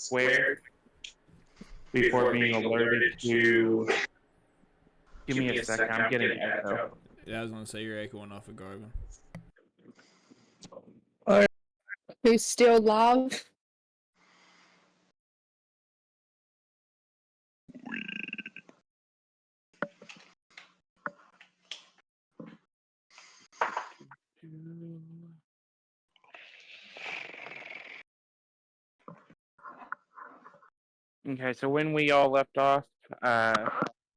square before being alerted to. Give me a second, I'm getting echo. Yeah, I was gonna say you're echoing off of Garvin. Who's still alive? Okay, so when we all left off,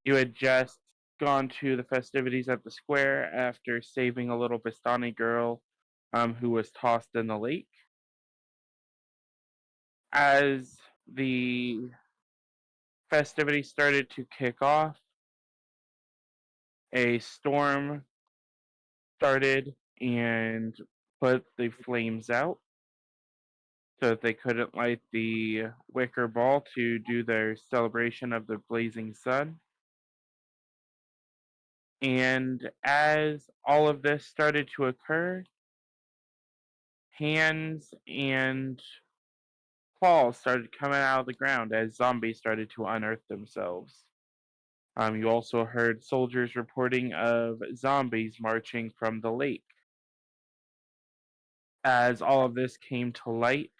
you had just gone to the festivities at the square after saving a little Vistani girl who was tossed in the lake. As the festivities started to kick off, a storm started and put the flames out so that they couldn't light the wicker ball to do their celebration of the blazing sun. And as all of this started to occur, hands and claws started coming out of the ground as zombies started to unearth themselves. You also heard soldiers reporting of zombies marching from the lake. As all of this came to light,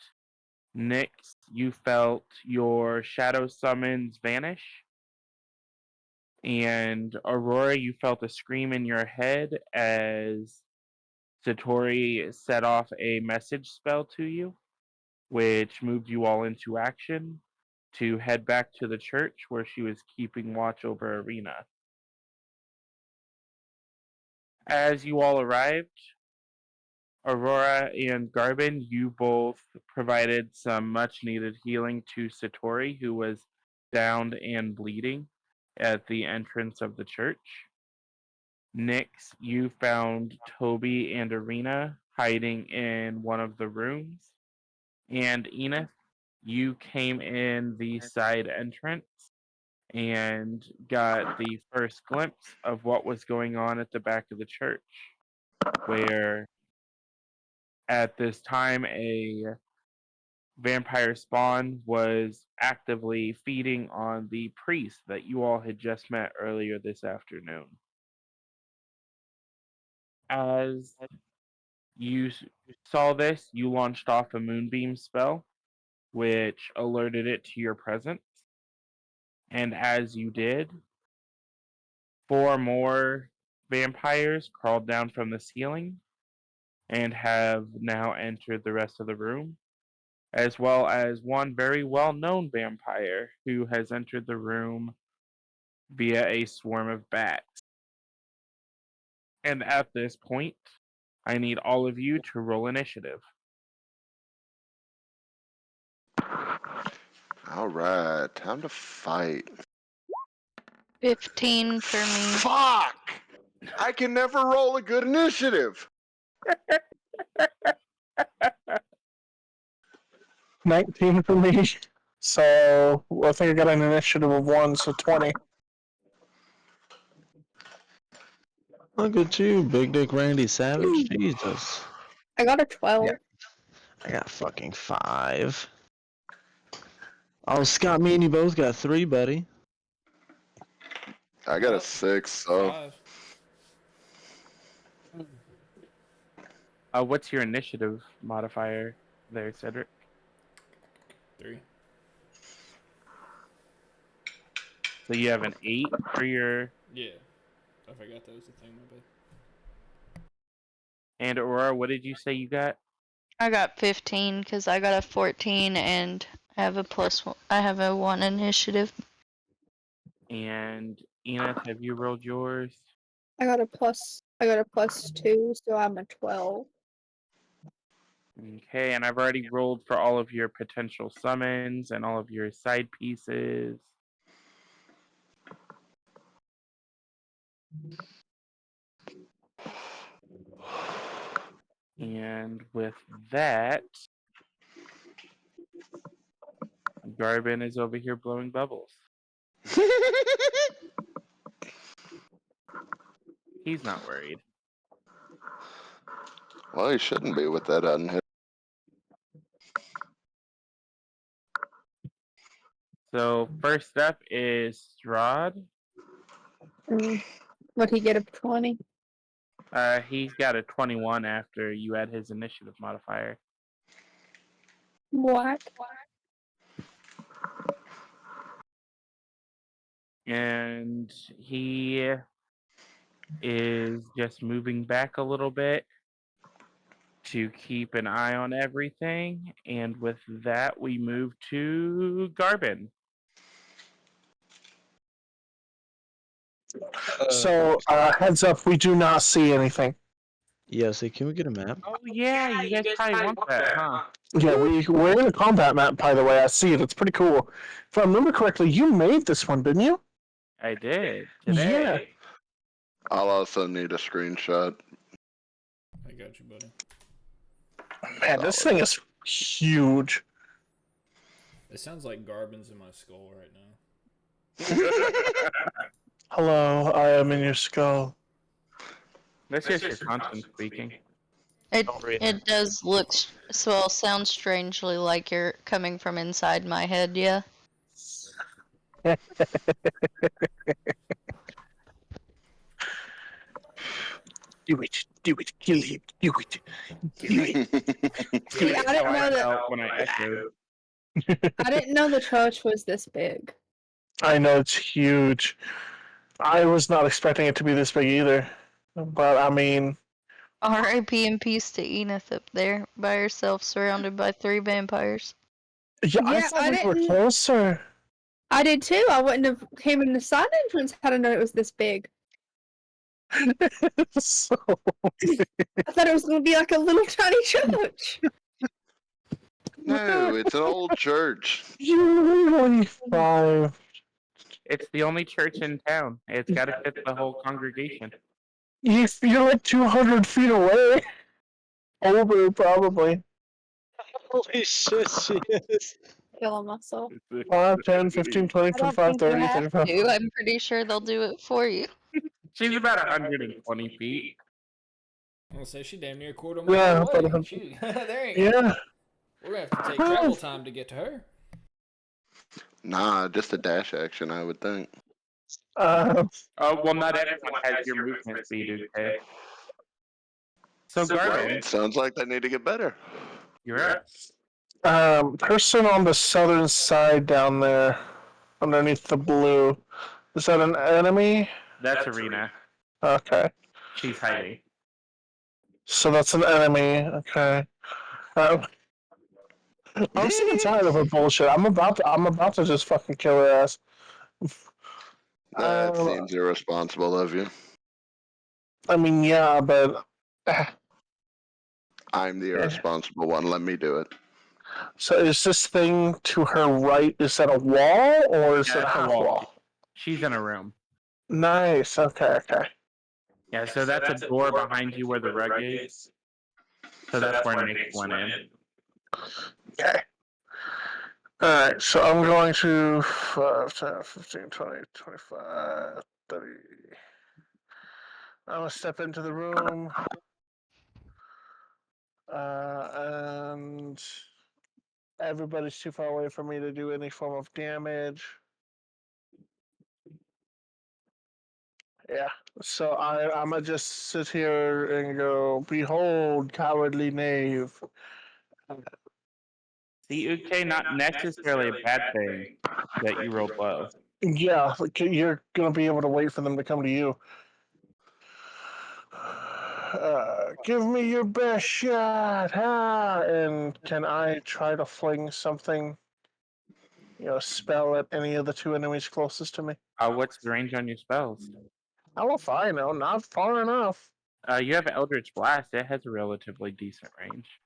Nyx, you felt your shadow summons vanish. And Aurora, you felt a scream in your head as Satori set off a message spell to you, which moved you all into action to head back to the church where she was keeping watch over Ireena. As you all arrived, Aurora and Garvin, you both provided some much needed healing to Satori, who was downed and bleeding at the entrance of the church. Nyx, you found Toby and Ireena hiding in one of the rooms. And Enith, you came in the side entrance and got the first glimpse of what was going on at the back of the church, where at this time a vampire spawn was actively feeding on the priest that you all had just met earlier this afternoon. As you saw this, you launched off a moonbeam spell, which alerted it to your presence. And as you did, 4 more vampires crawled down from the ceiling and have now entered the rest of the room, as well as one very well-known vampire who has entered the room via a swarm of bats. And at this point, I need all of you to roll initiative. Alright, time to fight. 15 for me. Fuck! I can never roll a good initiative! 19 for me. So I think I got an initiative of 1, so 20. Look at you, Big Dick Randy Savage. Jesus. I got a 12. Yeah. I got fucking 5. Oh, Scott, me and you both got 3, buddy. I got a 6, so. 5. What's your initiative modifier there, Cedric? 3. So you have an 8 for your... Yeah. I forgot that was the thing, my bad. And Aurora, what did you say you got? I got 15 because I got a 14 and I have a +1. I have a 1 initiative. And Enith, have you rolled yours? I got a +2, so I'm a 12. Okay, and I've already rolled for all of your potential summons and all of your side pieces. And with that, Garvin is over here blowing bubbles. He's not worried. Well, he shouldn't be with that unhit. So first up is Strahd. Would he get a 20? He's got a 21 after you add his initiative modifier. What? And he is just moving back a little bit to keep an eye on everything. And with that, we move to Garbin. So, heads up, we do not see anything. Yeah, so can we get a map? Oh yeah, you guys probably want that, huh? Yeah, we're in a combat map, by the way. I see it. It's pretty cool. If I remember correctly, you made this one, didn't you? I did today. Yeah. I'll also need a screenshot. I got you, buddy. Man, this thing is huge. It sounds like Garbin's in my skull right now. Hello, I am in your skull. That's just your conscience speaking. It does look sound strangely like you're coming from inside my head, yeah. Do it, kill him, do it, kill him. See, I didn't know that. Felt when I echoed. I didn't know the church was this big. I know it's huge. I was not expecting it to be this big either. But I mean, R.I.P. and peace to Enith up there by herself, surrounded by 3 vampires. yeah, I Yeah, thought I we were didn't- closer. I did too. I wouldn't have came in the side entrance had I known it was this big. So, I thought it was going to be like a little tiny church. No, it's an old church. you're only 5. It's the only church in town. It's got to fit the whole congregation. You're like 200 feet away. Over, probably. Holy shit, she is. Killing myself. 5, 10, 15, 20, I don't 25, think you 30, have 35. Dude, I'm pretty sure they'll do it for you. She's about 120 feet. I'm gonna say she damn near a quarter Yeah, mile away. but- She, there ain't. Yeah. We're gonna have to take travel time to get to her. Nah, just a dash action, I would think. Oh, well, not everyone has your movement speed, okay? So, Garbin, Sounds like they need to get better. you're up. Person on the southern side down there, underneath the blue. Is that an enemy? That's Ireena. Okay. She's hiding. So that's an enemy. Okay. I'm sick and tired of her bullshit. I'm about to just fucking kill her ass. That seems irresponsible of you. I mean, yeah, but I'm the irresponsible one. Let me do it. so is this thing to her right? Is that a wall or is Yeah, it a it's a half wall. wall? She's in a room. Nice. Okay. Okay. Yeah, so that's a door behind you where the rug is. So that's where Nick went in. Okay. Alright, so I'm going to 5, 10, 15, 20, 25, 30. I'm going to step into the room. And everybody's too far away for me to do any form of damage. Yeah, so I'm going to just sit here and go, behold, cowardly knave. See, okay, not necessarily a bad thing that you rolled low. Yeah, like, you're going to be able to wait for them to come to you. Give me your best shot, huh? And can I try to fling something, spell at any of the 2 enemies closest to me? What's the range on your spells? How if I know? Not far enough. You have Eldritch Blast. It has a relatively decent range.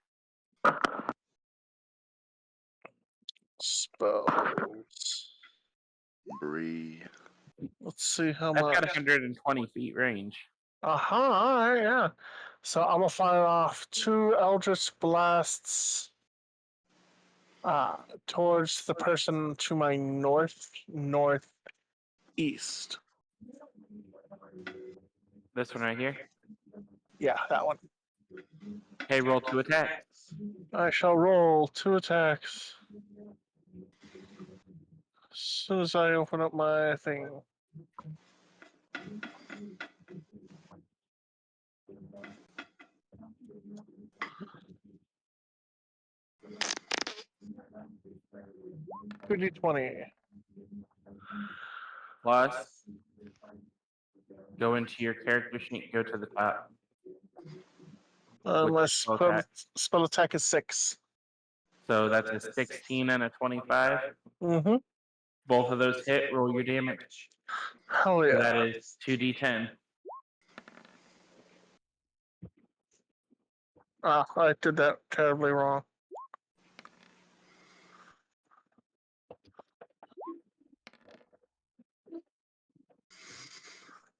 Spells. Bree. Let's see how That's much. got 120 feet range. Alright, yeah. So I'm gonna fire off 2 Eldritch Blasts towards the person to my northeast. This one right here. Yeah, that one. Okay, roll 2 attacks. I shall roll 2 attacks. soon as I open up my thing. $2d20. Plus, go into your character sheet, go to the top. What's My your spell attack? spell attack is 6. So that's a 16 and a 25. Mm-hmm. Both of those hit, roll your damage. Hell So yeah. that is 2d10. Ah, I did that terribly wrong.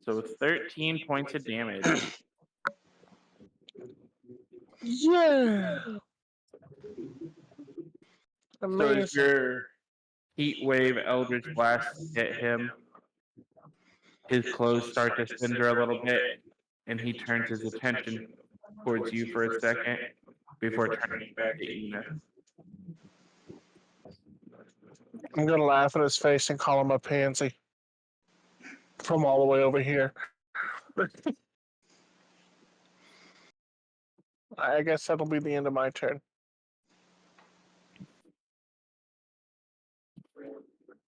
So 13 points of damage. Yeah. So as Amazing. your heat wave eldritch blast hit him, his clothes start to cinder a little bit, and he turns his attention towards you for a second before turning back to Ireena. I'm gonna laugh at his face and call him a pansy. From all the way over here. I guess that'll be the end of my turn.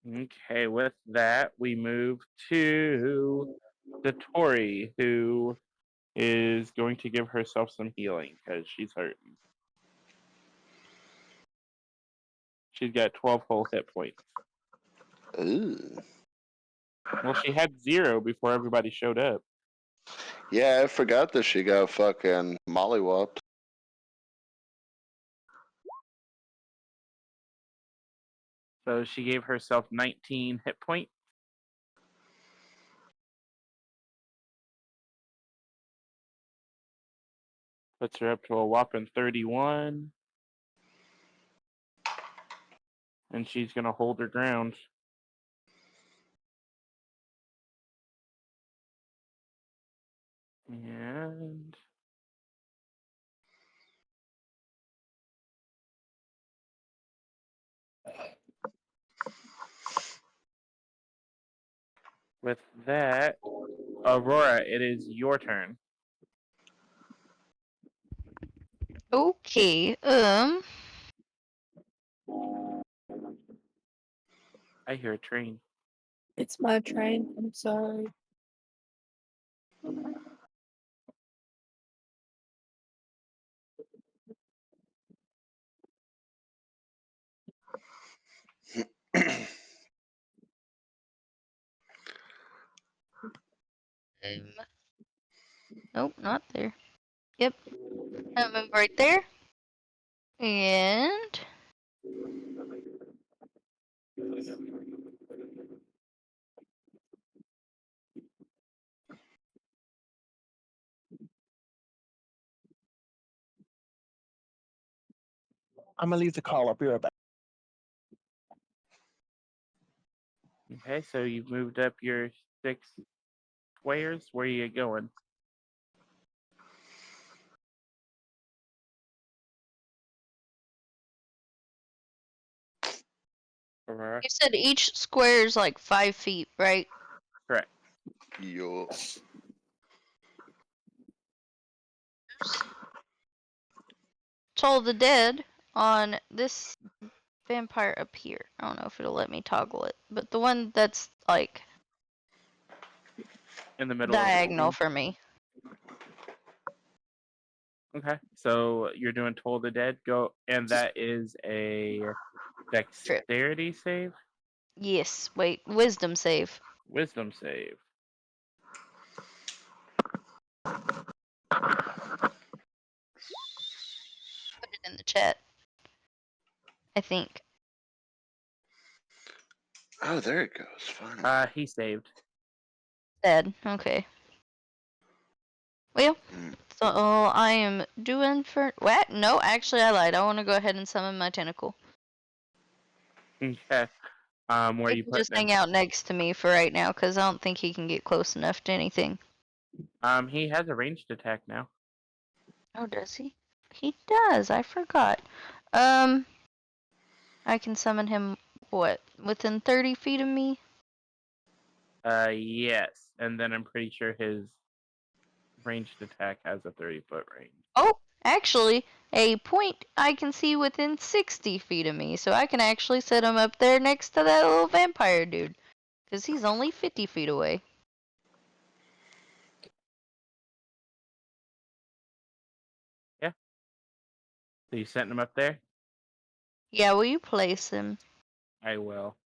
Okay, with that, we move to Satori, who is going to give herself some healing because she's hurting. She's got 12 whole hit points. Ooh. Well, she had 0 before everybody showed up. Yeah, I forgot that she got fucking mollywopped. So she gave herself 19 hit points. Puts her up to a whopping 31. And she's going to hold her ground. And with that, Aurora, it is your turn. Okay. I hear a train. It's my train. I'm sorry. Nope, not there. Yep. I'll move right there. And I'm gonna leave the call up. Be right back. Okay, so you've moved up your 6 squares. Where are you going? Aurora? you said each square is like 5 feet, right? Correct. Yo. Toll the Dead on this vampire up here. I don't know if it'll let me toggle it, but the one that's like In the middle diagonal of the for me. Okay, so you're doing Toll the Dead. Go, and that is a dexterity save? Yes, wait, wisdom save. Wisdom save. Put it in the chat. I think. Oh, there it goes. Fine. He saved. Dead. Okay. Well, Mm. so I am doing for what? No, actually I lied. I want to go ahead and summon my tentacle. Okay. Where are He you can putting just hang out next to me for right now, because I don't think he can get close enough to anything. him? He has a ranged attack now. Oh, does he? He does. I forgot. I can summon him what, within 30 feet of me? Yes. And then I'm pretty sure his ranged attack has a 30-foot range. Oh, actually, a point I can see within 60 feet of me, so I can actually set him up there next to that little vampire dude. Because he's only 50 feet away. So you setting him up there? Yeah, will you place him? I will.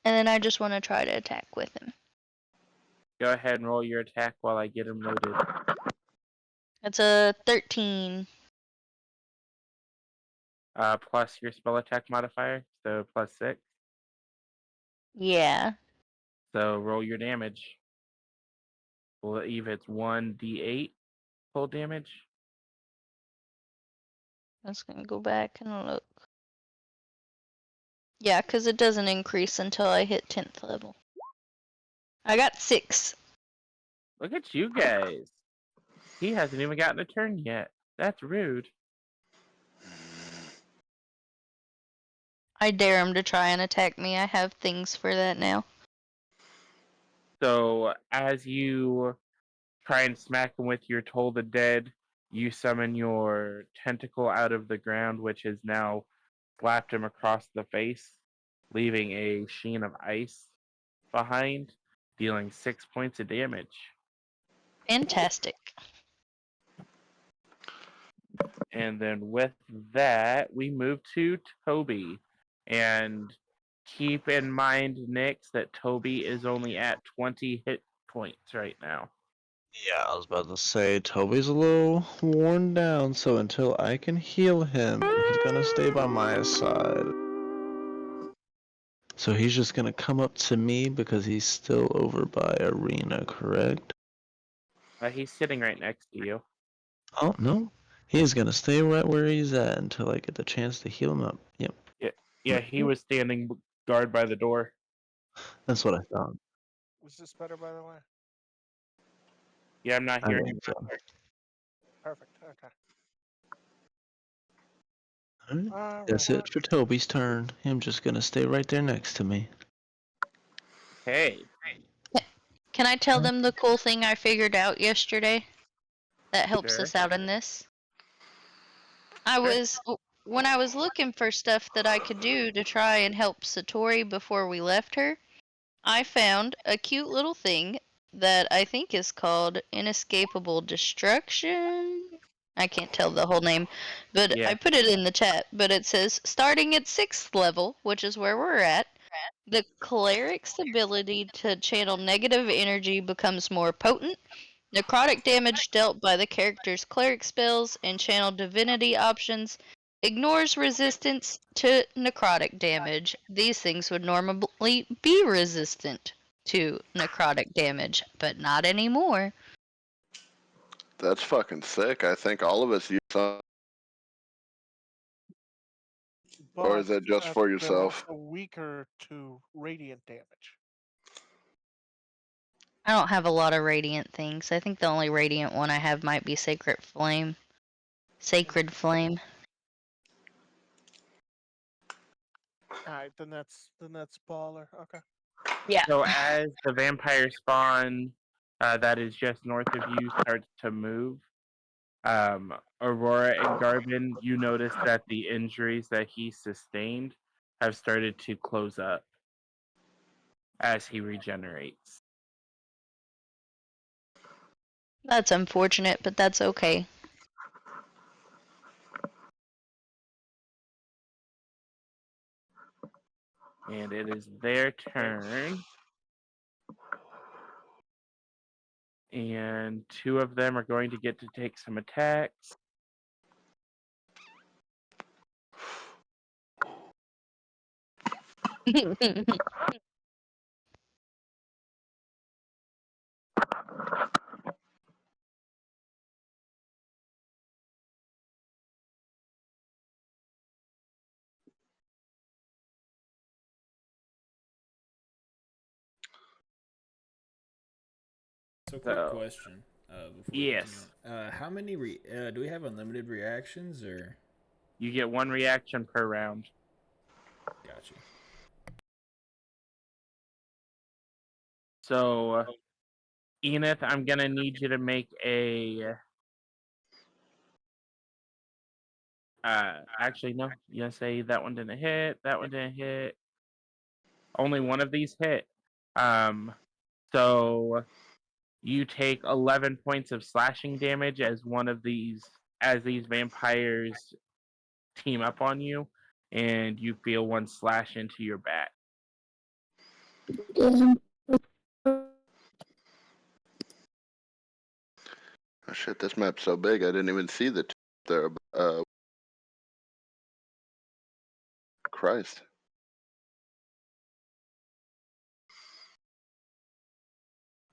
And then I just want to try to attack with him. Go ahead and roll your attack while I get him loaded. That's a 13. Plus your spell attack modifier, so plus 6. Yeah. So roll your damage. I believe it's 1d8 full damage. I'm just going to go back and look. Yeah, because it doesn't increase until I hit 10th level. I got 6. Look at you guys. He hasn't even gotten a turn yet. That's rude. I dare him to try and attack me. I have things for that now. So as you try and smack him with your Toll the Dead, you summon your tentacle out of the ground, which has now slapped him across the face, leaving a sheen of ice behind, dealing 6 points of damage. Fantastic. And then with that, we move to Toby. And keep in mind, Nix, that Toby is only at 20 hit points right now. Yeah, I was about to say, Toby's a little worn down, so until I can heal him, he's gonna stay by my side. So he's just gonna come up to me because he's still over by Ireena, correct? He's sitting right next to you. Oh, no. He's gonna stay right where he's at until I get the chance to heal him up. Yep. Yeah, he was standing guard by the door. That's what I thought. Was this better, by the way? Yeah, I'm not I hearing think him. so. Perfect. Okay. Alright. All That's right. it for Toby's turn. I'm just gonna stay right there next to me. Hey, Can I tell them the cool thing I figured out yesterday that helps Sure. us out in this? When I was looking for stuff that I could do to try and help Satori before we left her, I found a cute little thing that I think is called Inescapable Destruction. I can't tell the whole name, but Yeah. I put it in the chat. But it says, starting at 6th level, which is where we're at, the cleric's ability to channel negative energy becomes more potent. Necrotic damage dealt by the character's cleric spells and channel divinity options ignores resistance to necrotic damage. These things would normally be resistant to necrotic damage, but not anymore. That's fucking sick. I think all of us use some. Or is But that just for they're yourself? also weaker to radiant damage. I don't have a lot of radiant things. I think the only radiant one I have might be Sacred Flame. Sacred Flame. Alright, then that's baller. Okay. Yeah. So as the vampire spawn that is just north of you starts to move, Aurora and Garvin, you notice that the injuries that he sustained have started to close up as he regenerates. That's unfortunate, but that's okay. And it is their turn. And 2 of them are going to get to take some attacks. So, quick So, question. Before yes. we continue on. How many do we have unlimited reactions or? You get 1 reaction per round. Gotcha. So, Enith, I'm gonna need you to make a. Actually, no. You say that one didn't hit. That one didn't hit. Only one of these hit. So you take 11 points of slashing damage as these vampires team up on you, and you feel one slash into your back. Oh shit, this map's so big I didn't even see the two there. Christ.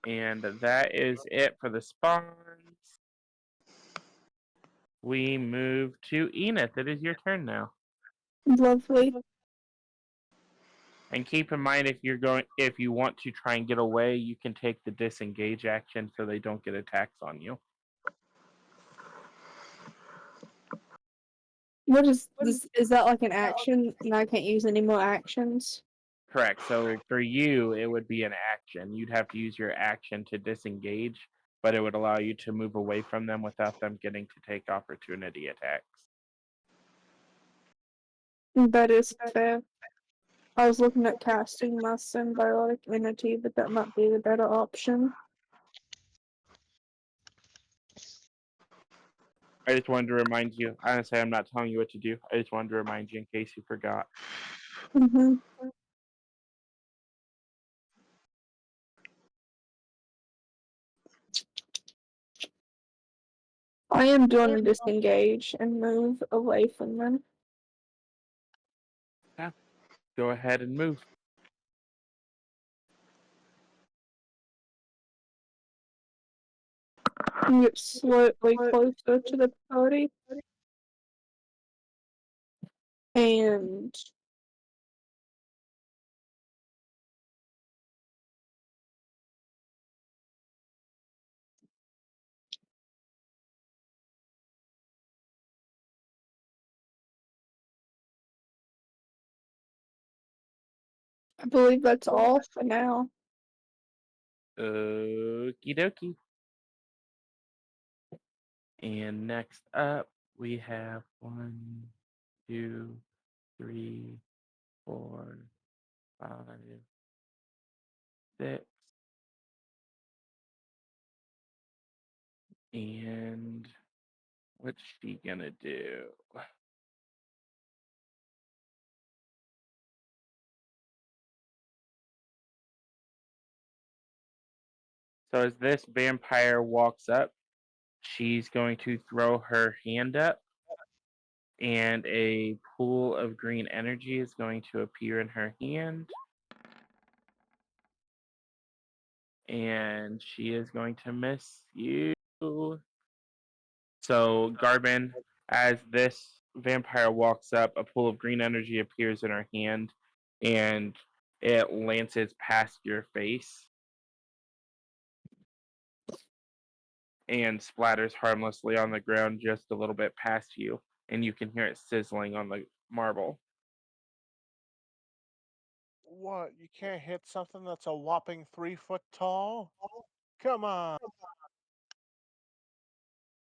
And that is it for the spawns. We move to Enith. It is your turn now. Lovely. And keep in mind, if you want to try and get away, you can take the disengage action so they don't get attacks on you. What is this? Is that like an action and I can't use any more actions? Correct. So for you, it would be an action. You'd have to use your action to disengage, but it would allow you to move away from them without them getting to take opportunity attacks. That is fair. I was looking at casting my symbiotic entity, but that might be the better option. I just wanted to remind you. Honestly, I'm not telling you what to do. I just wanted to remind you in case you forgot. Mm-hmm. I am doing a disengage and move away from them. Go ahead and move. And get slightly closer to the party. And I believe that's all for now. Okie dokie. And next up, we have 1, 2, 3, 4, 5, 6. And what's she gonna do? So as this vampire walks up, she's going to throw her hand up, and a pool of green energy is going to appear in her hand. And she is going to miss you. So, Garvin, as this vampire walks up, a pool of green energy appears in her hand, and it lances past your face and splatters harmlessly on the ground just a little bit past you, and you can hear it sizzling on the marble. What? You can't hit something that's a whopping 3 foot tall? Come on.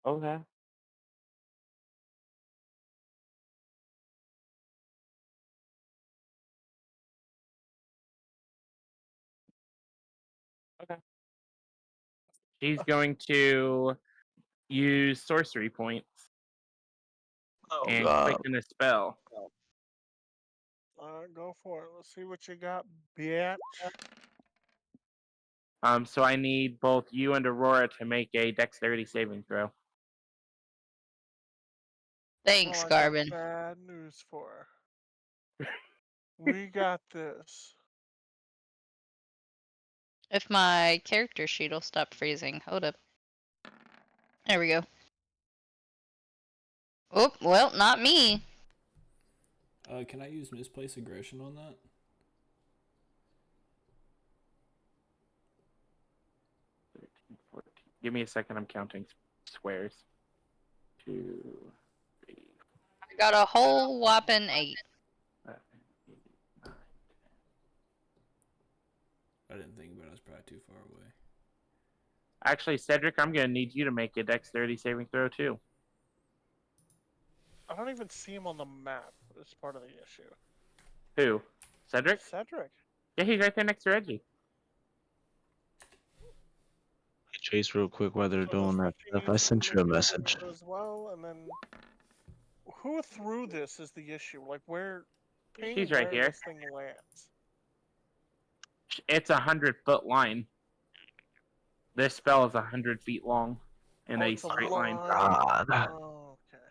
Okay. Okay. She's going to use sorcery points Oh and god. quicken a spell. Go for it. Let's see what you got, bitch. So I need both you and Aurora to make a dexterity saving throw. Thanks, Oh, I got Garvin. bad news for her. We got this. If my character sheet will stop freezing. Hold up. There we go. Oh, well, not me. Can I use misplaced aggression on that? 13, 14. Give me a second, I'm counting squares. 2, 3, I got a whole whopping 8. 7, 8, 9. I didn't didn't think about it. I was probably too far away. Actually, Cedric, I'm gonna need you to make a dexterity saving throw too. I don't even see him on the map. That's part of the issue. Who? Cedric? Cedric. Yeah, he's right there next to Reggie. Chase real quick while they're So doing that 15 stuff. I sent you a message. as well, and then who threw this is the issue. Like where, He's right where here. this thing lands. It's 100-foot line. This spell is 100 feet long in a It's straight line. God. Oh, okay.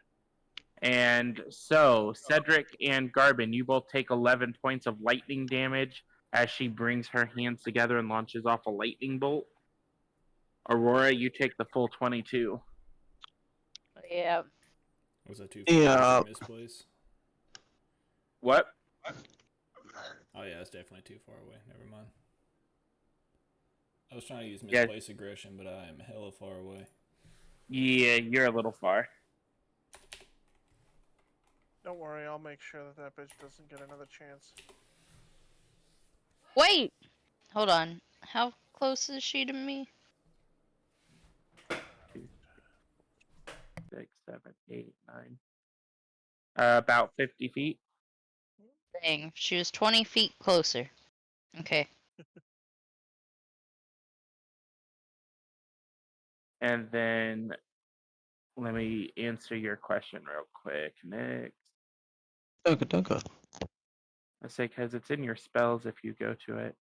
And so, Cedric and Garbin, you both take 11 points of lightning damage as she brings her hands together and launches off a lightning bolt. Aurora, you take the full 22. Yeah. Was that too far Yeah. for misplace? What? Oh yeah, it's definitely too far away. Never mind. I was trying to use Yeah. misplace aggression, but I am hella far away. Yeah, you're a little far. Don't worry, I'll make sure that that bitch doesn't get another chance. Wait! Hold on. How close is she to me? 6, 7, 8, 9. About 50 feet. Dang, she was 20 feet closer. Okay. And then let me answer your question real quick. Next. Dunka. I say because it's in your spells if you go to it.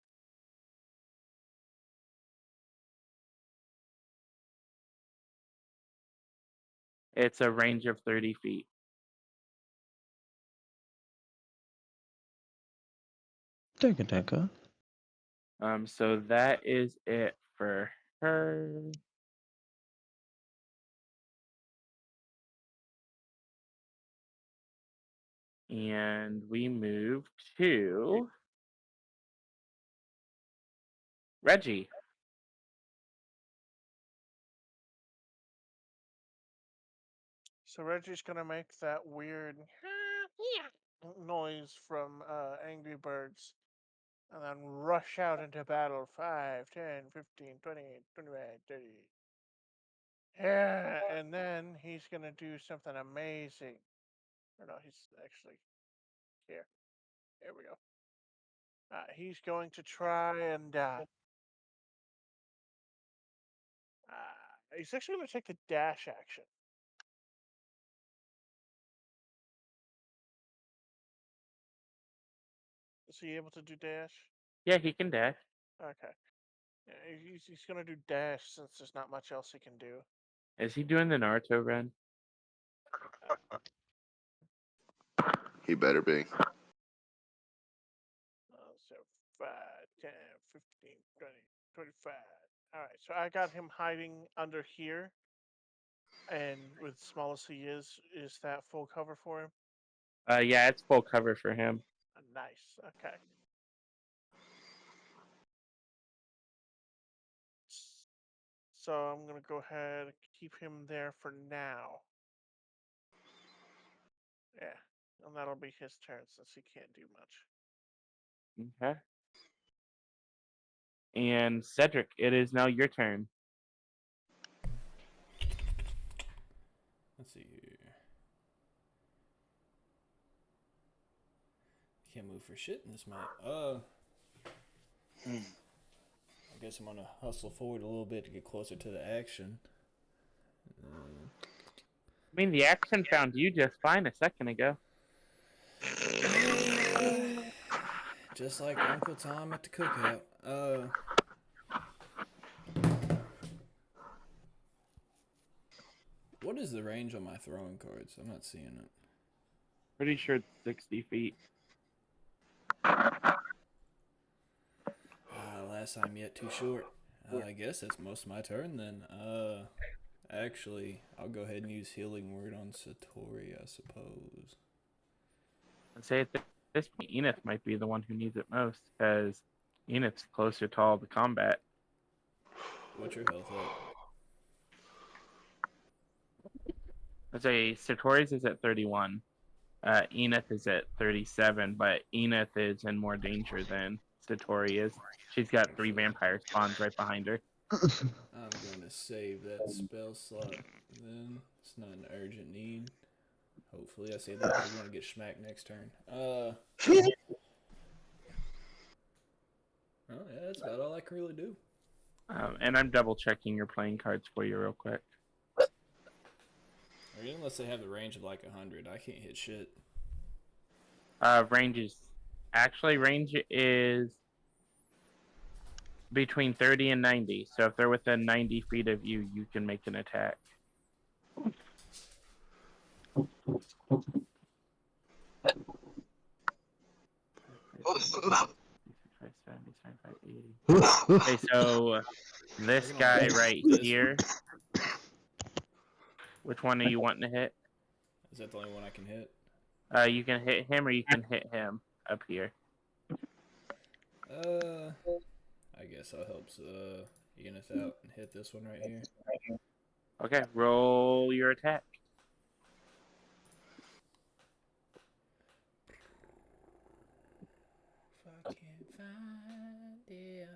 It's a range of 30 feet. Dunka. So that is it for her. And we move to Reggie. So Reggie's gonna make that weird noise from Angry Birds, and then rush out into battle. 5, 10, 15, 20, 25, 30. Yeah, and then he's gonna do something amazing. Or no, he's actually here. Here we go. He's going to try and he's actually going to take the dash action. Is he able to do dash? Yeah, he can dash. Okay. Yeah, he's going to do dash since there's not much else he can do. Is he doing the Naruto run? He better be. So 5, 10, 15, 20, 25. All right, so I got him hiding under here. And with small as he is that full cover for him? Yeah, it's full cover for him. Nice. Okay. So I'm gonna go ahead and keep him there for now. Yeah, and that'll be his turn since he can't do much. Okay. And Cedric, it is now your turn. Let's see here. Can't move for shit in this map. I guess I'm gonna hustle forward a little bit to get closer to the action. I mean, the action found you just fine a second ago. Just like Uncle Tom at the cookout. What is the range on my throwing cards? I'm not seeing it. Pretty sure it's 60 feet. Last time yet too short. I guess that's most of my turn then. Actually, I'll go ahead and use Healing Word on Satori, I suppose. I'd say at this point, Enith might be the one who needs it most, because Enith's closer to all the combat. What's your health at? I'd say Satori's is at 31. Enith is at 37, but Enith is in more danger than Satori is. She's got 3 vampire spawns right behind her. I'm going to save that spell slot then. It's not an urgent need. Hopefully I say that because we want to get smacked next turn. Oh yeah, that's about all I can really do. And I'm double checking your playing cards for you real quick. Or unless they have the range of like 100, I can't hit shit. Range is between 30 and 90. So if they're within 90 feet of you, you can make an attack. Okay, so this guy right here. Which one are you wanting to hit? Is that the only one I can hit? You can hit him or you can hit him up here. I guess I'll help Eunice out and hit this one right here. Okay, roll your attack. If I can't find it.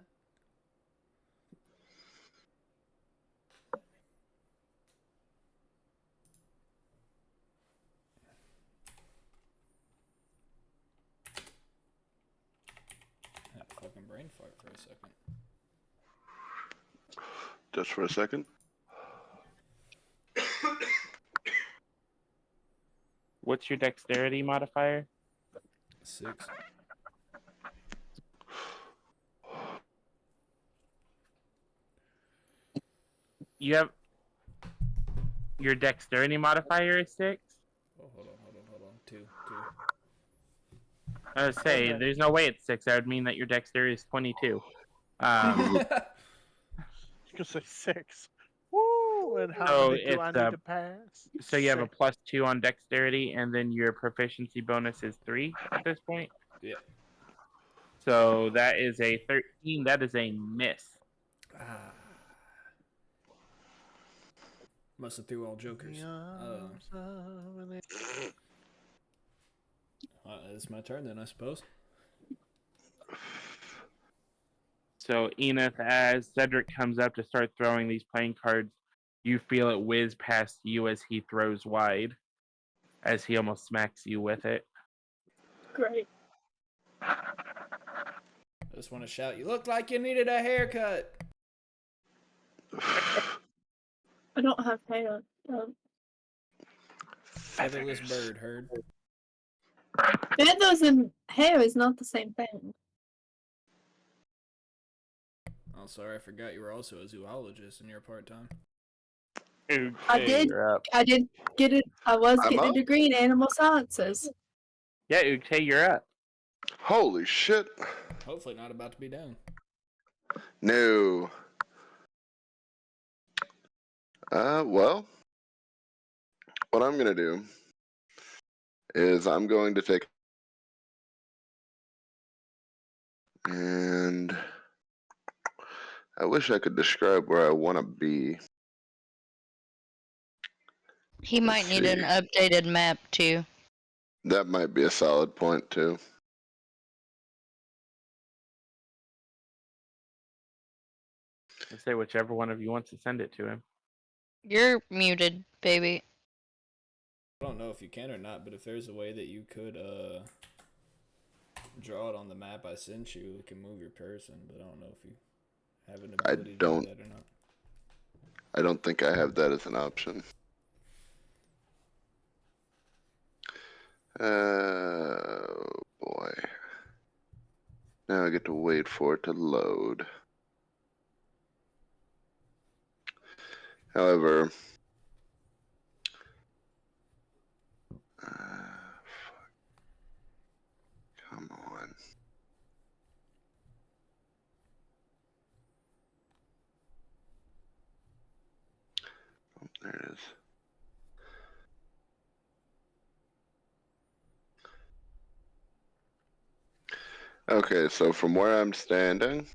I had a fucking brain fart for a second. Just for a second. What's your dexterity modifier? 6. You have your dexterity modifier is 6? Oh, hold on. 2. I was say, there's no way it's 6. That would mean that your dexterity is 22. You can say 6. Woo! And how many do I need to pass? So you have a +2 on dexterity, and then your proficiency bonus is 3 at this point? Yeah. So that is a 13. That is a miss. Must have threw all jokers. It's my turn then, I suppose. So Enith, as Cedric comes up to start throwing these playing cards, you feel it whiz past you as he throws wide, as he almost smacks you with it. Great. I just want to shout, you look like you needed a haircut. I don't have hair. Featherless bird, heard. Feathers and hair is not the same thing. Oh, sorry, I forgot you were also a zoologist and you're part-time. Okay, I did get it. I was I'm getting a up? degree in animal sciences. Yeah, Ukte, you're up. Holy shit. Hopefully not about to be down. No. Well, what I'm going to do is I'm going to take... And I wish I could describe where I want to be. He might Let's need an see. updated map too. That might be a solid point, too. Let's say whichever one of you wants to send it to him. You're muted, baby. I don't know if you can or not, but if there's a way that you could draw it on the map I sent you, it can move your person, but I don't know if you have an ability to do that or not. I don't think I have that as an option. Oh boy. Now I get to wait for it to load. However, come on. Oh, there it is. Okay, so from where I'm standing,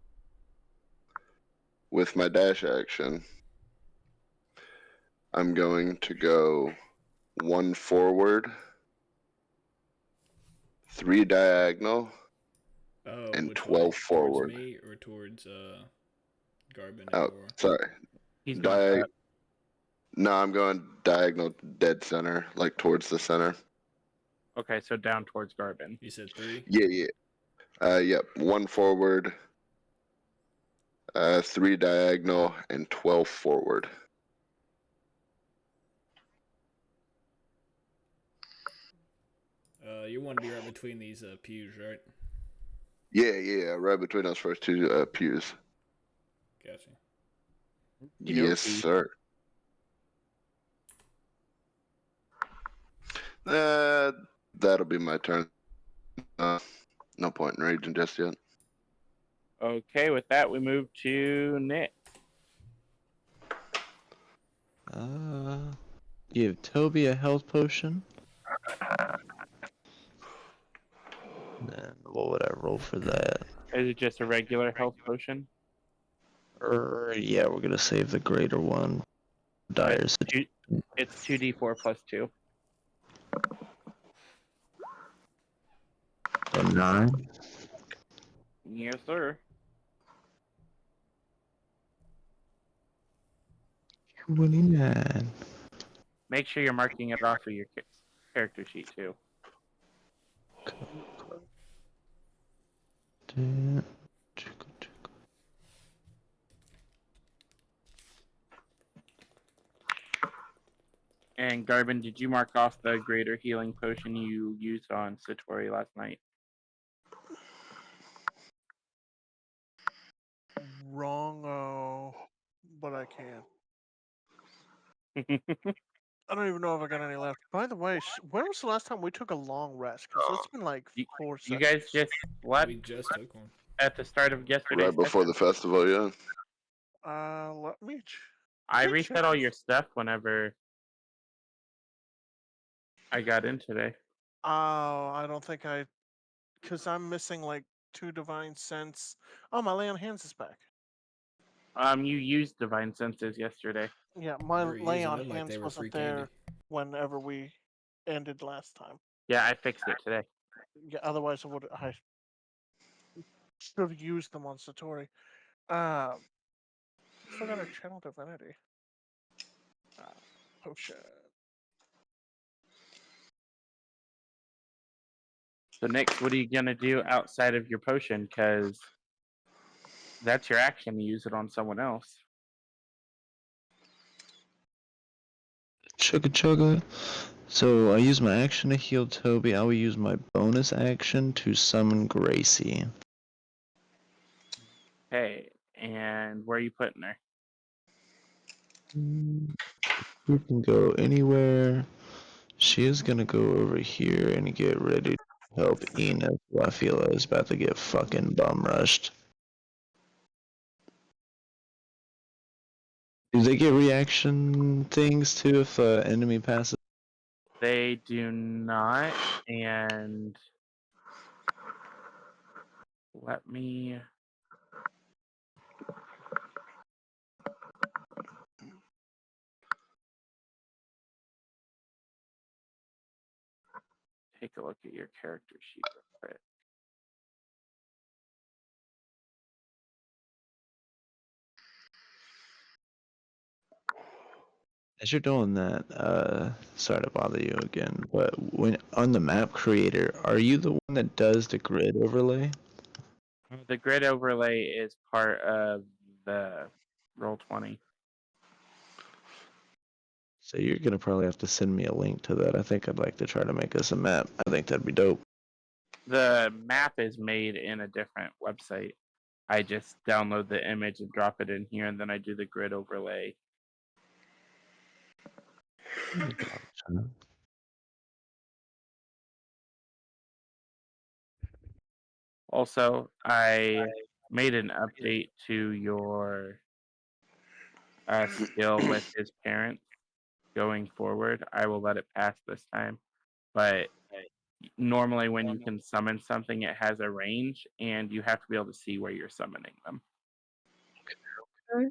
with my dash action, I'm going to go 1 forward 3 diagonal, and Which 12 way? forward. Towards me or towards Garbin and Oh, Aurora? sorry. He's going up. No, I'm going diagonal dead center, like towards the center. Okay, so down towards Garbin. You said 3? Yeah. Yep. 1 forward, 3 diagonal, and 12 forward. You want to be right between these pews, right? Yeah. Right between those first 2 pews. Gotcha. Yes, Okey-dokey. sir. That'll be my turn. No point in raging just yet. Okay, with that, we move to Nick. Give Toby a health potion. Then what would I roll for that? Is it just a regular health potion? Yeah, we're gonna save the greater one. Dire It's 2d4 plus 2. So 9. Yes, sir. 29. Make sure you're marking it off of your character sheet, too. And Garbin, did you mark off the greater healing potion you used on Satori last night? Wrong, but I can. I don't even know if I got any left. By the way, when was the last time we took a long rest? Because it's been like 4 You seconds. guys just slept We just took one. at the start of yesterday's Right before the session. festival, yeah. Let me. I me reset check. all your stuff whenever I got in today. Oh, I don't think I. Because I'm missing like 2 divine sense. Oh, my lay on hands is back. You used divine senses yesterday. Yeah, my We were lay using on them like they hands were free wasn't there candy. whenever we ended last time. Yeah, I fixed it today. Yeah, otherwise I should have used them on Satori. Still got a channel divinity. Potion. So next, what are you gonna do outside of your potion? Because that's your action to use it on someone else. Chugga. So I use my action to heal Toby. I will use my bonus action to summon Gracie. Hey, and where are you putting her? You can go anywhere. She is gonna go over here and get ready to help Ireena, who I feel is about to get fucking bum rushed. Do they get reaction things too if enemy passes? They do not, and let me take a look at your character sheet real quick. As you're doing that, sorry to bother you again, but when on the map creator, are you the one that does the grid overlay? The grid overlay is part of the Roll20. So you're gonna probably have to send me a link to that. I think I'd like to try to make us a map. I think that'd be dope. The map is made in a different website. I just download the image and drop it in here, and then I do the grid overlay. Also, I made an update to your skill with his parents going forward. I will let it pass this time, but normally when you can summon something, it has a range, and you have to be able to see where you're summoning them. Okay.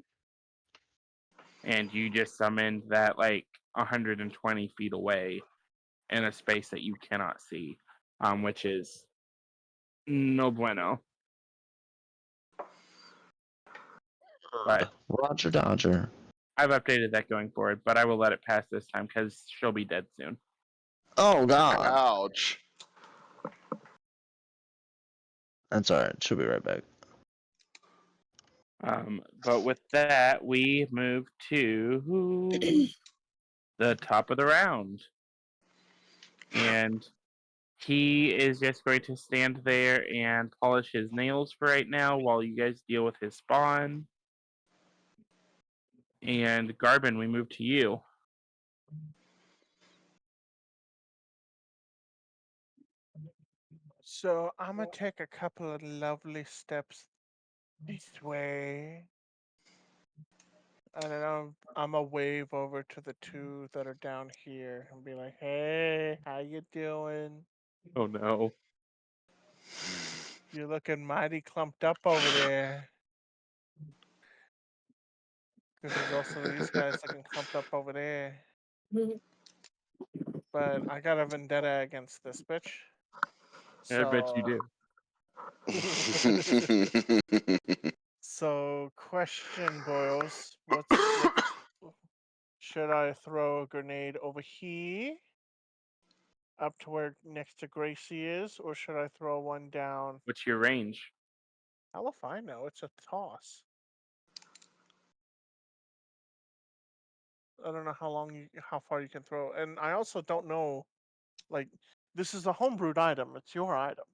And you just summoned that like 120 feet away in a space that you cannot see. which is no bueno. But Roger Dodger. I've updated that going forward, but I will let it pass this time because she'll be dead soon. Oh God. Ouch. That's alright. She'll be right back. But with that, we move to the top of the round. And he is just going to stand there and polish his nails for right now while you guys deal with his spawn. And Garbin, we move to you. So I'm gonna take a couple of lovely steps this way, and then I'm gonna wave over to the two that are down here and be like, "Hey, how you doing? Oh no. You're looking mighty clumped up over there." Because there's also these guys looking clumped up over there. But I got a vendetta against this bitch. I bet you So, do. so question, boys. Should I throw a grenade over here, up to where next to Gracie is, or should I throw one down? What's your range? Hell if I know. It's a toss. I don't know how far you can throw, and I also don't know. Like, this is a homebrewed item. It's your item.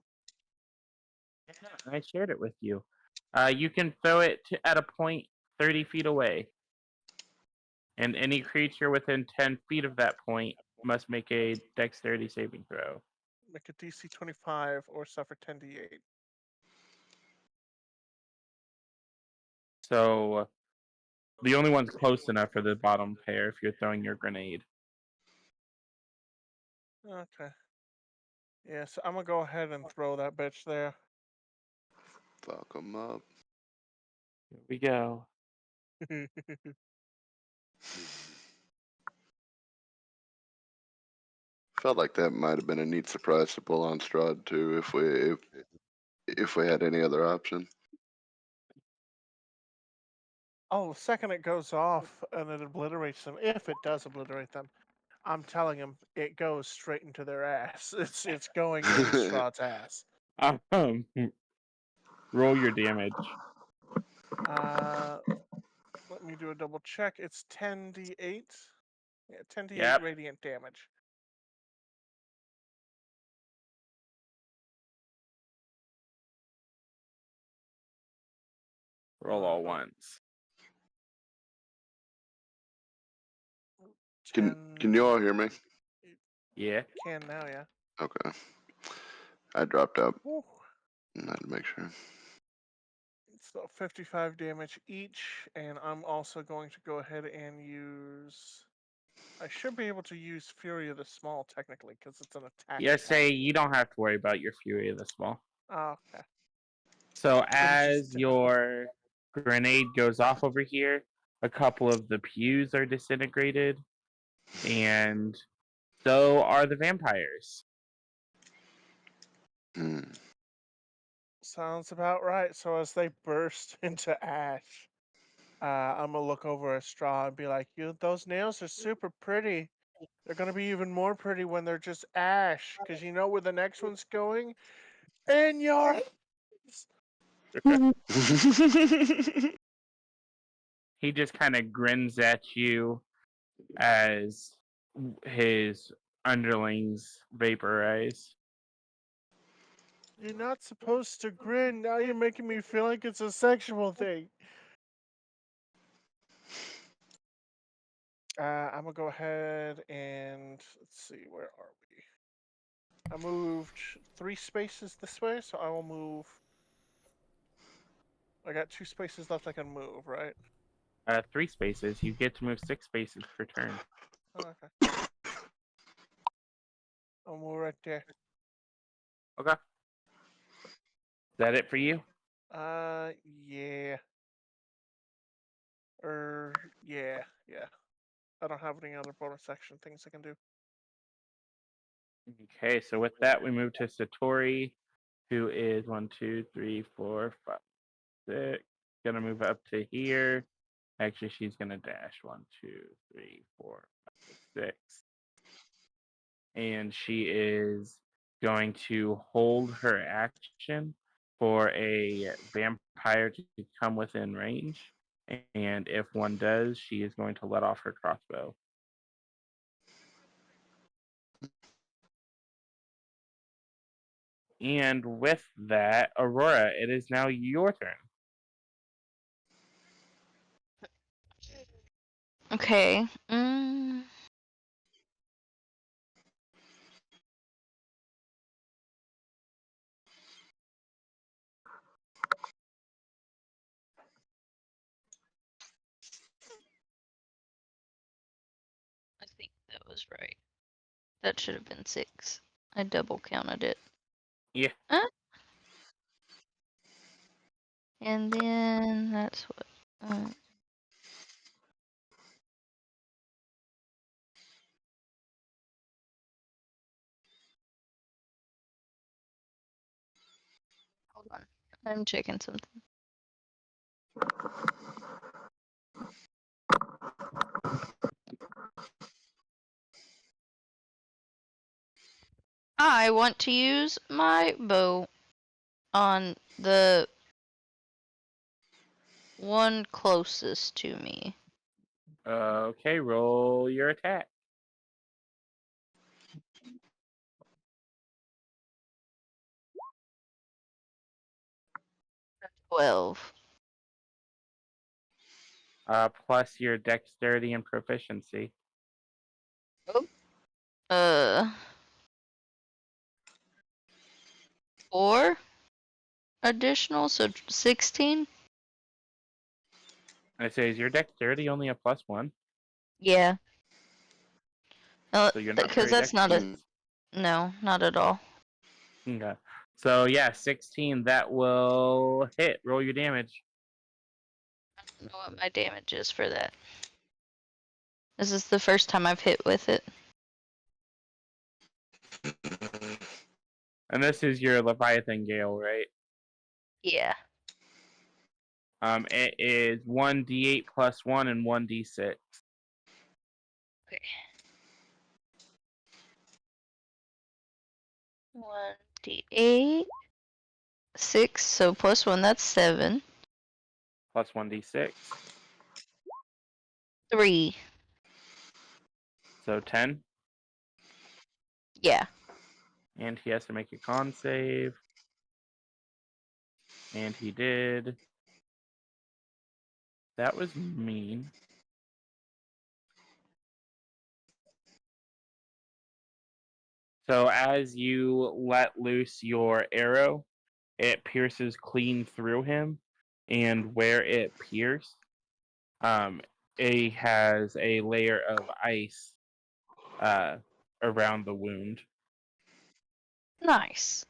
Yeah, I shared it with you. You can throw it at a point 30 feet away. And any creature within 10 feet of that point must make a dexterity saving throw. Make a DC 25 or suffer 10d8. So the only one's close enough for the bottom pair if you're throwing your grenade. Okay. Yeah, so I'm gonna go ahead and throw that bitch there. Fuck them up. Here we go. Felt like that might have been a neat surprise to pull on Strahd too, if we had any other option. Oh, the second it goes off and it obliterates them, if it does obliterate them, I'm telling him it goes straight into their ass. It's going in Strahd's ass. Roll your damage. Let me do a double check. It's 10d8. Yeah, 10d8 Yep. radiant damage. Roll all once. Can you all hear me? Yeah. Can now, yeah. Okay. I dropped out. Woo. I had to make sure. So 55 damage each, and I'm also going to go ahead and use. I should be able to use Fury of the Small technically, because it's an attack. Yes, say you don't have to worry about your Fury of the Small. Oh, okay. So Then it's as just your grenade goes off over here, a couple of the pews are disintegrated, and so are the vampires. Hmm. Sounds about right. So as they burst into ash, I'm gonna look over at Straw and be like, "You, those nails are super pretty. They're gonna be even more pretty when they're just ash, because you know where the next one's going? In your ass." He just kind of grins at you as his underlings vaporize. You're not supposed to grin. Now you're making me feel like it's a sexual thing. I'm gonna go ahead and let's see, where are we? I moved 3 spaces this way, so I will move. I got 2 spaces left I can move, right? 3 spaces. You get to move 6 spaces per turn. Oh, okay. I'll move right there. Okay. Is that it for you? Yeah. Yeah. I don't have any other bonus action things I can do. Okay, so with that, we move to Satori, who is 1, 2, 3, 4, 5, 6. Gonna move up to here. Actually, she's gonna dash 1, 2, 3, 4, 5, 6. And she is going to hold her action for a vampire to come within range. And if one does, she is going to let off her crossbow. And with that, Aurora, it is now your turn. Okay. I think that was right. That should have been 6. I double counted it. Yeah. And then that's what. Hold on. I'm checking something. I want to use my bow on the one closest to me. Okay, roll your attack. 12. Plus your dexterity and proficiency. Oh. 4 additional, so 16? I say, is your dexterity only a +1? Yeah. So you're not Because very that's not a. dexterous? No, not at all. Okay. So yeah, 16. That will hit. Roll your damage. I don't know what my damage is for that. This is the first time I've hit with it. And this is your Leviathan Gale, right? Yeah. It is 1d8 plus 1 and 1d6. Okay. 1d8. 6, so plus 1, that's 7. Plus 1d6. 3. So 10. Yeah. And he has to make a con save. And he did. That was mean. So as you let loose your arrow, it pierces clean through him, and where it pierced, it has a layer of ice around the wound. Nice.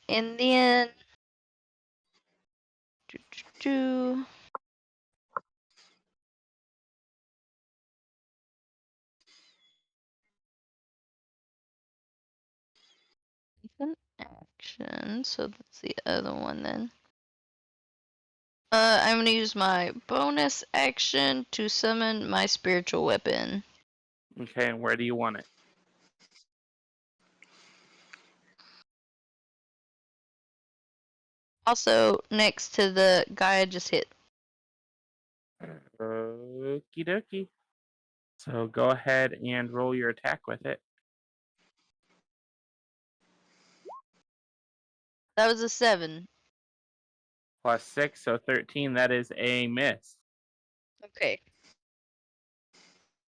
And then. An action, so that's the other one then. I'm gonna use my bonus action to summon my spiritual weapon. Okay, and where do you want it? Also, next to the guy I just hit. Okie dokie. So go ahead and roll your attack with it. That was a 7. Plus 6, so 13. That is a miss. Okay.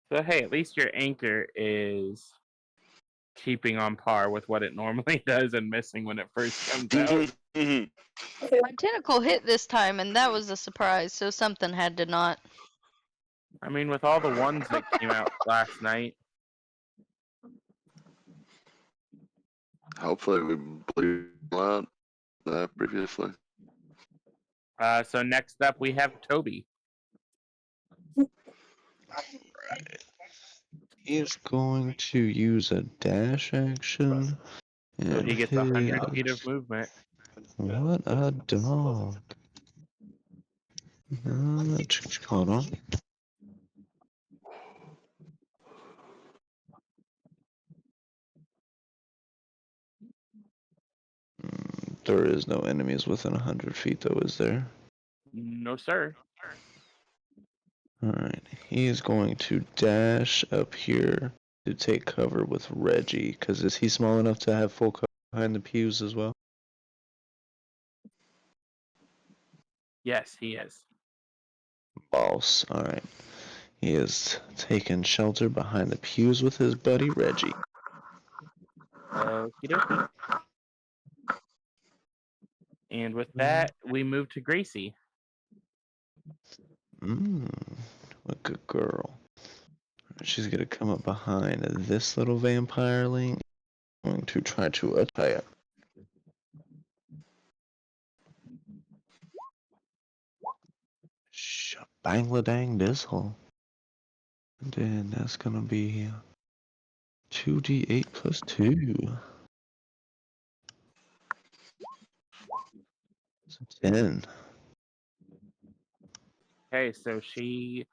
So hey, at least your anchor is keeping on par with what it normally does and missing when it first comes out. My tentacle hit this time, and that was a surprise, so something had to not. I mean, with all the ones that came out last night. Hopefully we blew out previously. So next up we have Toby. Right. He's going to use a dash action. So And he gets 100 feet his... of movement. What a dog. Hold on. There is no enemies within 100 feet, though, is there? No, sir. Alright, he is going to dash up here to take cover with Reggie, because is he small enough to have full cover behind the pews as well? Yes, he is. Boss, alright. He is taking shelter behind the pews with his buddy Reggie. Okie dokie. And with that, we move to Gracie. What a good girl. She's gonna come up behind this little vampireling. Going to try to attack. Bangladang this'll. And then that's gonna be 2d8 plus 2. So 10. Okay, so she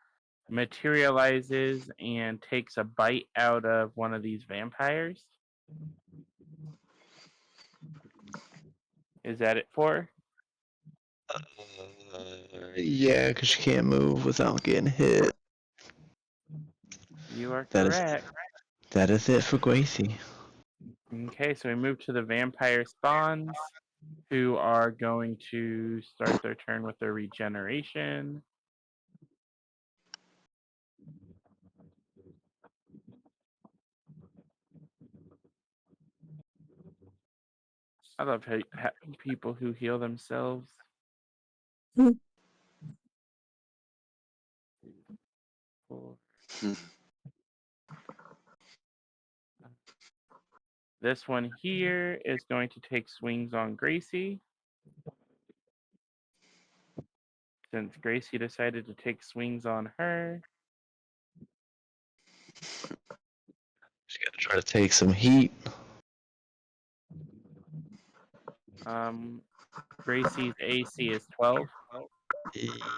materializes and takes a bite out of one of these vampires. Is that it for her? Yeah, because she can't move without getting hit. You are That is correct. that is it for Gracie. Okay, so we move to the vampire spawns, who are going to start their turn with their regeneration. I love people who heal themselves. Four. This one here is going to take swings on Gracie. Since Gracie decided to take swings on her. She gotta try to take some heat. Gracie's AC is 12.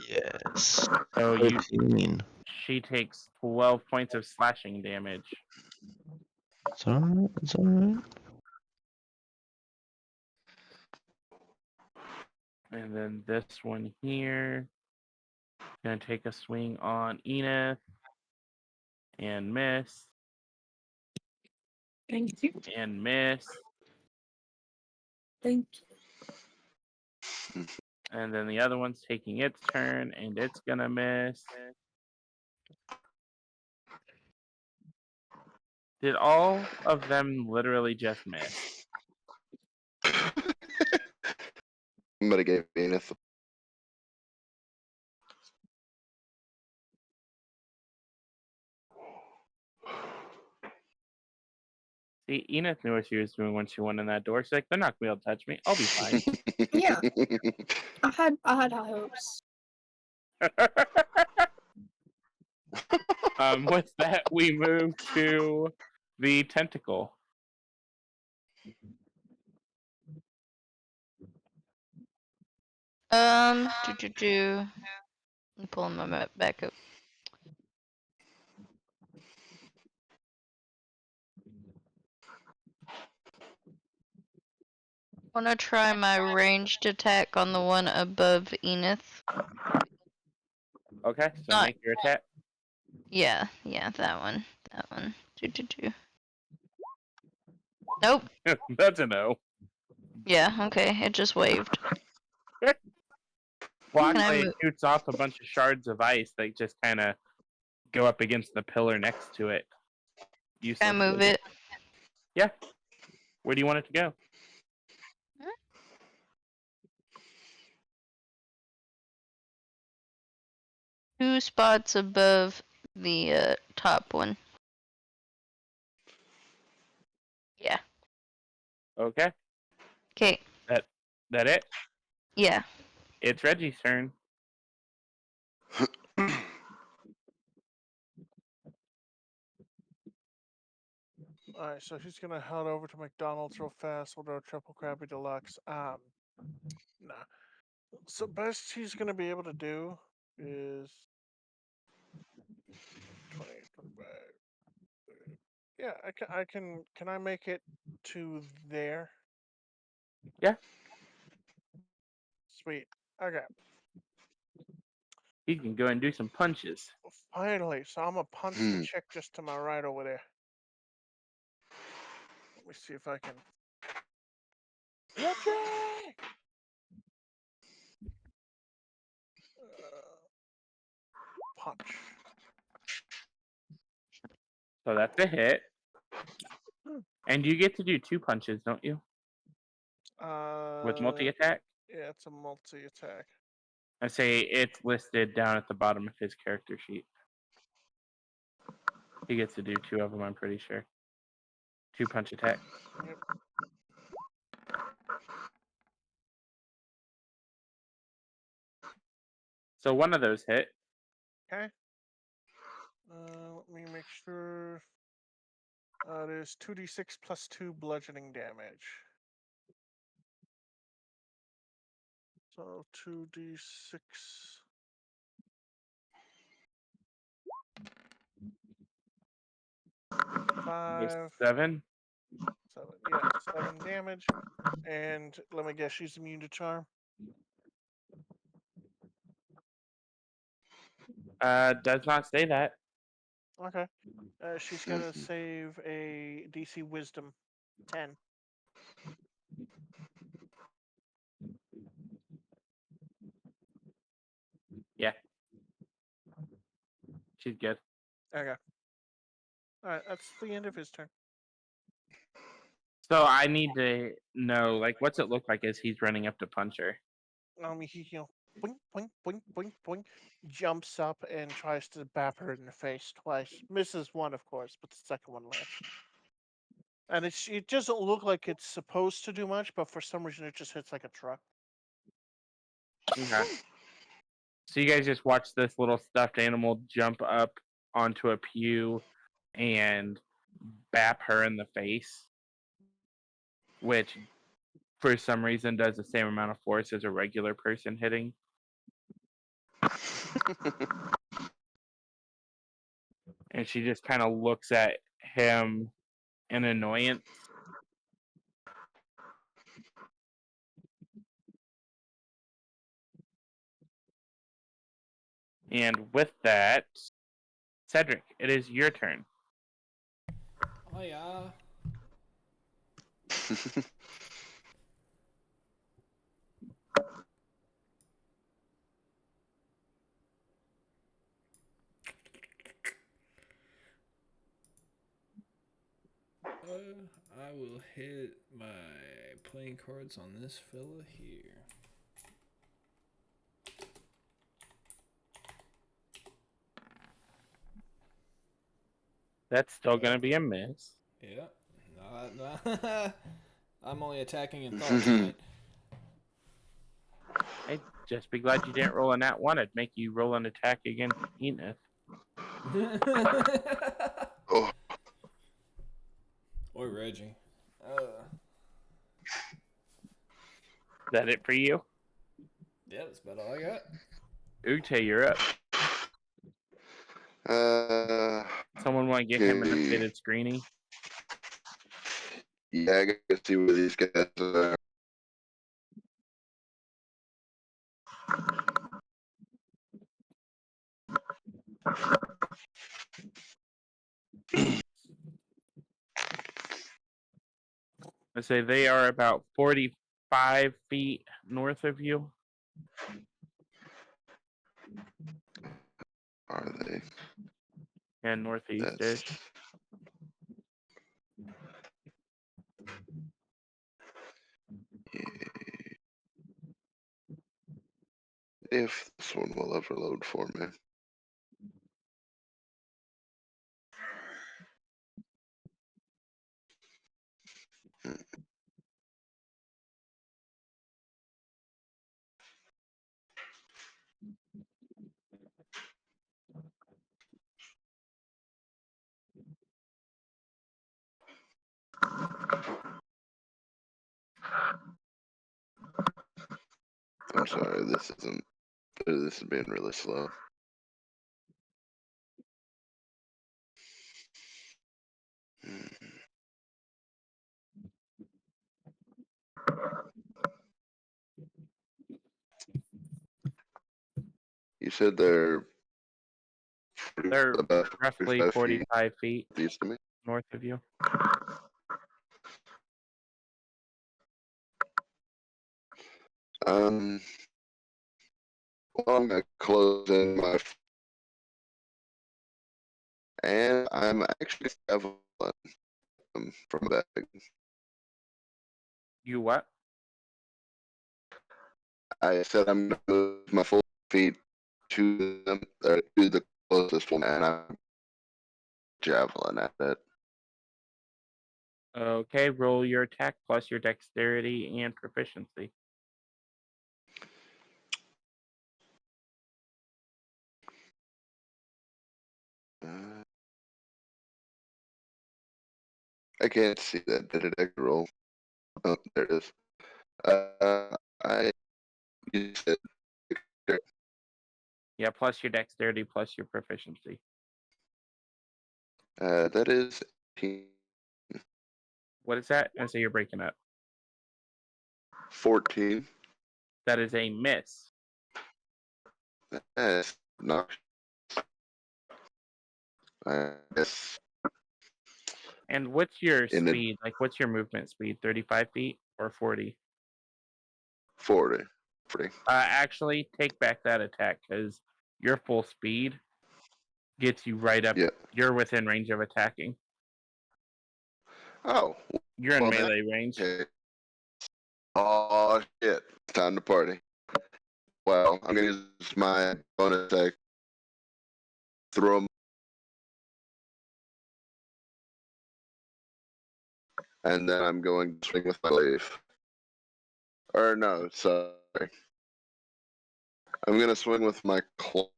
Yes. So 13. she takes 12 points of slashing damage. It's alright, it's alright. And then this one here, gonna take a swing on Enith and miss Thank you. and miss. Thank you. And then the other one's taking its turn and it's gonna miss. Did all of them literally just miss? Somebody gave Venus. See, Enith knew what she was doing when she went in that door. She's like, they're not gonna be able to touch me. I'll be fine. Yeah. I had high hopes. With that, we move to the tentacle. I'm pulling my map back up. I want to try my ranged attack on the one above Enith. Okay, so Not- make your attack. Yeah, that one. Nope. That's a no. Yeah, okay, it just waved. Blockblade shoots off a bunch of shards of ice that just kind of go up against the pillar next to it. Can I move it? Yeah. Where do you want it to go? Two spots above the top one. Yeah. Okay. Okay. That it? Yeah. It's Reggie's turn. Alright, so he's gonna head over to McDonald's real fast. We'll do a triple Krabby Deluxe. Nah. So best he's gonna be able to do is 20, 25. 30. Yeah, I can. Can I make it to there? Yeah. Sweet. Okay. He can go and do some punches. Finally, so I'm gonna punch the chick just to my right over there. Let me see if I can. Watching! Punch. So that's a hit. And you get to do 2 punches, don't you? With multi-attack? Yeah, it's a multi-attack. I say it's listed down at the bottom of his character sheet. He gets to do 2 of them, I'm pretty sure. 2 punch attack. Yep. So one of those hit. Okay. Let me make sure. It is 2d6 plus 2 bludgeoning damage. So 2d6. 5. 7. 7. Yeah, 7 damage. And let me guess, she's immune to charm. Does not say that. Okay. She's gonna save a DC Wisdom 10. Yeah. She's good. Okay. Alright, that's the end of his turn. So I need to know, like, what's it look like as he's running up to punch her? He boink, boink, boink, boink, boink, jumps up and tries to bap her in the face twice. Misses one, of course, but the second one lands. And it doesn't look like it's supposed to do much, but for some reason it just hits like a truck. Okay. So you guys just watch this little stuffed animal jump up onto a pew and bap her in the face, which for some reason does the same amount of force as a regular person hitting. And she just kind of looks at him in annoyance. And with that, Cedric, it is your turn. Oh yeah. I will hit my playing cards on this fella here. That's still going to be a miss. Yeah. I'm only attacking in thought tonight. I'd just be glad you didn't roll a nat 1. I'd make you roll an attack against Enith. Oh, Or Reggie. Is that it for you? Yeah, that's about all I got. Ute, you're up. Someone want to get him an okay. updated screening? Yeah, I gotta see where these guys are. I say they are about 45 feet north of you. Are they? And northeast-ish. That's... Yeah. If this one will ever load for me. I'm sorry, this isn't. This is being really slow. You said they're They're about roughly 45 feet east of me. north of you. Well, I'm gonna close in my, and I'm actually traveling from back. You what? I said I'm gonna move my full feet to them, to the closest one, and I'm javelin at it. Okay, roll your attack plus your dexterity and proficiency. I can't see that. Did it actually roll? Oh, there it is. You said Yeah, plus your dexterity plus your proficiency. that is 18, What is that? And so you're breaking up. 14. That is a miss. That's not. I guess And what's your in a speed? Like, what's your movement speed? 35 feet or 40? 40. 40. Actually, take back that attack because your full speed gets you right up. Yeah. You're within range of attacking. Oh. You're in Well, melee range. Okay. Oh shit! It's time to party. Well, I'm gonna use my bonus attack. Throw 'em, and then I'm going to swing with my leaf. Or no, sorry. I'm gonna swing with my club.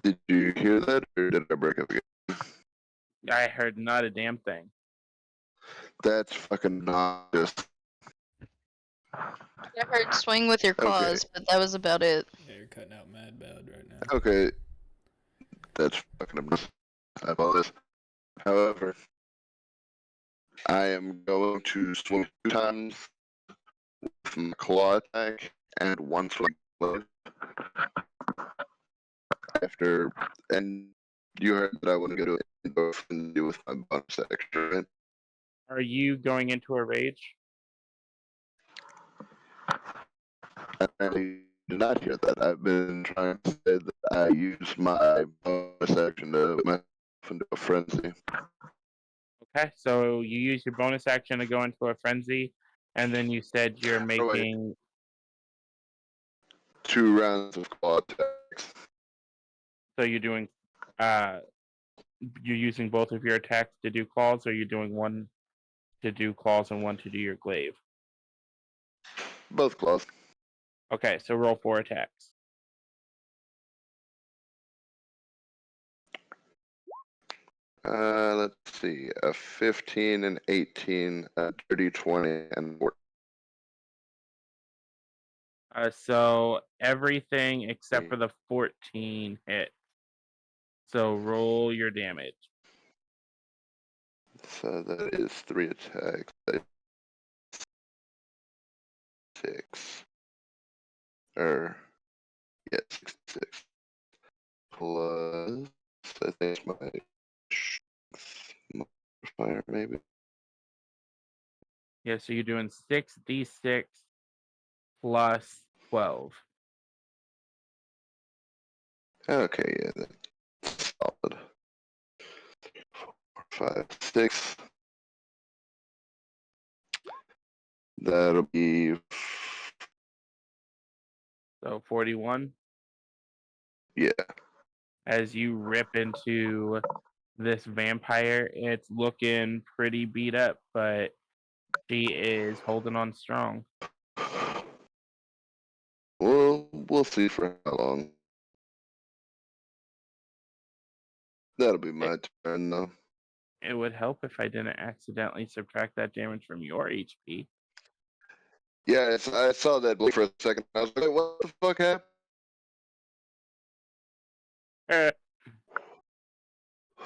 Did you hear that, or did I break up again? I heard not a damn thing. That's fucking obnoxious. I heard swing with your claws, but that was about it. Yeah, you're cutting out mad bad right now. Okay, that's fucking obnoxious. I apologize. However, I am going to swing 2 times with my claw attack and 1 swing with after. And you heard that I wouldn't go to it both and do with my bonus action, right? Are you going into a rage? I did not hear that. I've been trying to say that I use my bonus action to put myself into a frenzy. Okay, so you use your bonus action to go into a frenzy, and then you said you're Oh, wait. making 2 rounds of claw attacks. so you're doing you're using both of your attacks to do claws, or you're doing one to do claws and one to do your glaive. Both claws. Okay, so roll 4 attacks. Let's see. A 15 and 18, a dirty 20, and 14. So everything except for the 14 hit. So roll your damage. So that is 3 attacks. 6. Or, yeah, 66. Plus, I think it's my modifier, maybe. Yeah, so you're doing 6d6 plus 12. Okay, yeah, that's solid. 4, 5, 6. That'll be, So 41. yeah. As you rip into this vampire, it's looking pretty beat up, but she is holding on strong. Well, We'll see for how long. That'll be my turn, though. It would help if I didn't accidentally subtract that damage from your HP. Yeah, I saw that blink for a second. I was like, what the fuck happened?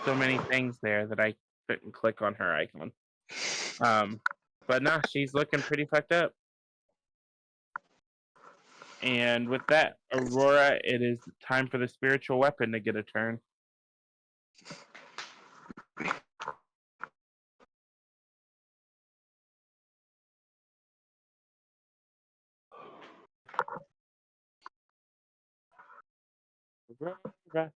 So many things there that I couldn't click on her icon. But nah, she's looking pretty fucked up. And with that, Aurora, it is time for the spiritual weapon to get a turn. Aurora.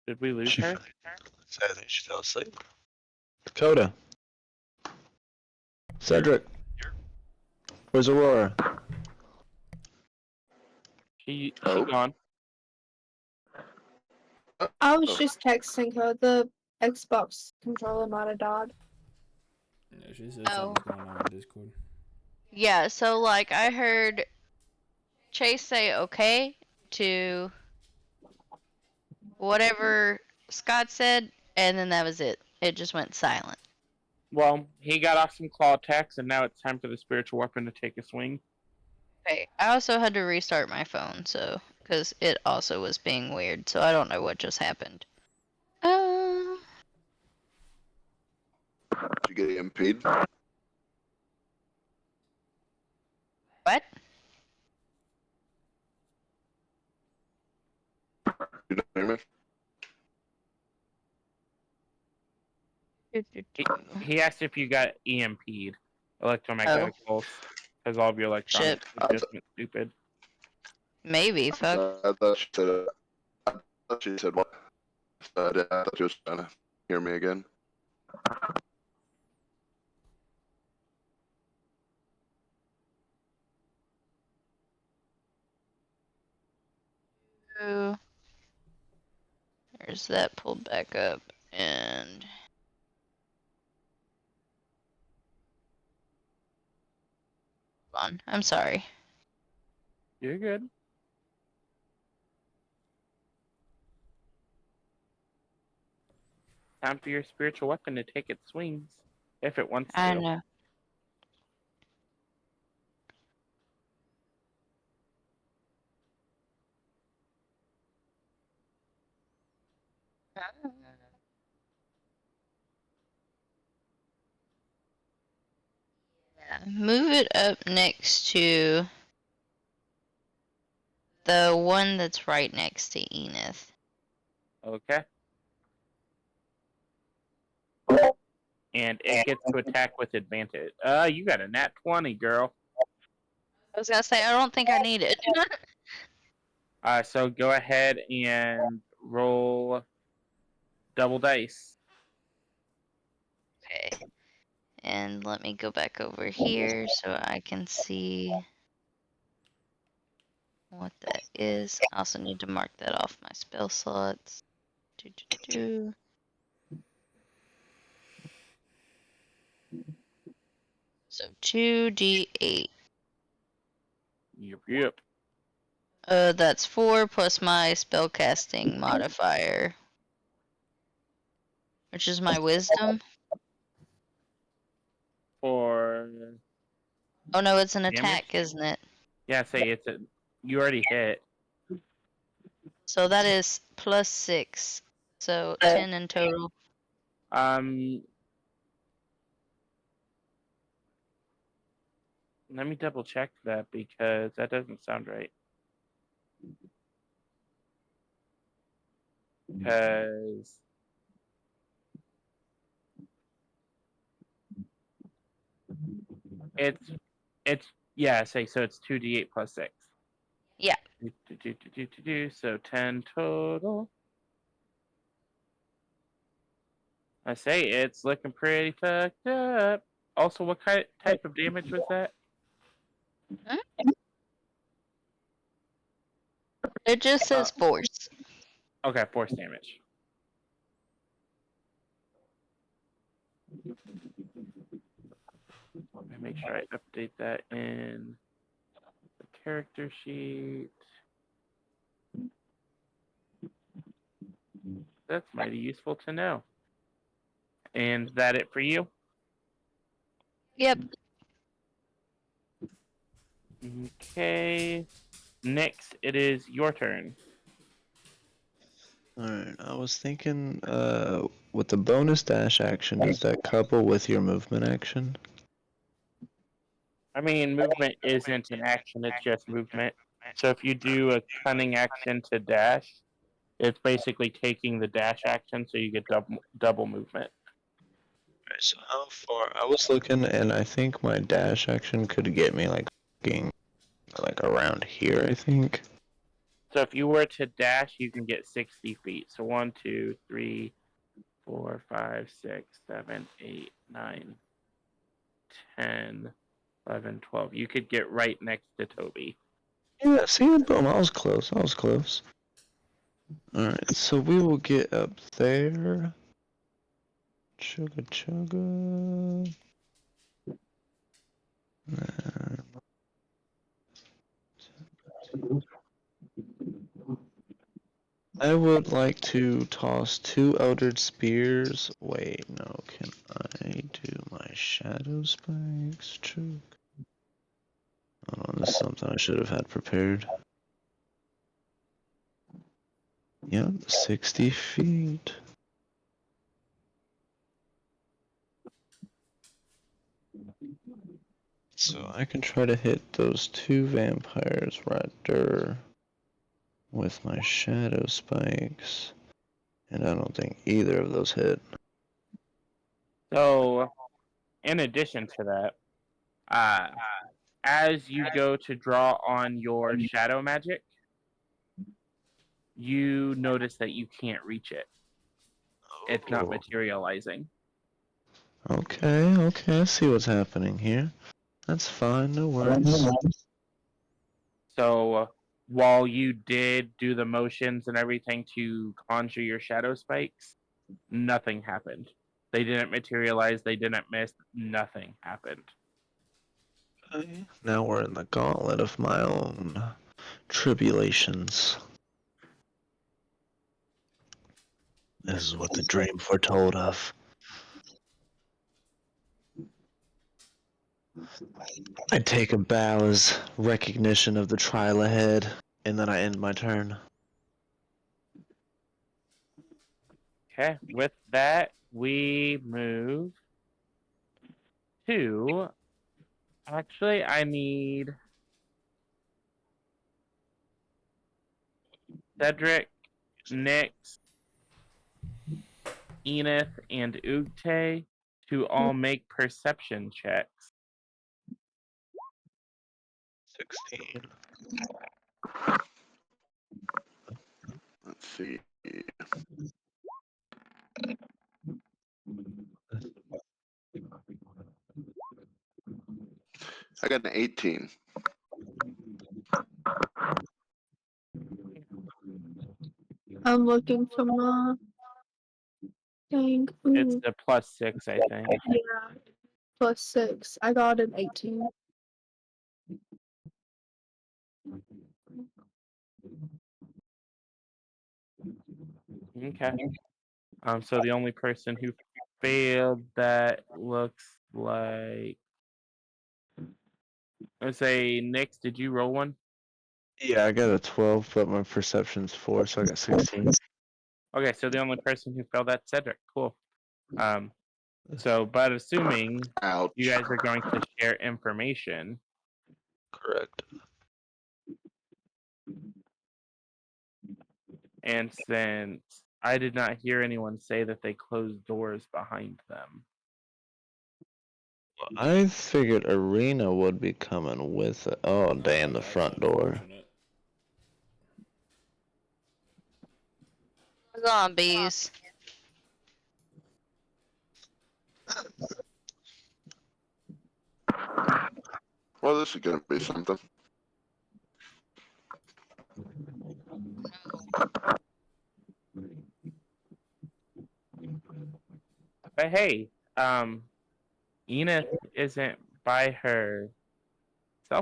Did we lose She her? I think she fell asleep. Dakota. Cedric. Where's Aurora? She Oh. gone. I was just texting her. The Xbox controller might have died. Yeah, she said something's going on in Discord. Yeah, so like I heard Chase say okay to whatever Scott said, and then that was it. It just went silent. Well, he got off some claw attacks, and now it's time for the spiritual weapon to take a swing. Okay. I also had to restart my phone, so because it also was being weird, so I don't know what just happened. Did you get EMP'd? What? You don't hear me? He asked if you got EMP'd, electromagnetic pulse, because all of your electronics Shit. are just went stupid. Maybe. Fuck. I thought she said. I thought she said what? I thought she was trying to hear me again. There's that pulled back up, and hold on. I'm sorry. You're good. Time for your spiritual weapon to take its swings, if it wants to. I know. Yeah, move it up next to the one that's right next to Enith. Okay. And it gets to attack with advantage. You got a nat 20, girl. I was gonna say, I don't think I need it. So go ahead and roll double dice. Okay. And let me go back over here so I can see what that is. I also need to mark that off my spell slots. So 2d8. Yep. That's 4 plus my spellcasting modifier, which is my wisdom. For Oh no, it's an damage? attack, isn't it? Yeah, say you already hit. So that is plus 6. So 10 in total. Let me double check that because that doesn't sound right. Because it's yeah, say so it's 2d8 plus 6. Yeah. So 10 total. I say it's looking pretty fucked up. Also, what type of damage was that? It just says force. Okay, force damage. Let me make sure I update that in the character sheet. That's mighty useful to know. And is that it for you? Yep. Okay. Next, it is your turn. Alright, I was thinking, with the bonus dash action, does that couple with your movement action? I mean, movement isn't an action, it's just movement. So if you do a cunning action to dash, it's basically taking the dash action, so you get double movement. Alright, so how far? I was looking, and I think my dash action could get me, like, around here, I think. So if you were to dash, you can get 60 feet. So 1, 2, 3, 4, 5, 6, 7, 8, 9, 10, 11, 12. You could get right next to Toby. Yeah, see, boom, I was close, I was close. Alright, so we will get up there. Chugga chugga. I would like to toss 2 Eldritch Spears. Wait, no, can I do my Shadow Spikes? Chug. Hold on, this is something I should have had prepared. Yep, 60 feet. So I can try to hit those 2 vampires right there with my Shadow Spikes. And I don't think either of those hit. So, in addition to that, as you go to draw on your shadow magic, you notice that you can't reach it. It's not Oh. materializing. Okay, okay, I see what's happening here. That's fine, no worries. So, while you did do the motions and everything to conjure your shadow spikes, nothing happened. They didn't materialize, they didn't miss, nothing happened. Okay. Now we're in the gauntlet of my own tribulations. This is what the dream foretold of. I take a bow as recognition of the trial ahead, and then I end my turn. Okay, with that, we move to. Actually, I need Cedric, Nyx, Enith, and Ugte to all make perception checks. 16. Let's see. I got an 18. I'm looking for my thing. It's Ooh, the +6, I think. yeah. +6. I got an 18. Okay. So the only person who failed that looks like. Let's say, Nyx, did you roll one? Yeah, I got a 12, but my perception's 4, so I got 16. Okay, so the only person who failed that's Cedric. Cool. But assuming Ouch. you guys are going to share information, Correct. and since I did not hear anyone say that they closed doors behind them, I figured Ireena would be coming with it. Oh, damn, the That's front door. unfortunate. Zombies. Well, this is gonna be something. but hey, Enith isn't by herself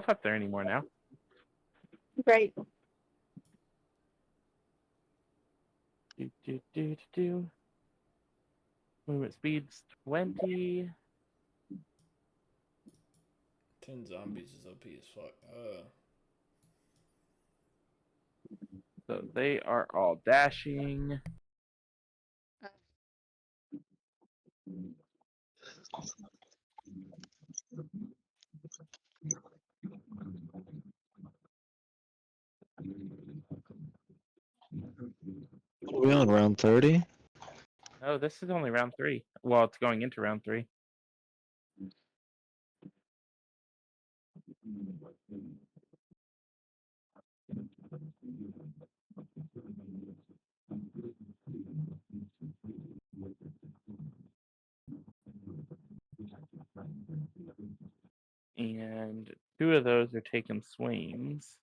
up there anymore now. Great. Do. Movement speed's 20. 10 zombies is OP as fuck. So they are all dashing. Are we on round 30? Oh, this is only round 3. Well, it's going into round 3. And 2 of those are taking swings.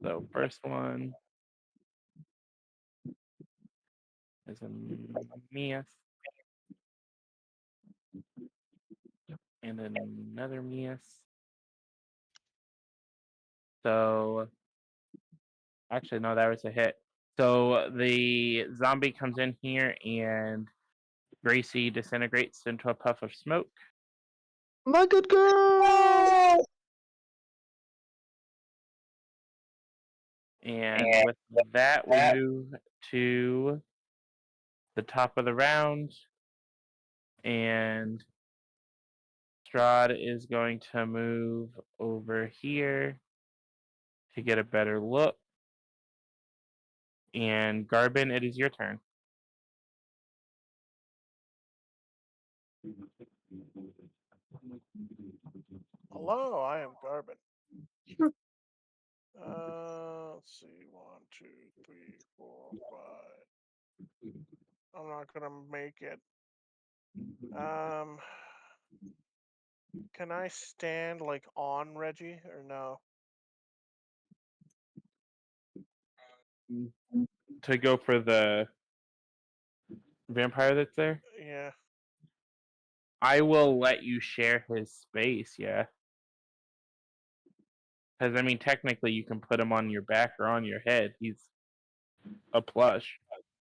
So first one is a miss. And another miss. So actually no, that was a hit. So the zombie comes in here and Gracie disintegrates into a puff of smoke. My good girl! And with that, we move to the top of the round. And Strahd is going to move over here to get a better look. And Garbin, it is your turn. Hello, I am Garbin. Let's see. 1, 2, 3, 4, 5. I'm not gonna make it. Can I stand like on Reggie or no? To go for the vampire that's there, Yeah. I will let you share his space, yeah. Because, I mean, technically you can put him on your back or on your head. He's a plush.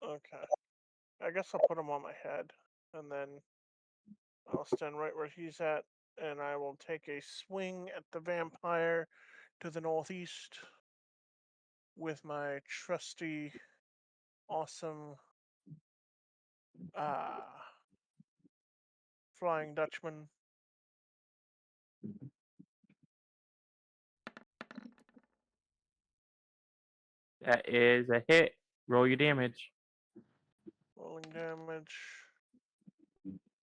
Okay. I guess I'll put him on my head, and then I'll stand right where he's at, and I will take a swing at the vampire to the northeast with my trusty, awesome, Flying Dutchman. That is a hit. Roll your damage. Rolling damage.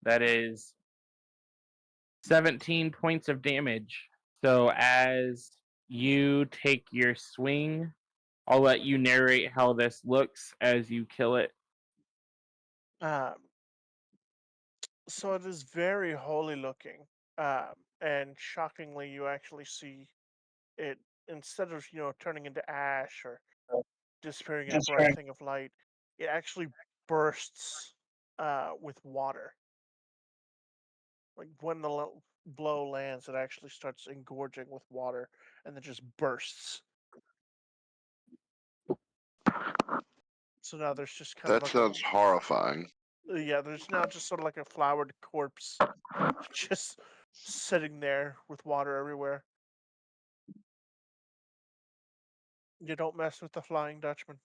That is 17 points of damage. So as you take your swing, I'll let you narrate how this looks as you kill it. So it is very holy looking, and shockingly, you actually see it instead of turning into ash or disappearing in a bright thing of light. It actually bursts with water. Like when the blow lands, it actually starts engorging with water, and then just bursts. So now there's just kind of That like sounds horrifying. yeah, there's now just sort of like a flowered corpse, just sitting there with water everywhere. You don't mess with the Flying Dutchman.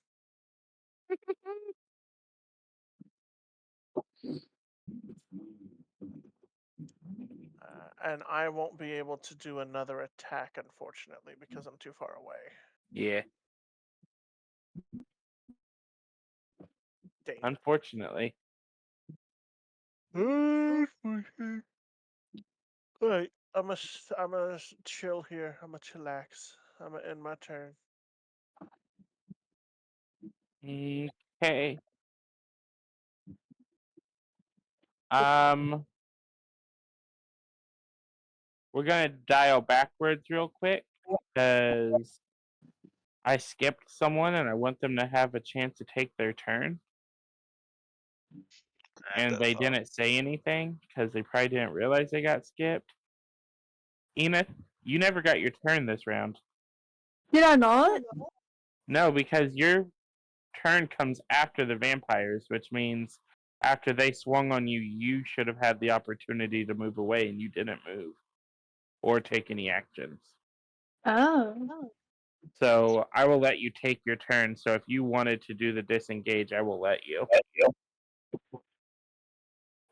And I won't be able to do another attack, unfortunately, because I'm too far away. Yeah, Dang it. unfortunately. Alright, I'm a chill here. I'm a chillax. I'm gonna end my turn. Okay. We're gonna dial backwards real quick because I skipped someone and I want them to have a chance to take their turn. And they didn't say anything because they probably didn't realize they got skipped. Enith, you never got your turn this round. Did I not? No, because your turn comes after the vampires, which means after they swung on you, you should have had the opportunity to move away and you didn't move or take any actions. Oh. So I will let you take your turn. So if you wanted to do the disengage, I will let you.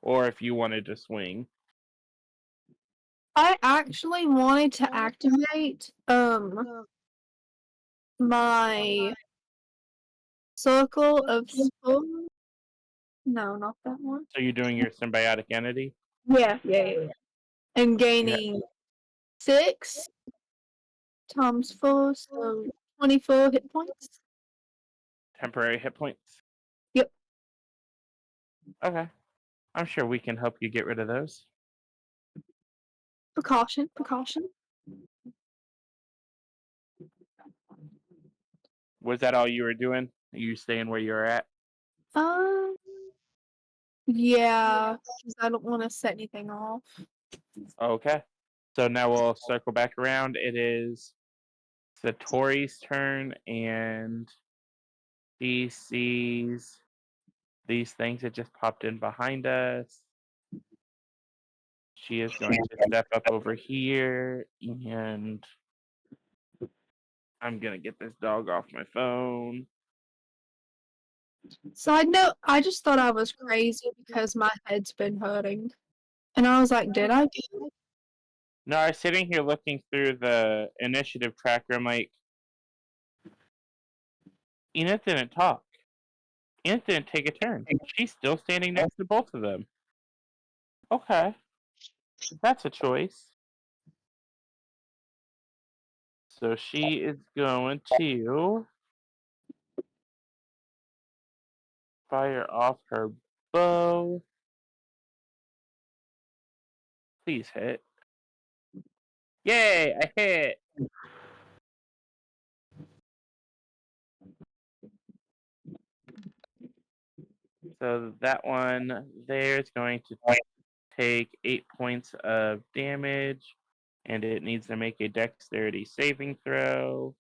Or if you wanted to swing. I actually wanted to activate my circle of spoon. No, not that one. So you're doing your symbiotic entity? Yeah. And gaining 6 times 4, so 24 hit points. Temporary hit points? Yep. Okay. I'm sure we can help you get rid of those. Precaution. Was that all you were doing? Are you staying where you're at? Yeah, because I don't want to set anything off. Okay. So now we'll circle back around. It is Satori's turn, and he sees these things that just popped in behind us. She is going to step up over here, and I'm going to get this dog off my phone. Side note, I just thought I was crazy because my head's been hurting. And I was like, did I do it? No, I was sitting here looking through the initiative tracker. I'm like, Enith didn't talk. Enith didn't take a turn. She's still standing next to both of them. Okay. That's a choice. So she is going to fire off her bow. Please hit. Yay, I hit. So that one there is going to take 8 points of damage, and it needs to make a dexterity saving throw.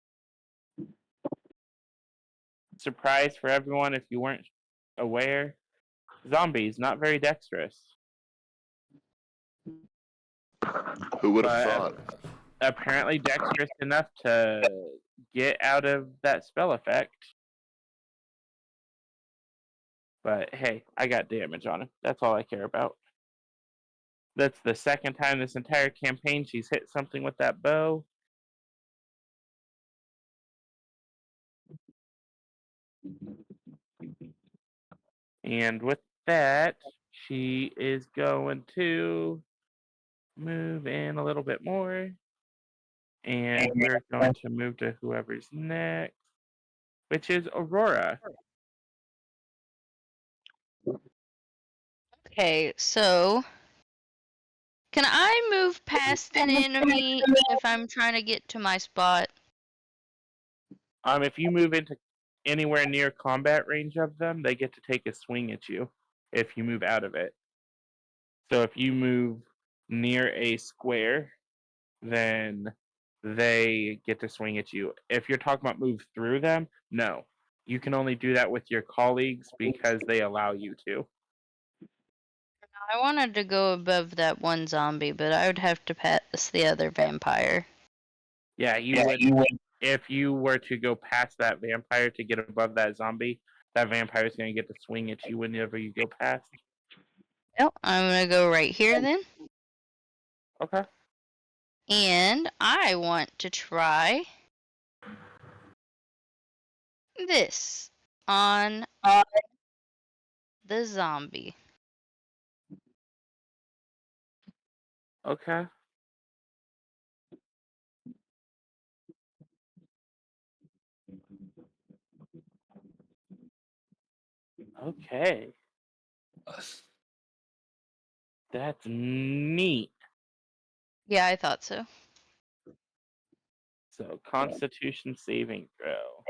Surprise for everyone if you weren't aware. Zombies, not very dexterous. Who would have But thought? apparently dexterous enough to get out of that spell effect. But hey, I got damage on him. That's all I care about. That's the second time this entire campaign she's hit something with that bow. And with that, she is going to move in a little bit more. And we're going to move to whoever's next, which is Aurora. Okay, so can I move past an enemy if I'm trying to get to my spot? If you move into anywhere near combat range of them, they get to take a swing at you if you move out of it. So if you move near a square, then they get to swing at you. If you're talking about move through them, no. You can only do that with your colleagues because they allow you to. I wanted to go above that one zombie, but I would have to pass the other vampire. Yeah, you would. If you were to go past that vampire to get above that zombie, that vampire is going to get to swing at you whenever you go past. Well, I'm going to go right here then. Okay. And I want to try this on the zombie. Okay. Okay. That's neat. Yeah, I thought so. So Constitution saving throw.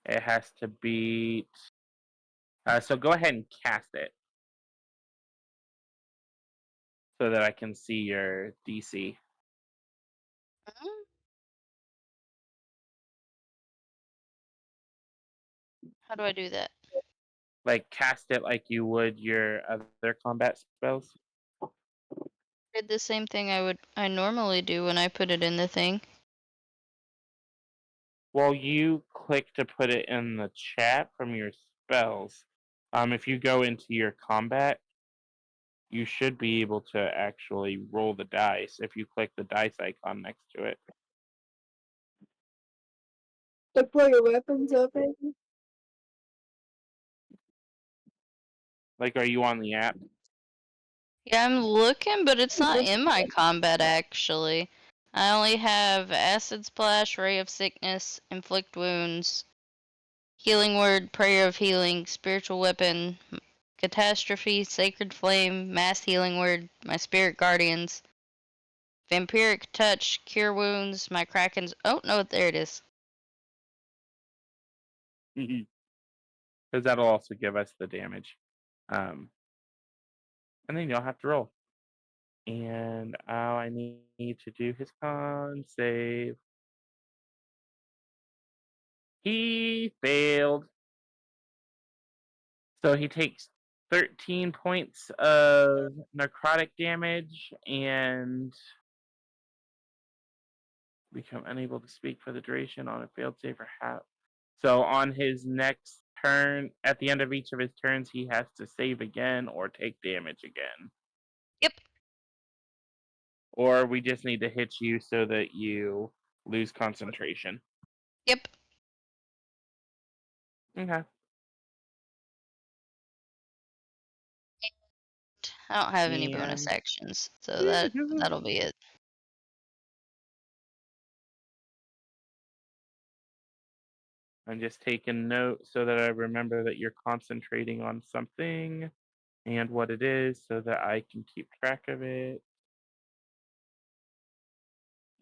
It has to beat. So go ahead and cast it so that I can see your DC. Mhm. How do I do that? Like cast it like you would your other combat spells. Did the same thing I normally do when I put it in the thing. Well, you click to put it in the chat from your spells. If you go into your combat, you should be able to actually roll the dice if you click the dice icon next to it. To pull your weapons up, maybe? Like, are you on the app? Yeah, I'm looking, but it's not in my combat actually. I only have Acid Splash, Ray of Sickness, Inflict Wounds, Healing Word, Prayer of Healing, Spiritual Weapon, Catastrophe, Sacred Flame, Mass Healing Word, my Spirit Guardians, Vampiric Touch, Cure Wounds, my Kraken's. Oh, no, there it is. Because that'll also give us the damage. And then you'll have to roll. And I need to do his con save. He failed. So he takes 13 points of necrotic damage and become unable to speak for the duration on a failed save or half. So on his next turn, at the end of each of his turns, he has to save again or take damage again. Yep. Or we just need to hit you so that you lose concentration. Yep. Okay. I don't have any bonus And actions, so that'll be it. I'm just taking note so that I remember that you're concentrating on something and what it is so that I can keep track of it.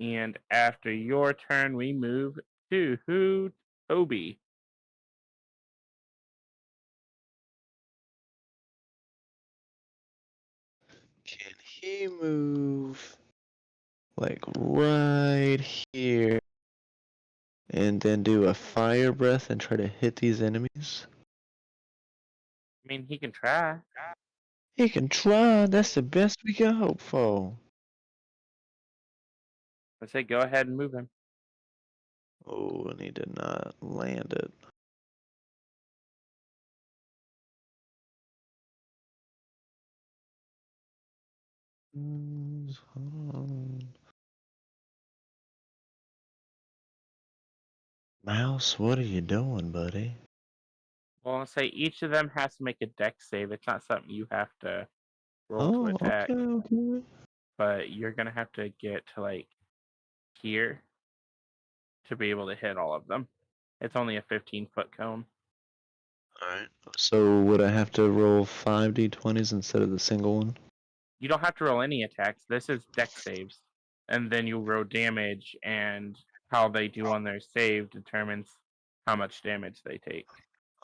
And after your turn, we move to Toby. Can he move like right here and then do a fire breath and try to hit these enemies? I mean, he can try. He can try. That's the best we can hope for. I say go ahead and move him. Oh, and he did not land it. Hold on. Mouse, what are you doing, buddy? Well, I'll say each of them has to make a dex save. It's not something you have to roll to Oh, attack, okay. but you're gonna have to get to like here to be able to hit all of them. It's only a 15-foot cone. Alright. So would I have to roll 5d20s instead of the single one? You don't have to roll any attacks. This is dex saves, and then you roll damage, and how they do on their save determines how much damage they take.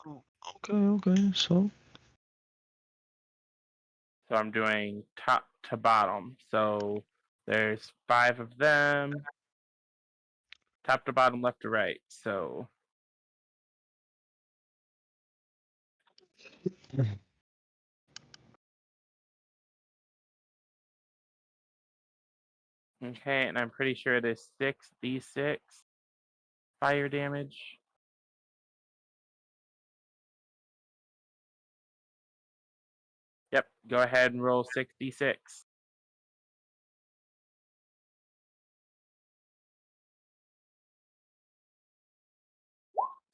Oh, okay. So So I'm doing top to bottom. So there's 5 of them, top to bottom, left to right. So okay, and I'm pretty sure it is 6d6 fire damage. Yep, go ahead and roll 6d6.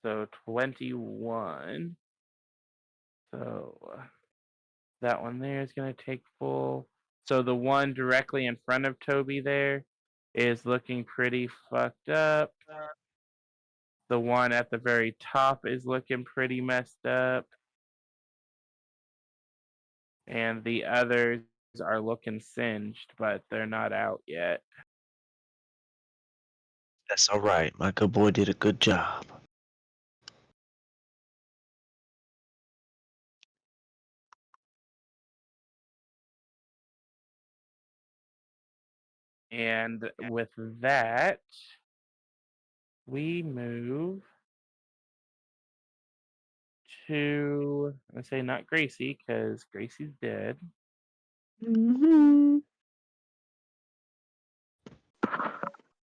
So 21. So that one there is going to take full. So the one directly in front of Toby there is looking pretty fucked up. The one at the very top is looking pretty messed up. And the others are looking singed, but they're not out yet. That's alright. My good boy did a good job. And with that, we move to, let's say not Gracie, because Gracie's dead. Mm-hmm.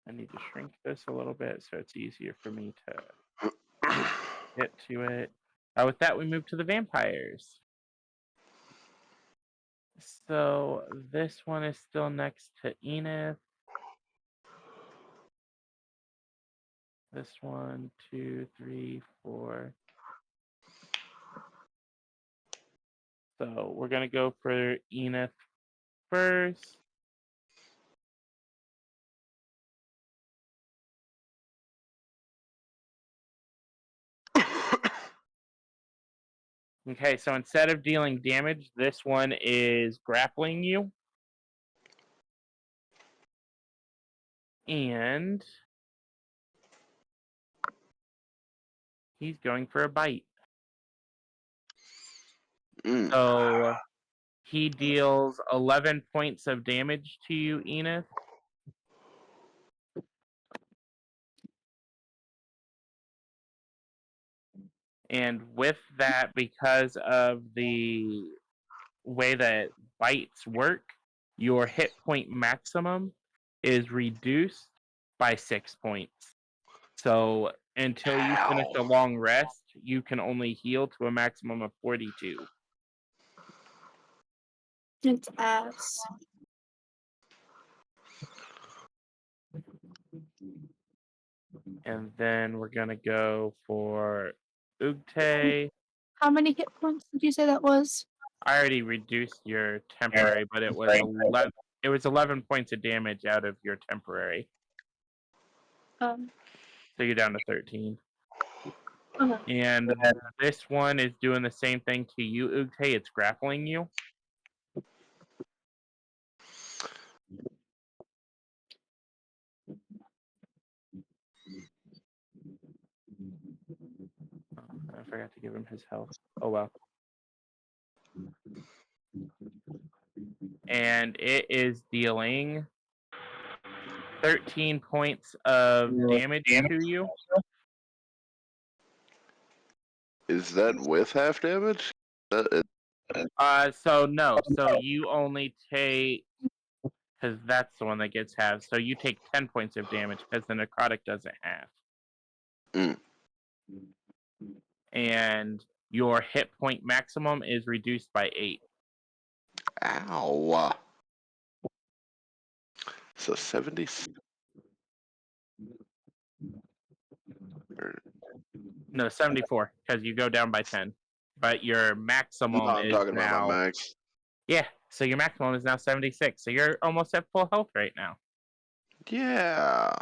I need to shrink this a little bit so it's easier for me to get to it. With that, we move to the vampires. So this one is still next to Enith. This 1, 2, 3, 4. So we're gonna go for Enith first. Okay, so instead of dealing damage, this one is grappling you. And he's going for a bite. So he deals 11 points of damage to you, Enith. And with that, because of the way that bites work, your hit point maximum is reduced by 6 points. So until you finish a long rest, you can only heal to a maximum of 42. It's ass. And then we're gonna go for Ugte. How many hit points did you say that was? I already reduced your temporary, but it was 11. It was 11 points of damage out of your temporary, so you're down to 13. Okay. And this one is doing the same thing to you, Ugte. It's grappling you. I forgot to give him his health. Oh well. And it is dealing 13 points of damage to you. Is that with half damage? So no. So you only take, because that's the one that gets halved. So you take 10 points of damage because the necrotic doesn't halve. Mm. And your hit point maximum is reduced by 8. Ow. So 70. No, 74, because you go down by 10. But your No, maximum I'm is talking about now. my max. Yeah, so your maximum is now 76. So you're almost at full health right now. Yeah.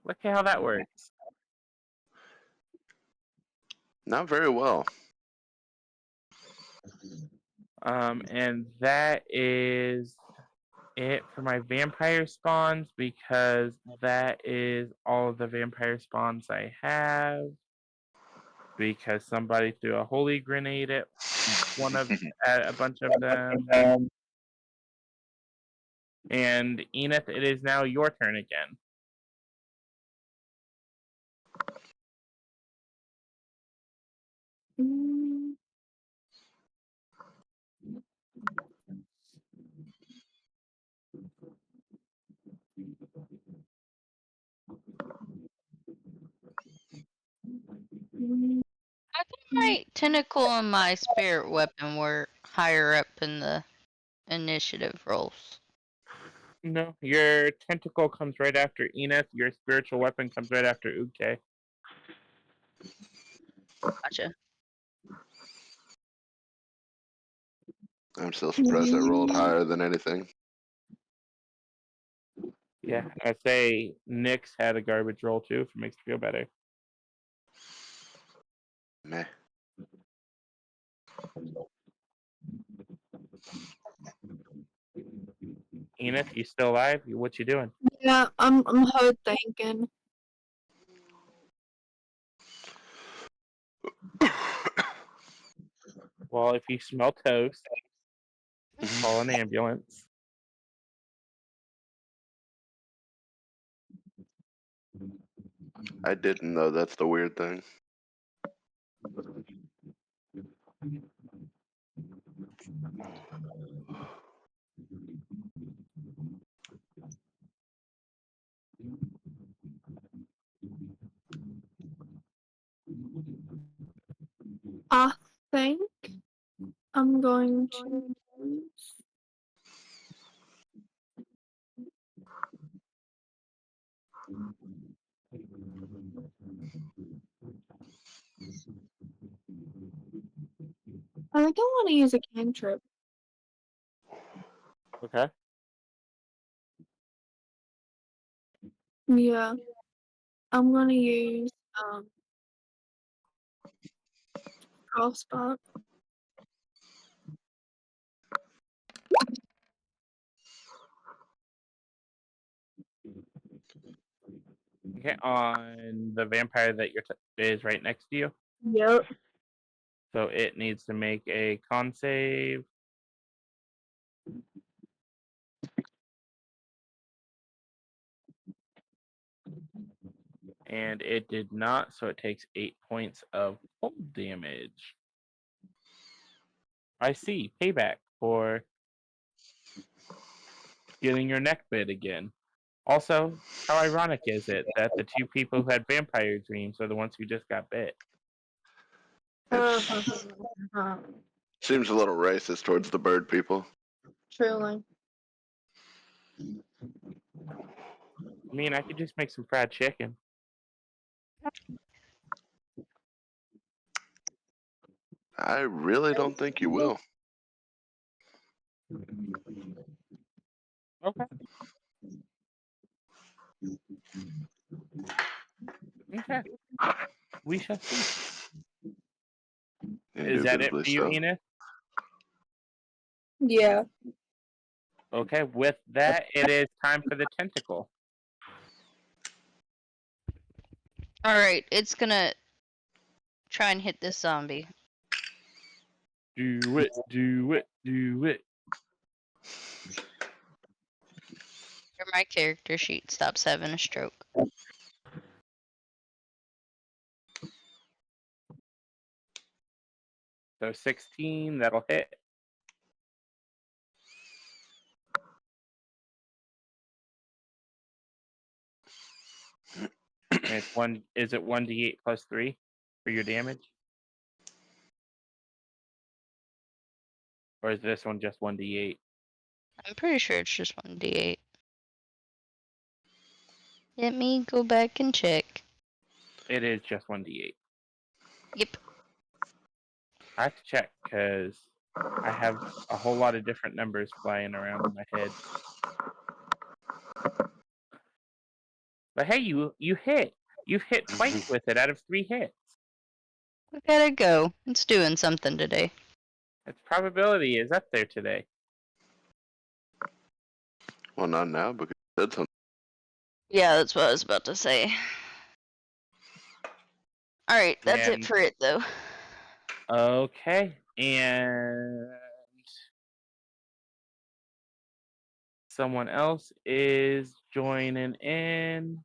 Look at how that works. Not very well. And that is it for my vampire spawns, because that is all of the vampire spawns I have. Because somebody threw a holy grenade at a bunch of them. And Enith, it is now your turn again. Mm. I thought my tentacle and my spirit weapon were higher up in the initiative rolls. No, your tentacle comes right after Enith. Your spiritual weapon comes right after Ugte. Gotcha. I'm still surprised I rolled higher than anything. Yeah, I say Nyx had a garbage roll too, if it makes you feel better. Meh. Enith, you still alive? What you doing? Yeah, I'm hard thinking. Well, if you smell toast, call an ambulance. I didn't though. That's the weird thing. I think I'm going to. I think I want to use a cantrip. Okay. Yeah, I'm gonna use crossbar. Okay, on the vampire that is right next to you. Yep. So it needs to make a con save. And it did not, so it takes 8 points of cold damage. I see. Payback for getting your neck bit again. Also, how ironic is it that the two people who had vampire dreams are the ones who just got bit? Uh, Seems a little racist towards the bird people. truly. I mean, I could just make some fried chicken. I really don't think you will. Okay. Okay. We shall see. Is that it Indubitably for you, so. Enith? Yeah. Okay, with that, it is time for the tentacle. Alright, it's gonna try and hit this zombie. Do it, do it, do it. Or my character sheet stops having a stroke. So 16, that'll hit. And it's one. Is it 1d8 plus 3 for your damage? Or is this one just 1d8? I'm pretty sure it's just 1d8. Let me go back and check. It is just 1d8. Yep. I have to check because I have a whole lot of different numbers flying around in my head. But hey, you hit. You've hit twice with it out of 3 hits. Look at it go. It's doing something today. Its probability is up there today. Well, not now because you said something. Yeah, that's what I was about to say. Alright, that's it And for it though. okay, and someone else is joining in.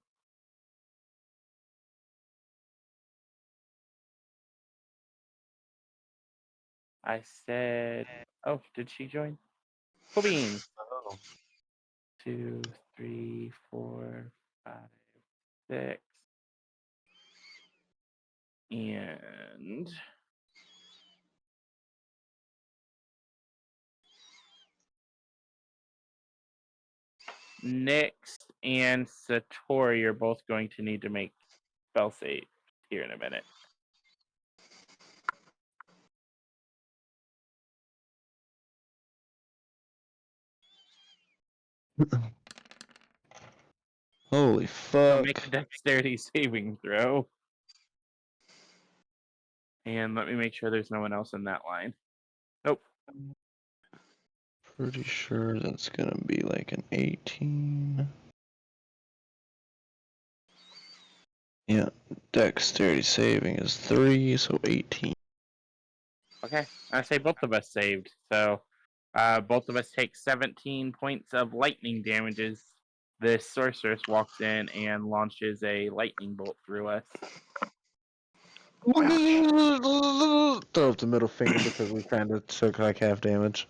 I said, oh, did she join? Cool beans. Oh. 2, 3, 4, 5, 6. And Nyx and Satori are both going to need to make spell save here in a minute. Holy So fuck. make a dexterity saving throw. And let me make sure there's no one else in that line. Nope. Pretty sure that's gonna be like an 18. Yeah, dexterity saving is 3, so 18. Okay, I say both of us saved. So, both of us take 17 points of lightning damages. This sorceress walks in and launches a lightning bolt through us. Throw up the middle finger because we kind of took like half damage.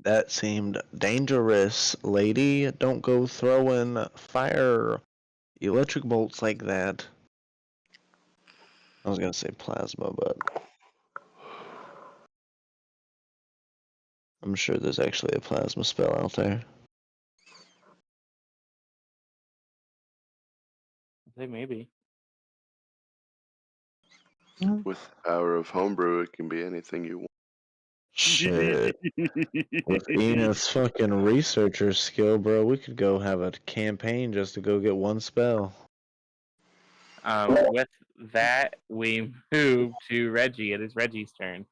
That seemed dangerous, lady. Don't go throwing fire electric bolts like that. I was gonna say plasma, but I'm sure there's actually a plasma spell out there. I say maybe. With the power of homebrew, it can be anything you want. Shit. With Enid's fucking researcher skill, bro, we could go have a campaign just to go get one spell. With that, we move to Reggie. It is Reggie's turn.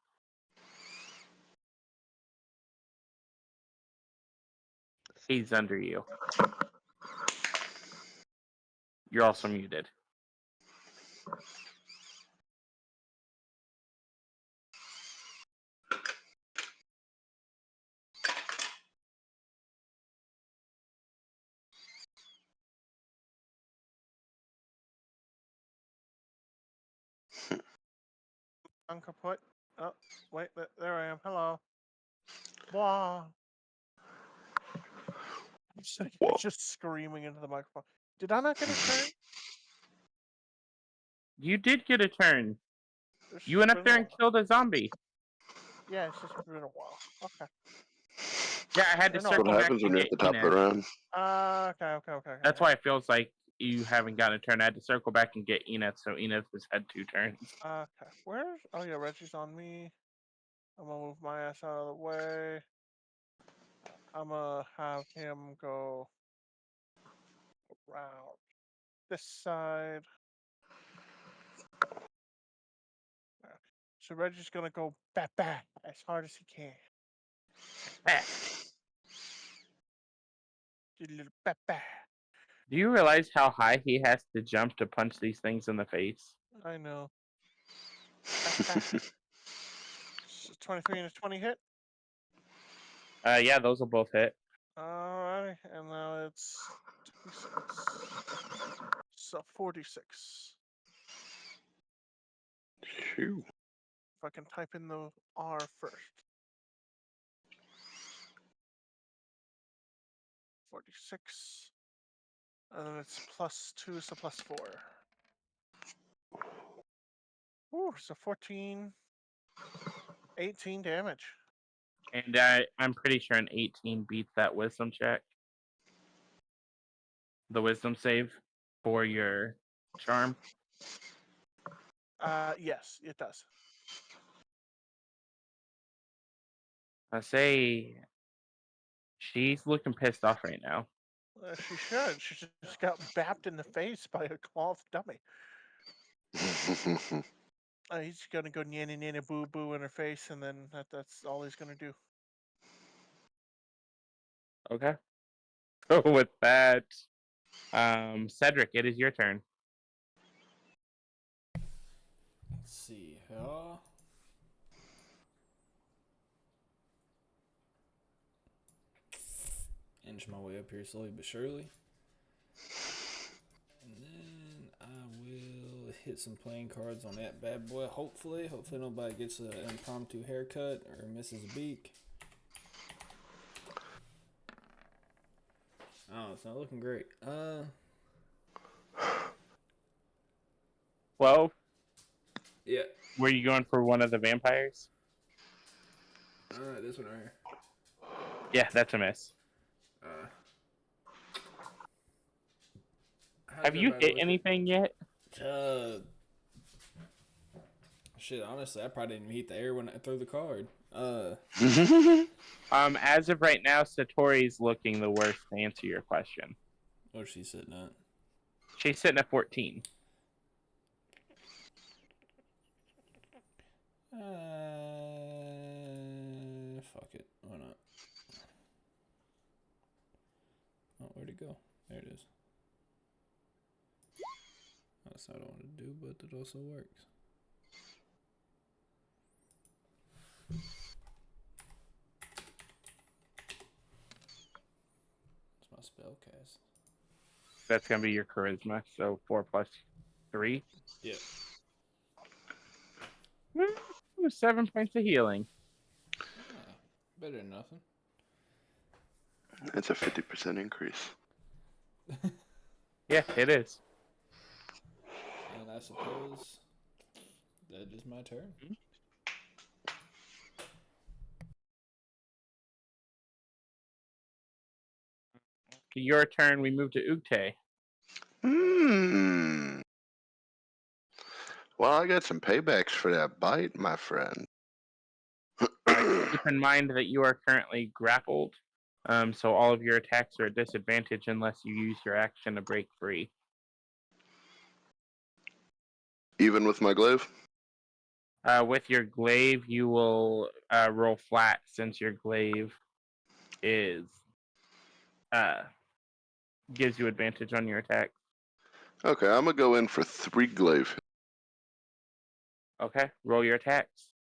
He's under you. You're also muted. Unkaput. Oh, wait, there I am. Hello. Blah. Just screaming into the microphone. Did I not get a turn? You did get a turn. It's You went just up been there a and while. killed a zombie. Yeah, it's just been a while. Okay. Yeah, I had to Or no. What circle back happens when and you're get at the top of the Enid. round? Okay. That's why it feels like you haven't gotten a turn. I had to circle back and get Enid, so Enid has had 2 turns. Okay. Where's? Oh yeah, Reggie's on me. I'm gonna move my ass out of the way. I'm gonna have him go around this side. So Reggie's gonna go back as hard as he can. Ah. Do a little back. Do you realize how high he has to jump to punch these things in the face? I know. Back. So 23 and a 20 hit. Yeah, those will both hit. Alright, and now it's 26. So 46. Phew. If I can type in the R first. 46. And then it's +2, so +4. Ooh, so 14. 18 damage. And I'm pretty sure an 18 beats that wisdom check. The wisdom save for your charm. Yes, it does. I say she's looking pissed off right now. She should. She just got bapped in the face by a cloth dummy. He's gonna go nana boo boo in her face, and then that's all he's gonna do. Okay. So with that, Cedric, it is your turn. Let's see. Inch my way up here slowly but surely. And then I will hit some playing cards on that bad boy. Hopefully nobody gets an impromptu haircut or misses a beak. Oh, it's not looking great. 12. Yeah. Were you going for one of the vampires? This one right here. Yeah, that's a miss. Have you hit anything yet? Shit, honestly, I probably didn't even hit the air when I threw the card. As of right now, Satori's looking the worst to answer your question. What's she sitting at? She's sitting at 14. go? There it is. That's not what I want to do, but it also works. It's my spell cast. That's gonna be your charisma. So 4 plus 3. Yeah. 7 points of healing. Ah, better than nothing. It's a 50% increase. Yeah, it is. And I suppose that is my turn. Your turn. We move to Ugte. Well, I got some paybacks for that bite, my friend. Keep in mind that you are currently grappled, so all of your attacks are at disadvantage unless you use your action to break free. Even with my glaive? With your glaive, you will roll flat since your glaive is gives you advantage on your attack. Okay, I'm gonna go in for 3 glaive. Okay, roll your attacks.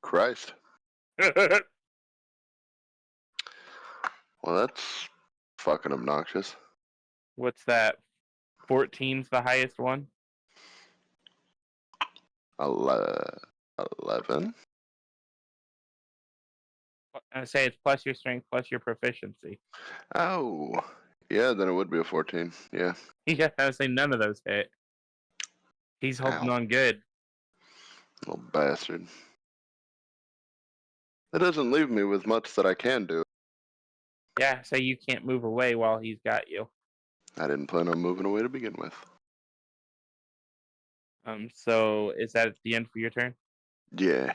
Christ. Well, that's fucking obnoxious. What's that? 14's the highest one. 11. I say it's plus your strength plus your proficiency. Oh, yeah, then it would be a 14. Yeah. Yeah, I would say none of those hit. He's holding Ow. on good. Little bastard. That doesn't leave me with much that I can do. Yeah, say you can't move away while he's got you. I didn't plan on moving away to begin with. So is that the end for your turn? Yeah.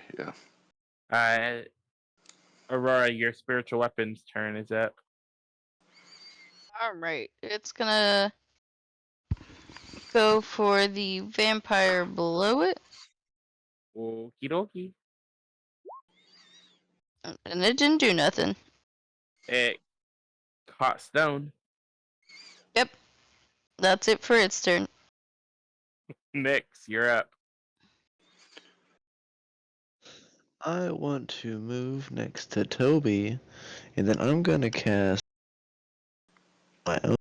Aurora, your spiritual weapons turn is up. Alright, it's gonna go for the vampire below it. Okie dokie. And it didn't do nothing. It caught stone. Yep. That's it for its turn. Nyx, you're up. I want to move next to Toby, and then I'm gonna cast my own.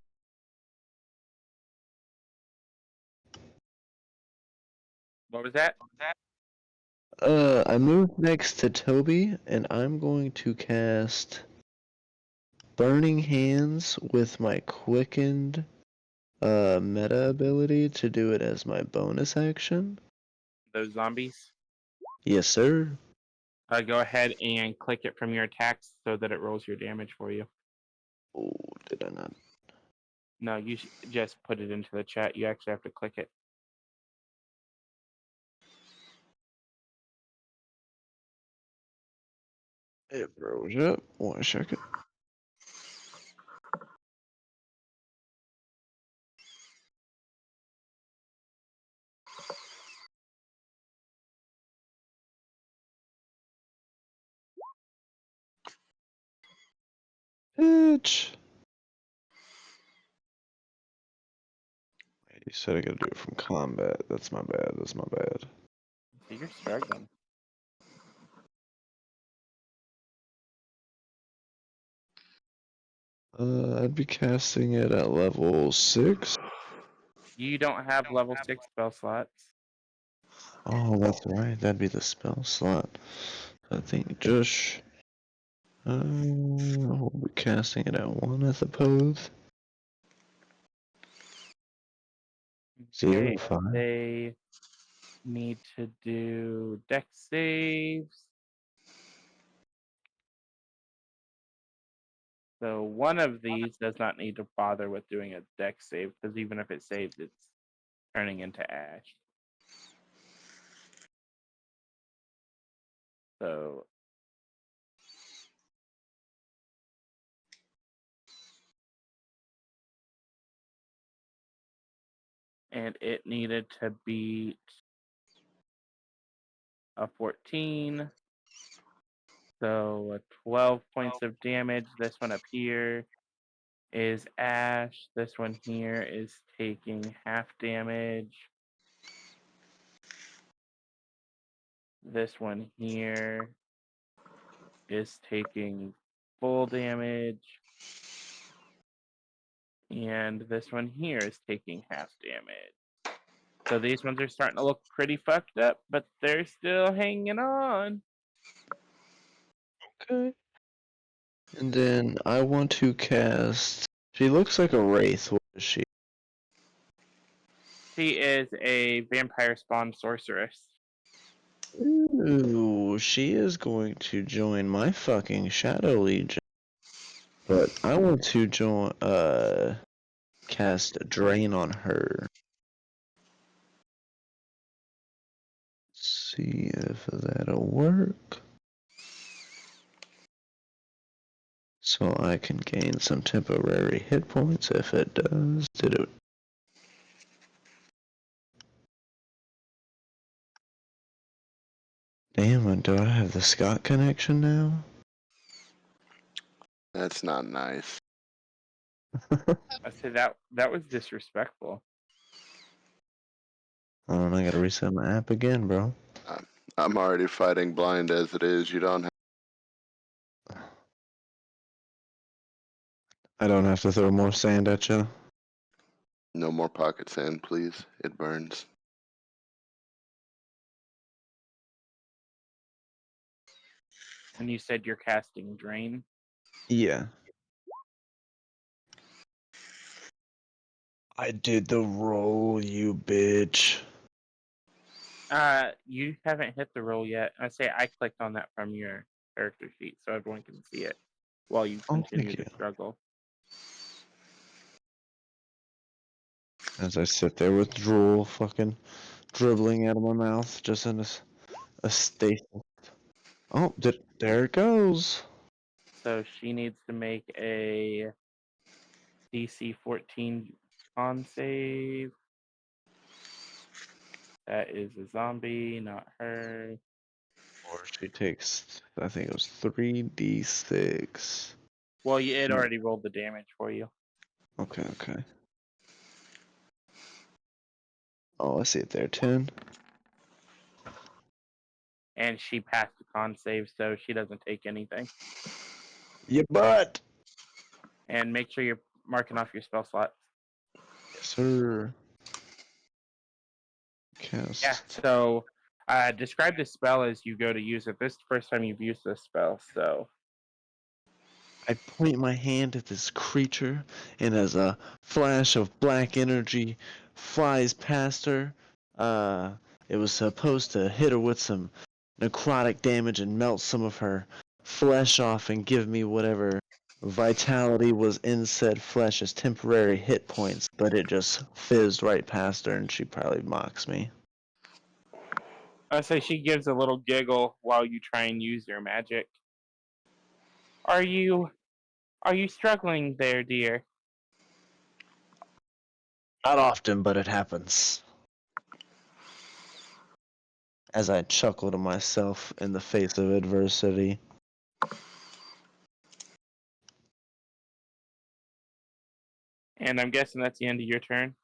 What was that? I moved next to Toby, and I'm going to cast Burning Hands with my quickened meta ability to do it as my bonus action. Those zombies? Yes, sir. Go ahead and click it from your attacks so that it rolls your damage for you. Oh, did I not? No, you just put it into the chat. You actually have to click it. It froze up. 1 second. Bitch. You said I gotta do it from combat. That's my bad. That's my bad. So you're struggling. I'd be casting it at level 6. You don't have level 6 spell slots. Oh, that's right. That'd be the spell slot. I think Josh. We'll be casting it at 1, I suppose. Okay, 0, 5. they need to do dex saves. So one of these does not need to bother with doing a dex save, because even if it saves, it's turning into ash. So and it needed to beat a 14. So 12 points of damage. This one up here is Ash. This one here is taking half damage. This one here is taking full damage. And this one here is taking half damage. So these ones are starting to look pretty fucked up, but they're still hanging on. Okay. And then I want to cast. She looks like a wraith. What is she? She is a vampire spawn sorceress. Ooh, she is going to join my fucking Shadow Legion. But I want to cast Drain on her. See if that'll work. So I can gain some temporary hit points if it does. Did it? Damn, do I have the Scott connection now? That's not nice. I say that was disrespectful. I don't know, I gotta reset my app again, bro. I'm already fighting blind as it is. You don't have. I don't have to throw more sand at you. No more pocket sand, please. It burns. And you said you're casting Drain. Yeah. I did the roll, you bitch. You haven't hit the roll yet. I say I clicked on that from your character sheet so everyone can see it while you Oh, continue thank to you. struggle. As I sit there with drool fucking dribbling out of my mouth, just in a state. Oh, there it goes. So she needs to make a DC 14 con save. That is a zombie, not her. Or she takes, I think it was 3d6. Well, it No. already rolled the damage for you. Okay, okay. Oh, I see it there, 10. And she passed the con save, so she doesn't take anything. Your butt! And make sure you're marking off your spell slots. Yes, sir. Cast. Yeah, so describe this spell as you go to use it. This is the first time you've used this spell, so. I point my hand at this creature, and as a flash of black energy flies past her, it was supposed to hit her with some necrotic damage and melt some of her flesh off and give me whatever vitality was in said flesh as temporary hit points, but it just fizzed right past her and she probably mocks me. I say she gives a little giggle while you try and use your magic. Are you struggling there, dear? Not often, but it happens. As I chuckle to myself in the face of adversity. And I'm guessing that's the end of your turn.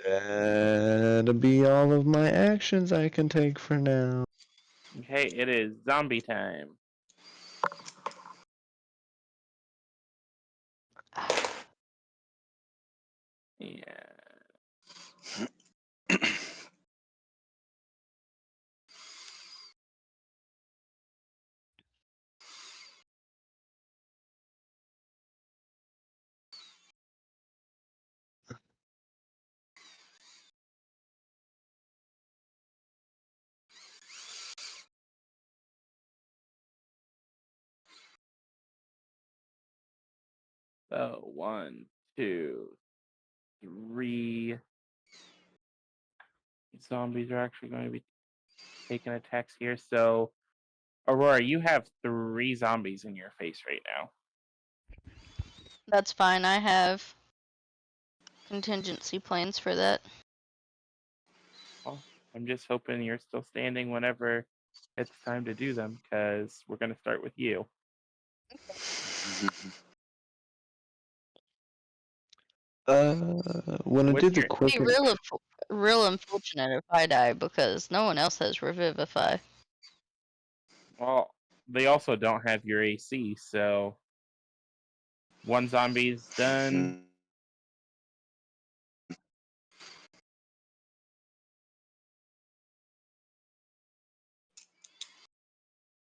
That'll be all of my actions I can take for now. Okay, it is zombie time. Yeah. So 1, 2, 3. Zombies are actually going to be taking attacks here. So, Aurora, you have 3 zombies in your face right now. That's fine. I have contingency plans for that. Well, I'm just hoping you're still standing whenever it's time to do them because we're going to start with you. When I What's do the your- quick, Be real unfortunate if I die because no one else has revivify. Well, they also don't have your AC, so one zombie's done.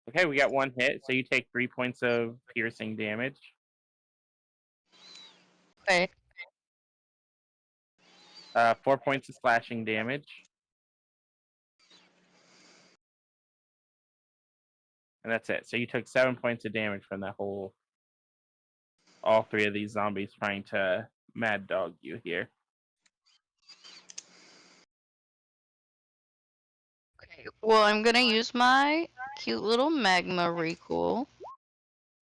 Okay, we got one hit, so you take 3 points of piercing damage. Okay. 4 points of slashing damage. And that's it. So you took 7 points of damage from that whole... all three of these zombies trying to mad dog you here. Okay. Well, I'm gonna use my cute little magma recoil.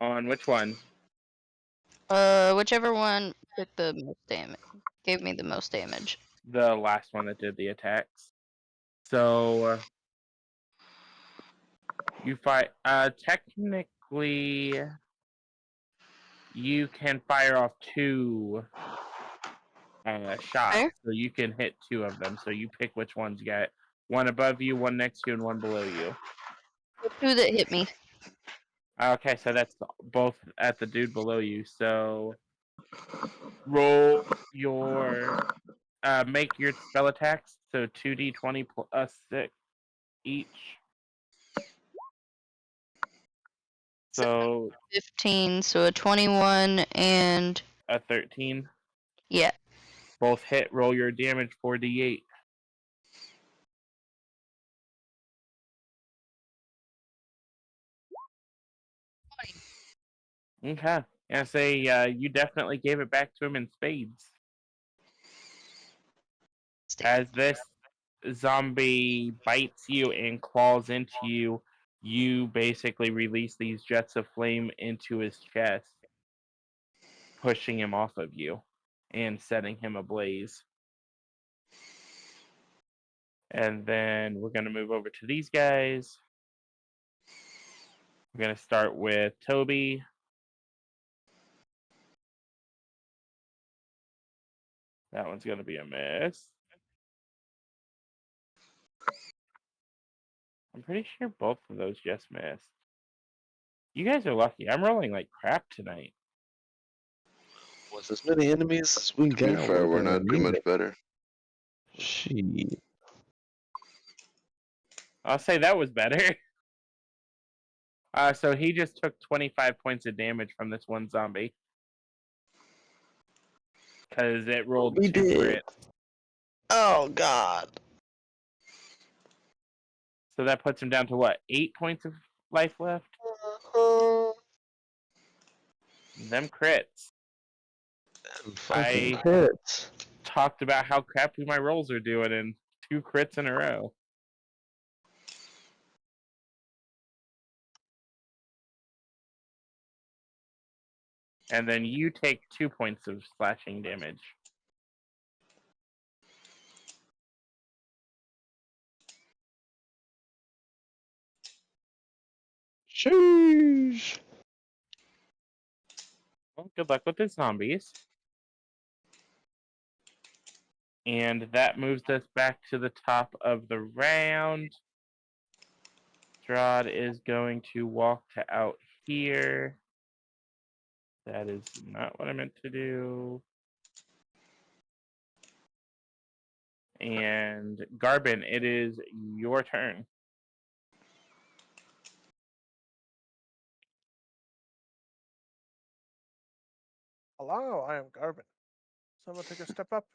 On which one? Whichever one took the most damage, gave me the most damage. The last one that did the attacks. So you fight. Technically, you can fire off 2 shots, Okay. so you can hit 2 of them. So you pick which ones you got. One above you, one next to you, and one below you. The 2 that hit me. Okay, so that's both at the dude below you. So roll your make your spell attacks. So 2d20 plus 6 each. So 15, so a 21 and a 13. yeah. Both hit. Roll your damage 4d8. Okay. And say you definitely gave it back to him in spades. As this zombie bites you and claws into you, you basically release these jets of flame into his chest, pushing him off of you and setting him ablaze. And then we're going to move over to these guys. We're going to start with Toby. That one's going to be a miss. I'm pretty sure both of those just missed. You guys are lucky. I'm rolling like crap tonight. with as many enemies as we To be got, fair, we're gonna not too need much it. better. Shit. I'll say that was better. So he just took 25 points of damage from this one zombie. Because it rolled We 2 did. crits. Oh god. So that puts him down to what? 8 points of life left? Them crits. Fucking I crits. talked about how crappy my rolls are doing, and 2 crits in a row. And then you take 2 points of slashing damage. Sheesh. Well, good luck with the zombies. And that moves us back to the top of the round. Strahd is going to walk to out here. That is not what I meant to do. And Garbin, it is your turn. Hello, I am Garbin. So I'm gonna take a step up.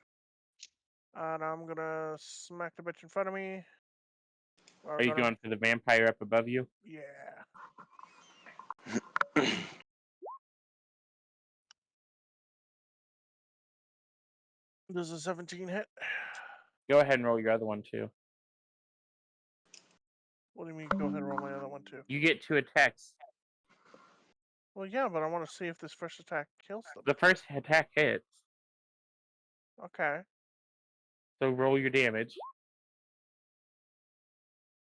And I'm gonna smack the bitch in front of me. Are you going for the vampire up above you? Yeah. Does a 17 hit? Go ahead and roll your other one too. What do you mean go ahead and roll my other one too? You get 2 attacks. Well, yeah, but I want to see if this first attack kills them. The first attack hits. Okay. So roll your damage.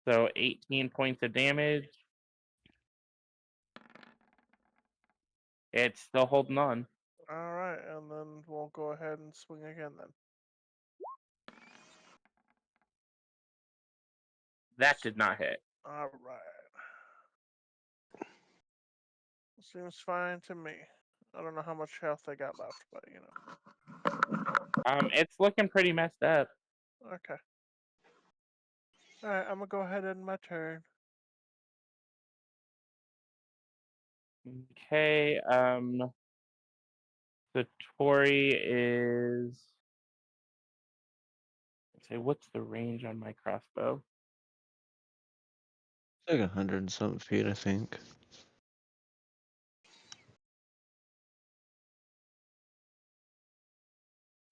So 18 points of damage. It's still holding on. All right, and then we'll go ahead and swing again then. That did not hit. All right. Seems fine to me. I don't know how much health I got left, but you know. It's looking pretty messed up. Okay. All right, I'm gonna go ahead and end my turn. Okay, Satori is. Let's say, what's the range on my crossbow? It's like 100 and something feet, I think.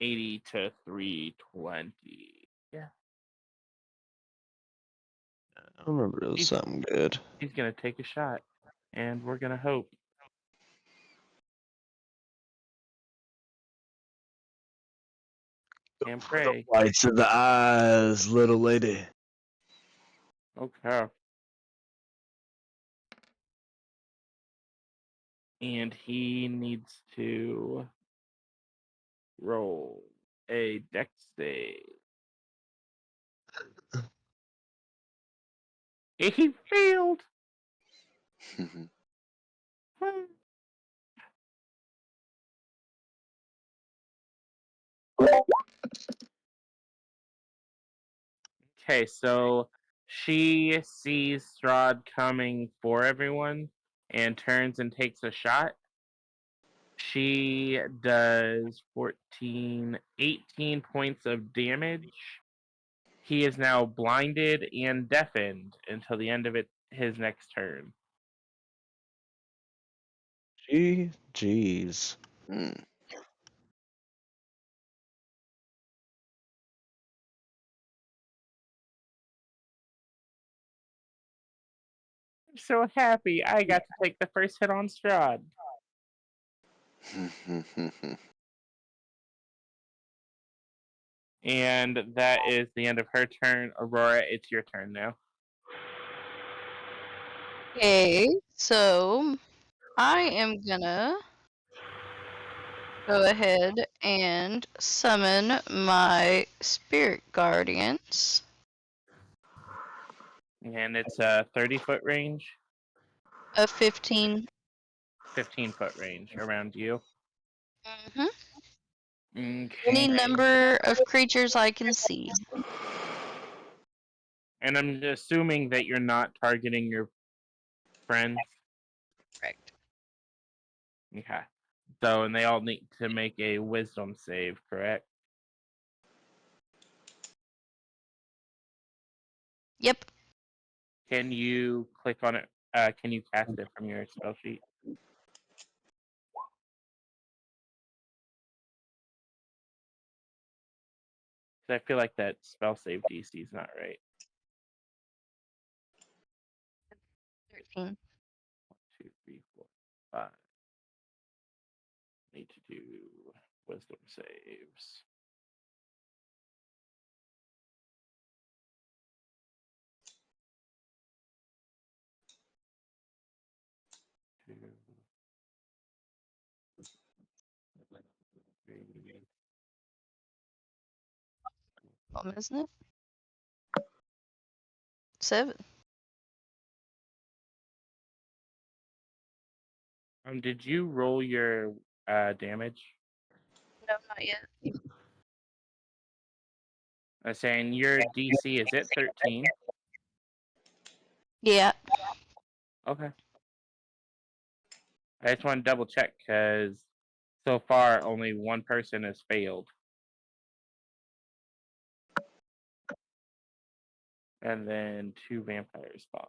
80 to 320. Yeah. I remember it was He's- something good. He's gonna take a shot, and we're gonna hope. And pray. Whites of the eyes, little lady. Okay. And he needs to roll a dex save. He failed. Okay, so she sees Strahd coming for everyone and turns and takes a shot. She does 18 points of damage. He is now blinded and deafened until the end of his next turn. Jeez. Hmm. I'm so happy I got to take the first hit on Strahd. And that is the end of her turn. Aurora, it's your turn now. Okay, so I am gonna go ahead and summon my spirit guardians. And it's a 30-foot range, A 15. 15-foot range around you. hmm Okay. Any number of creatures I can see. And I'm assuming that you're not targeting your friends. Correct. Okay. So, and they all need to make a wisdom save, correct? Yep. Can you click on it? Can you cast it from your spell sheet? I feel like that spell save DC is not right. 13. 1, 2, 3, 4, 5. Need to do wisdom saves. Two, 3. Isn't it? 7. Did you roll your damage? No, not yet. I'm saying your DC is at 13. Yeah. Okay. I just want to double check because so far only one person has failed. And then 2 vampires spawn.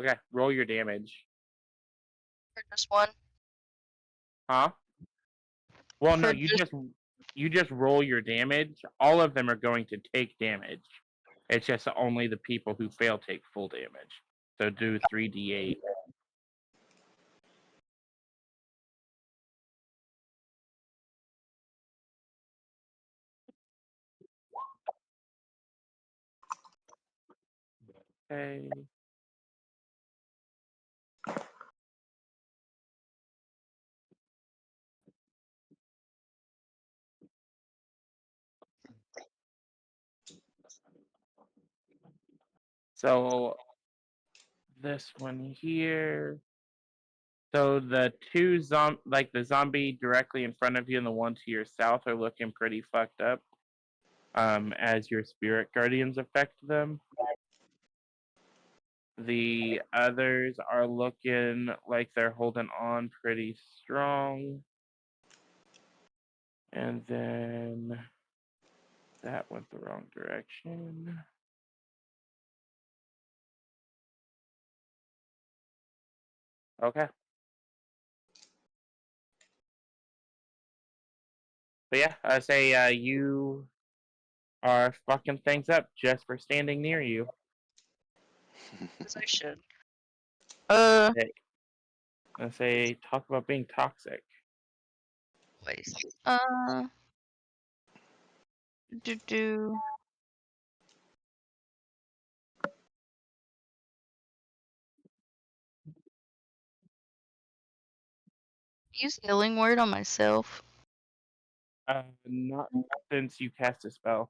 Okay, roll your damage. For just one. Huh? Well, no, For you just roll your damage. All of them are going to take damage. It's just only the people who fail take full damage. So do 3d8. Okay. So this one here. So the two the zombie directly in front of you and the one to your south are looking pretty fucked up. As your spirit guardians affect them. The others are looking like they're holding on pretty strong. And then that went the wrong direction. Okay. But yeah, I say you are fucking things up just for standing near you. As I should. Hey, I say talk about being toxic. Wait. Do. Use healing word on myself. Not since you cast a spell.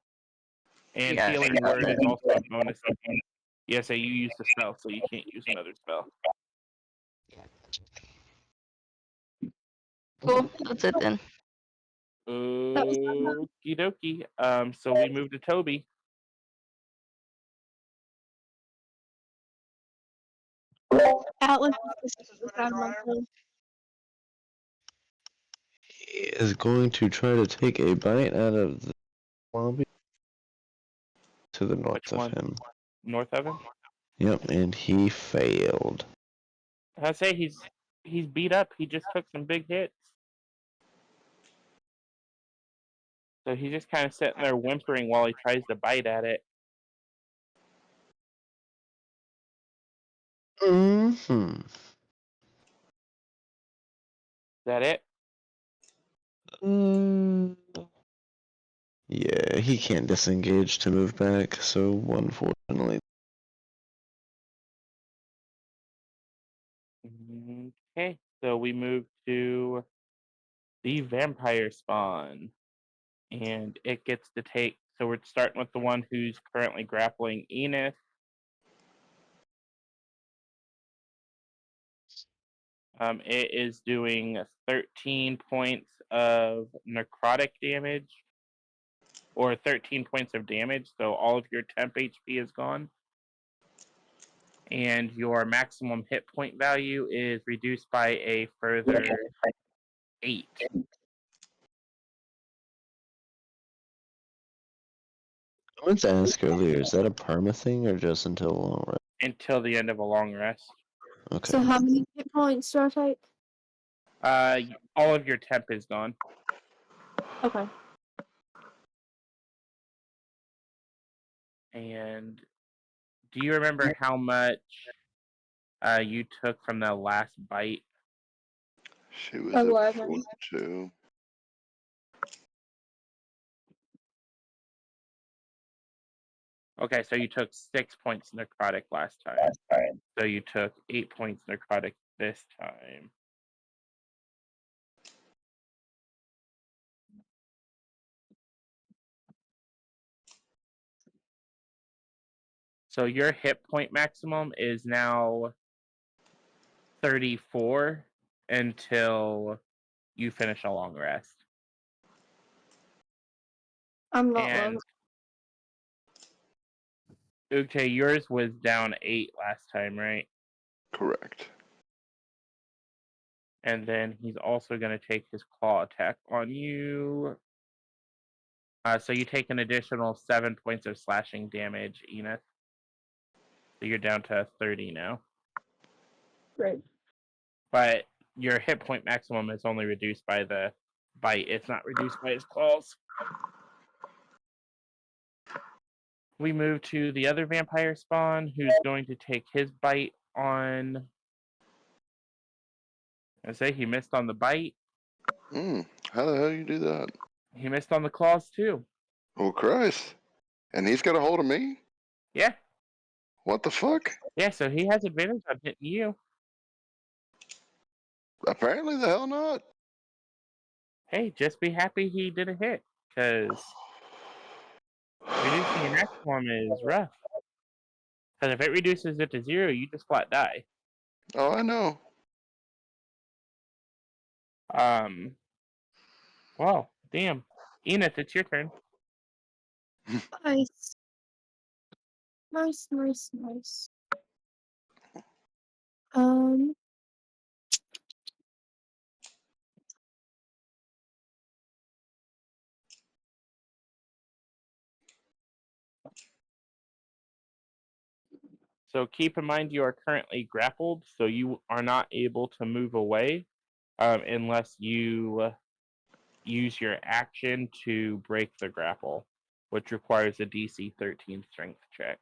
And Yeah, healing word is also a bonus. Yeah, say you used a spell, so you can't use another spell. Cool. That's it then. Okie dokie. So we move to Toby. Atlas is on my phone. He is going to try to take a bite out of the zombie to the north Which of one? him. North of him? Yep, and he failed. I say he's beat up. He just took some big hits. So he's just kind of sitting there whimpering while he tries to bite at it. Mm-hmm. Is that it? Yeah, he can't disengage to move back, so unfortunately. Okay, so we move to the vampire spawn. And it gets to take, so we're starting with the one who's currently grappling Enith. It is doing 13 points of necrotic damage, or 13 points of damage, so all of your temp HP is gone. And your maximum hit point value is reduced by a further 8. I meant to ask earlier, is that a perma thing or just until long rest? Until the end of a long rest. Okay. So how many hit points do I take? All of your temp is gone. Okay. And do you remember how much you took from the last bite? She was 11. at 42. Okay, so you took 6 points necrotic last time. So you took 8 points necrotic this time. So your hit point maximum is now 34 until you finish a long rest. I'm not And low. okay, yours was down 8 last time, right? Correct. And then he's also going to take his claw attack on you. So you take an additional 7 points of slashing damage, Enith. So you're down to 30 now. Great. But your hit point maximum is only reduced by the bite. It's not reduced by his claws. We move to the other vampire spawn, who's going to take his bite on. I say he missed on the bite. How the hell you do that? He missed on the claws too. Oh Christ! And he's got a hold of me? Yeah. What the fuck? Yeah, so he has advantage on hitting you. Apparently the hell not. Hey, just be happy he did a hit, because reducing your maximum is rough. Because if it reduces it to 0, you just flat die. Oh, I know. Well, damn. Enith, it's your turn. Nice. Nice, nice, nice. Um, So keep in mind you are currently grappled, so you are not able to move away unless you use your action to break the grapple, which requires a DC 13 strength check.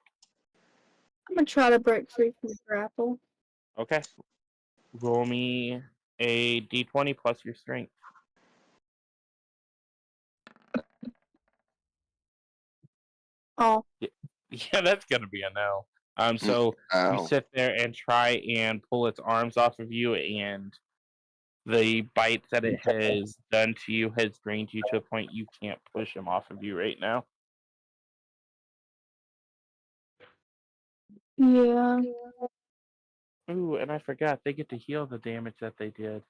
I'm gonna try to break free from the grapple. Okay. Roll me a d20 plus your strength. Oh, Yeah, that's gonna be a no. So you Ow. sit there and try and pull its arms off of you, and the bite that it has done to you has drained you to a point you can't push him off of you right now. yeah. Ooh, and I forgot, they get to heal the damage that they did.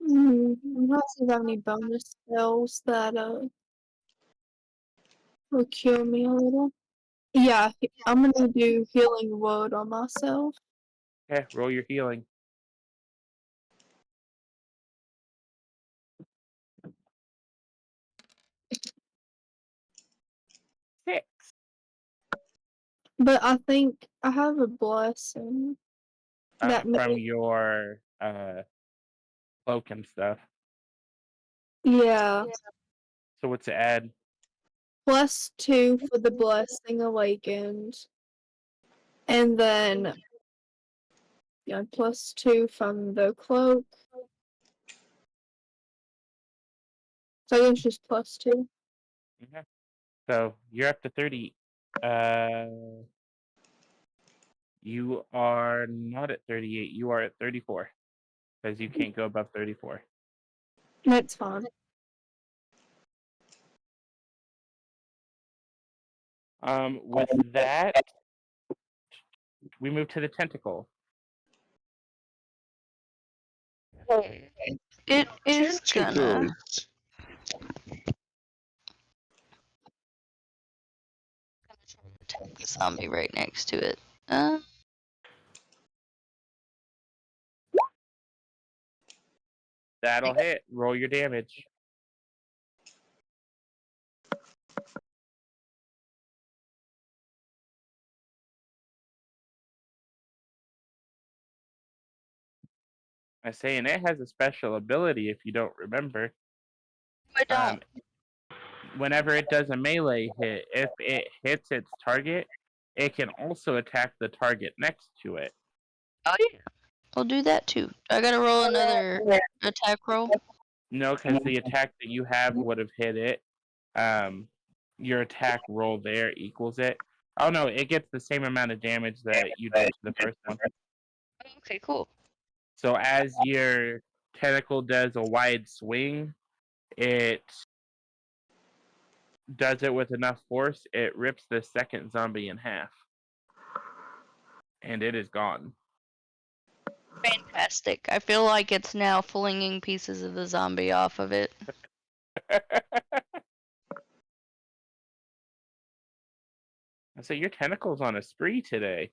I'm not seeing have any bonus spells that will cure me a little. Yeah, I'm gonna do healing word on myself. Okay, roll your healing. Six. But I think I have a blessing that From may, your cloak and stuff. yeah, So what's to add? +2 for the blessing awakened, and then yeah, +2 from the cloak. So I guess just +2. Okay. So you're up to 30. You are not at 38. You are at 34 because you can't go above 34. That's fine. With that, we move to the tentacle. It is gonna attack the zombie right next to it. That'll hit. Roll your damage. I say, and it has a special ability if you don't remember. I don't. Whenever it does a melee hit, if it hits its target, it can also attack the target next to it. Oh yeah, I'll do that too. I gotta roll another attack roll. No, because the attack that you have would have hit it. Your attack roll there equals it. Oh no, it gets the same amount of damage that you did to the first one. Okay, cool. So as your tentacle does a wide swing, it does it with enough force, it rips the second zombie in half. And it is gone. Fantastic. I feel like it's now flinging pieces of the zombie off of it. I say your tentacle's on a spree today.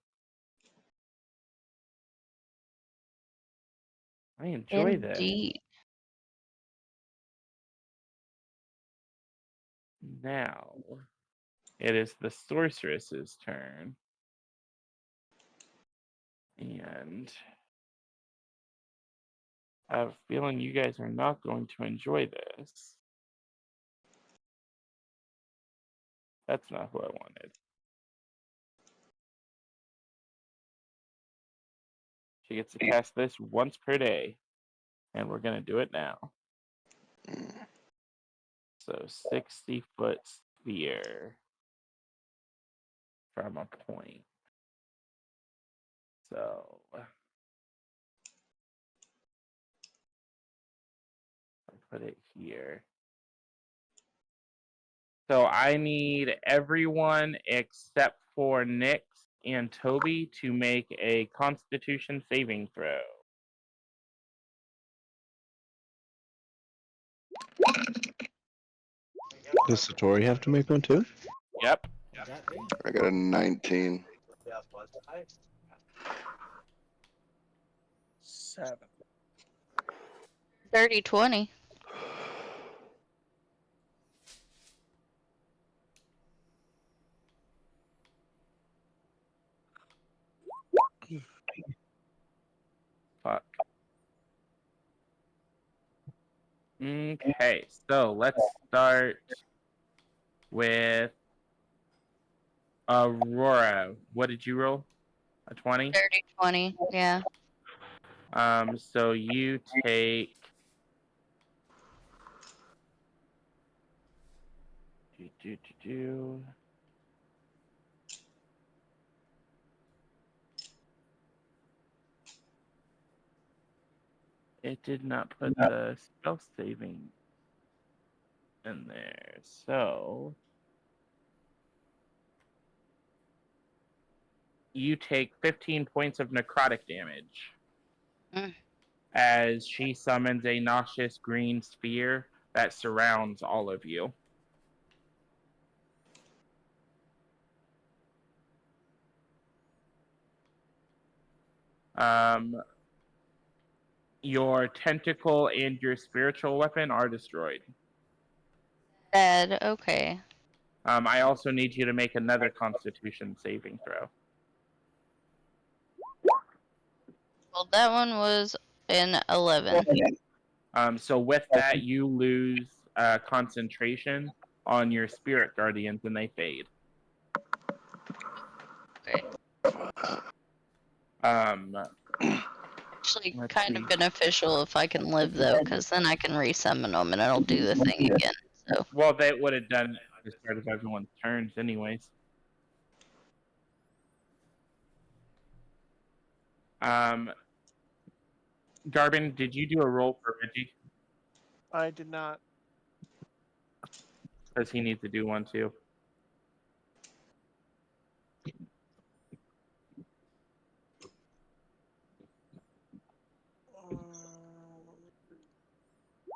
I enjoy this. Indeed. Now, it is the sorceress's turn. And I have a feeling you guys are not going to enjoy this. That's not who I wanted. She gets to cast this once per day. And we're going to do it now. So 60-foot sphere from a point. So I'll put it here. So I need everyone except for Nyx and Toby to make a Constitution saving throw. Does Satori have to make one too? Yep. Goddamn. I got a 19. 7. Dirty 20. Fuck. Okay, so let's start with Aurora. What did you roll? A 20? Dirty 20. Yeah. So you take It did not put the spell saving in there. So you take 15 points of necrotic damage Mm. as she summons a noxious green sphere that surrounds all of you. Your tentacle and your spiritual weapon are destroyed. Dead. Okay. I also need you to make another Constitution saving throw. Well, that one was an 11. So with that, you lose concentration on your spirit guardians, and they fade. Okay. Actually, Let's kind see. of beneficial if I can live, though, because then I can resummon them and it'll do the thing again. So. Well, they would have done the start of everyone's turns, anyways. Garbin, did you do a roll for Reggie? I did not. Because he needs to do one too. Um,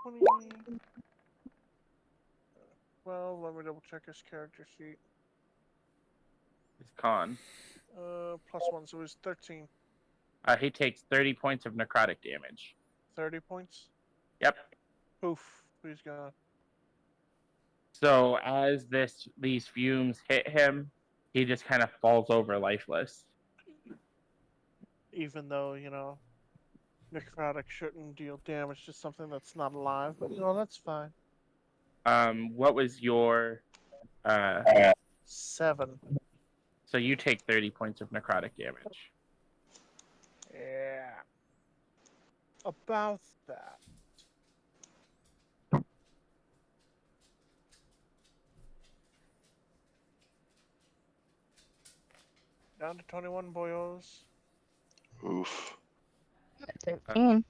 20. Well, let me double check his character sheet. His con. +1, so it was 13. He takes 30 points of necrotic damage. 30 points? Yep. Poof. He's gone. So as these fumes hit him, he just kind of falls over lifeless. Even though, necrotic shouldn't deal damage to something that's not alive, but that's fine. What was your 7. So you take 30 points of necrotic damage. Yeah. About that. Down to 21 boyos. Oof. 13.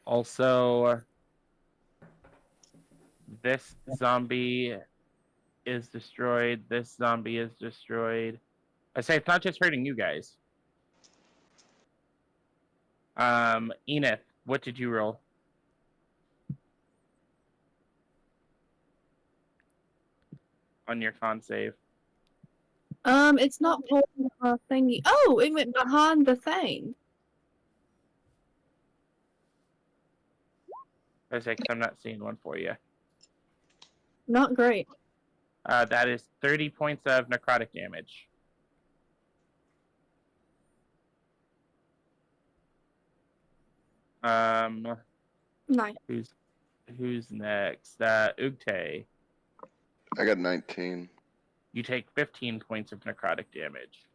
Also, this zombie is destroyed. This zombie is destroyed. I say it's not just hurting you guys. Enith, what did you roll? On your con save. It's not pulling my thingy. Oh, it went behind the thing. I say, 'cause I'm not seeing one for you. Not great. That is 30 points of necrotic damage. Nice. Who's next? Ugte. I got 19. You take 15 points of necrotic damage.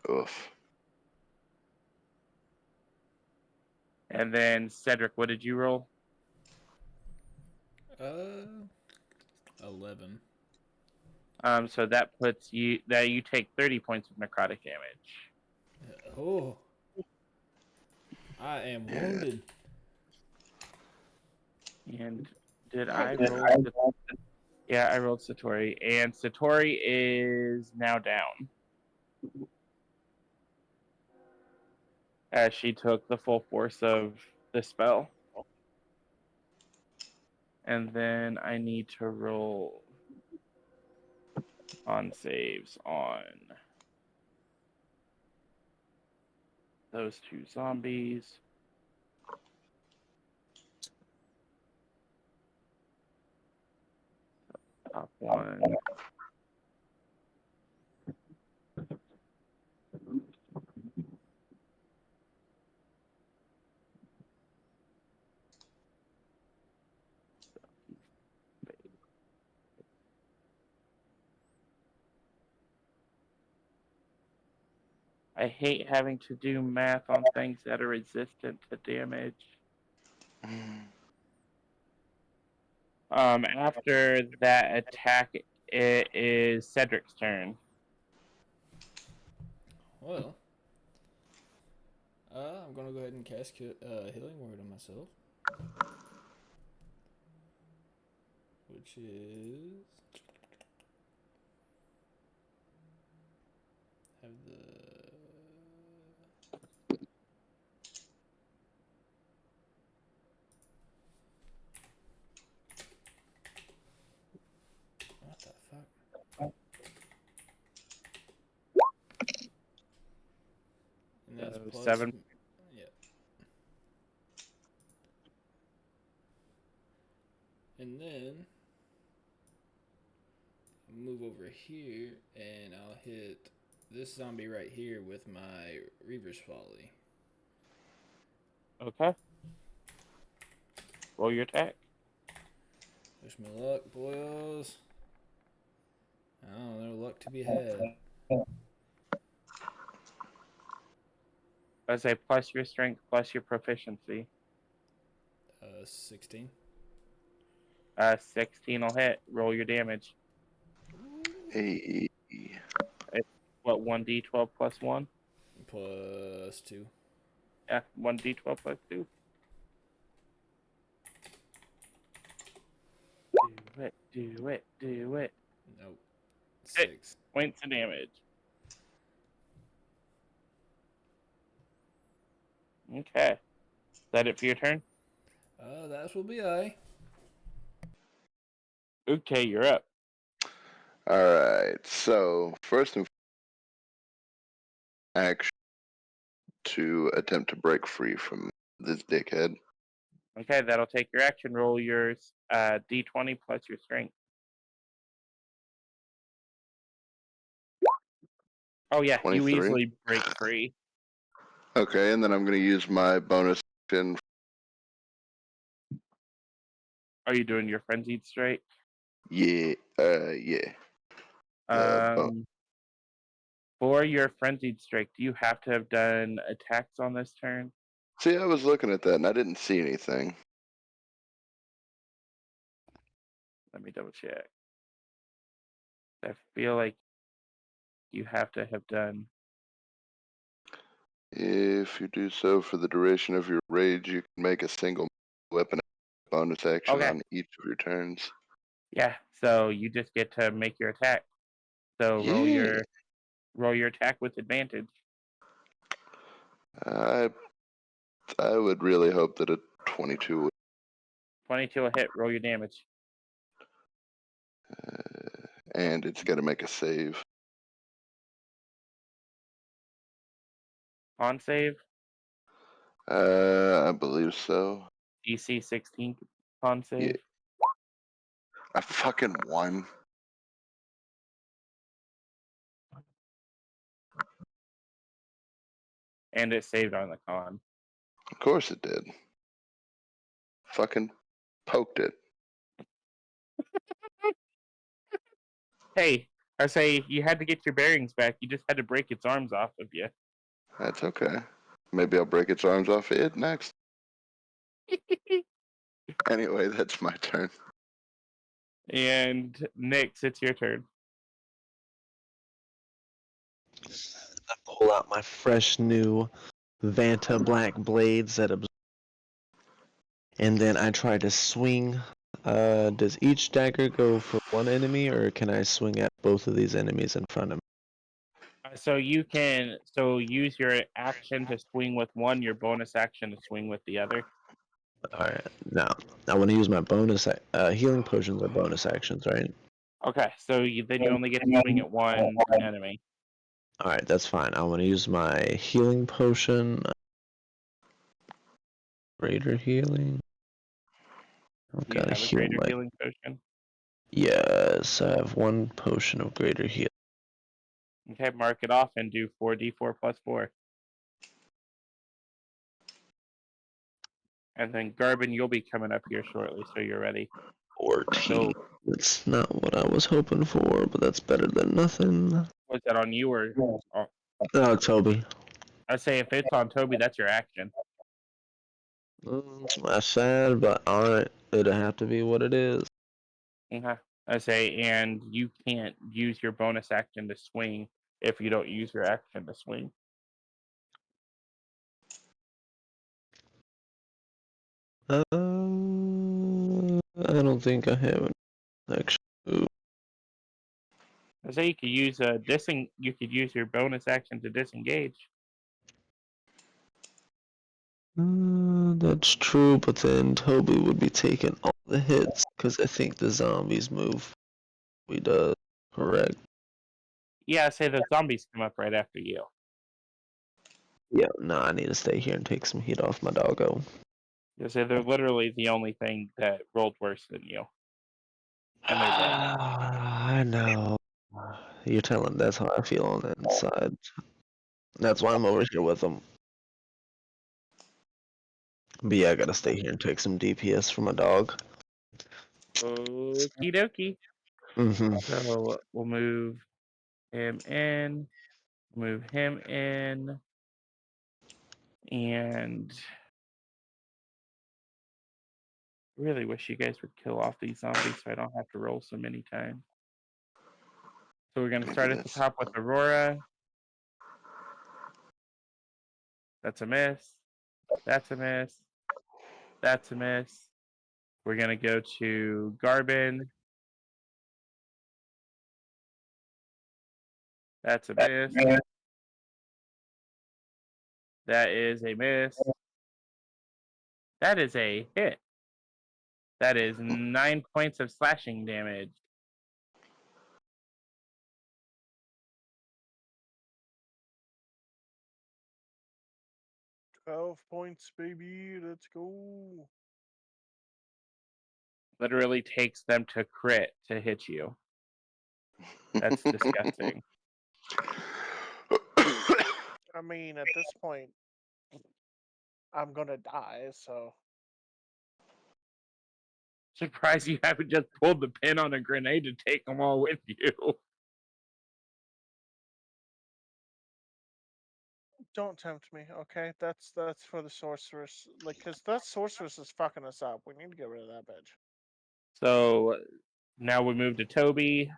Oof. And then Cedric, what did you roll? 11. So that puts you take 30 points of necrotic damage. Oh. I am Yeah. wounded. And did I roll? Yeah, I rolled Satori, and Satori is now down as she took the full force of the spell. And then I need to roll on saves on those two zombies. Top one. I hate having to do math on things that are resistant to damage. After that attack, it is Cedric's turn. Well, I'm gonna go ahead and cast Healing Word on myself, which is have the what the fuck? And that's So plus 7. yeah. And then move over here, and I'll hit this zombie right here with my Reaver's Folly. Okay. Roll your attack. Wish me luck, boys. Oh, no luck to be had. I say plus your strength plus your proficiency. 16. 16 will hit. Roll your damage. Hey. It's what, 1d12 plus 1? Plus 2. Yeah, 1d12 plus 2. Do it, do it, do it. Nope. 6 6. points of damage. Okay. Is that it for your turn? That will be I. Okay, you're up. Alright, so first and action to attempt to break free from this dickhead. Okay, that'll take your action. Roll your d20 plus your strength. Oh yeah, you 23. easily break free. Okay, and then I'm going to use my bonus action. Are you doing your frenzied strike? Yeah, yeah. For your frenzied strike, do you have to have done attacks on this turn? See, I was looking at that and I didn't see anything. Let me double check. I feel like you have to have done. If you do so for the duration of your rage, you can make a single weapon bonus action Okay. on each of your turns. Yeah, so you just get to make your attack. So Yeah. roll your attack with advantage. I would really hope that a 22 would. 22 will hit. Roll your damage. And it's got to make a save. On save, I believe so. DC 16 con Yeah. save. I fucking won. And it saved on the con. Of course it did. fucking poked it. Hey, I say you had to get your bearings back. You just had to break its arms off of you. That's okay. Maybe I'll break its arms off it next. Anyway, that's my turn. And Nyx, it's your turn. I pull out my fresh new Vanta black blades that and then I try to swing. Does each dagger go for one enemy, or can I swing at both of these enemies in front of me? So you can use your action to swing with one, your bonus action to swing with the other. Alright, now I want to use my bonus. Healing potions are bonus actions, right? Okay, so then you only get to swing at one enemy. Alright, that's fine. I want to use my healing potion. Greater healing. I've Do you got to have a heal greater my. healing potion? Yes, I have one potion of greater heal. Okay, mark it off and do 4d4 plus 4. And then Garbin, you'll be coming up here shortly, so you're ready. 14. So That's not what I was hoping for, but that's better than nothing. was that on you or? Oh, Oh, Toby. I say if it's on Toby, that's your action. That's sad, but alright. It'll have to be what it is. Okay. I say, and you can't use your bonus action to swing if you don't use your action to swing. I don't think I have an action move. I say you could use you could use your bonus action to disengage. That's true, but then Toby would be taking all the hits because I think the zombies move. We does correct. Yeah, I say the zombies come up right after you. Yeah, no, I need to stay here and take some heat off my doggo. I say they're literally the only thing that rolled worse than you. And they're dead. I know. You're telling that's how I feel on the inside. That's why I'm over here with them. But yeah, I gotta stay here and take some DPS for my dog. Okie dokie. Mm-hmm. So we'll move him in, move him in, and really wish you guys would kill off these zombies so I don't have to roll so many times. So we're gonna start at the top with Aurora. That's a miss. That's a miss. That's a miss. We're gonna go to Garbin. That's a miss. That is a miss. That is a hit. That is 9 points of slashing damage. $12 points, baby. Let's go. Literally takes them to crit to hit you. That's disgusting. I mean, at this point, I'm gonna die, so. Surprised you haven't just pulled the pin on a grenade to take them all with you. Don't tempt me, okay? That's for the sorceress. Like, cause that sorceress is fucking us up. We need to get rid of that bitch. So now we move to Toby.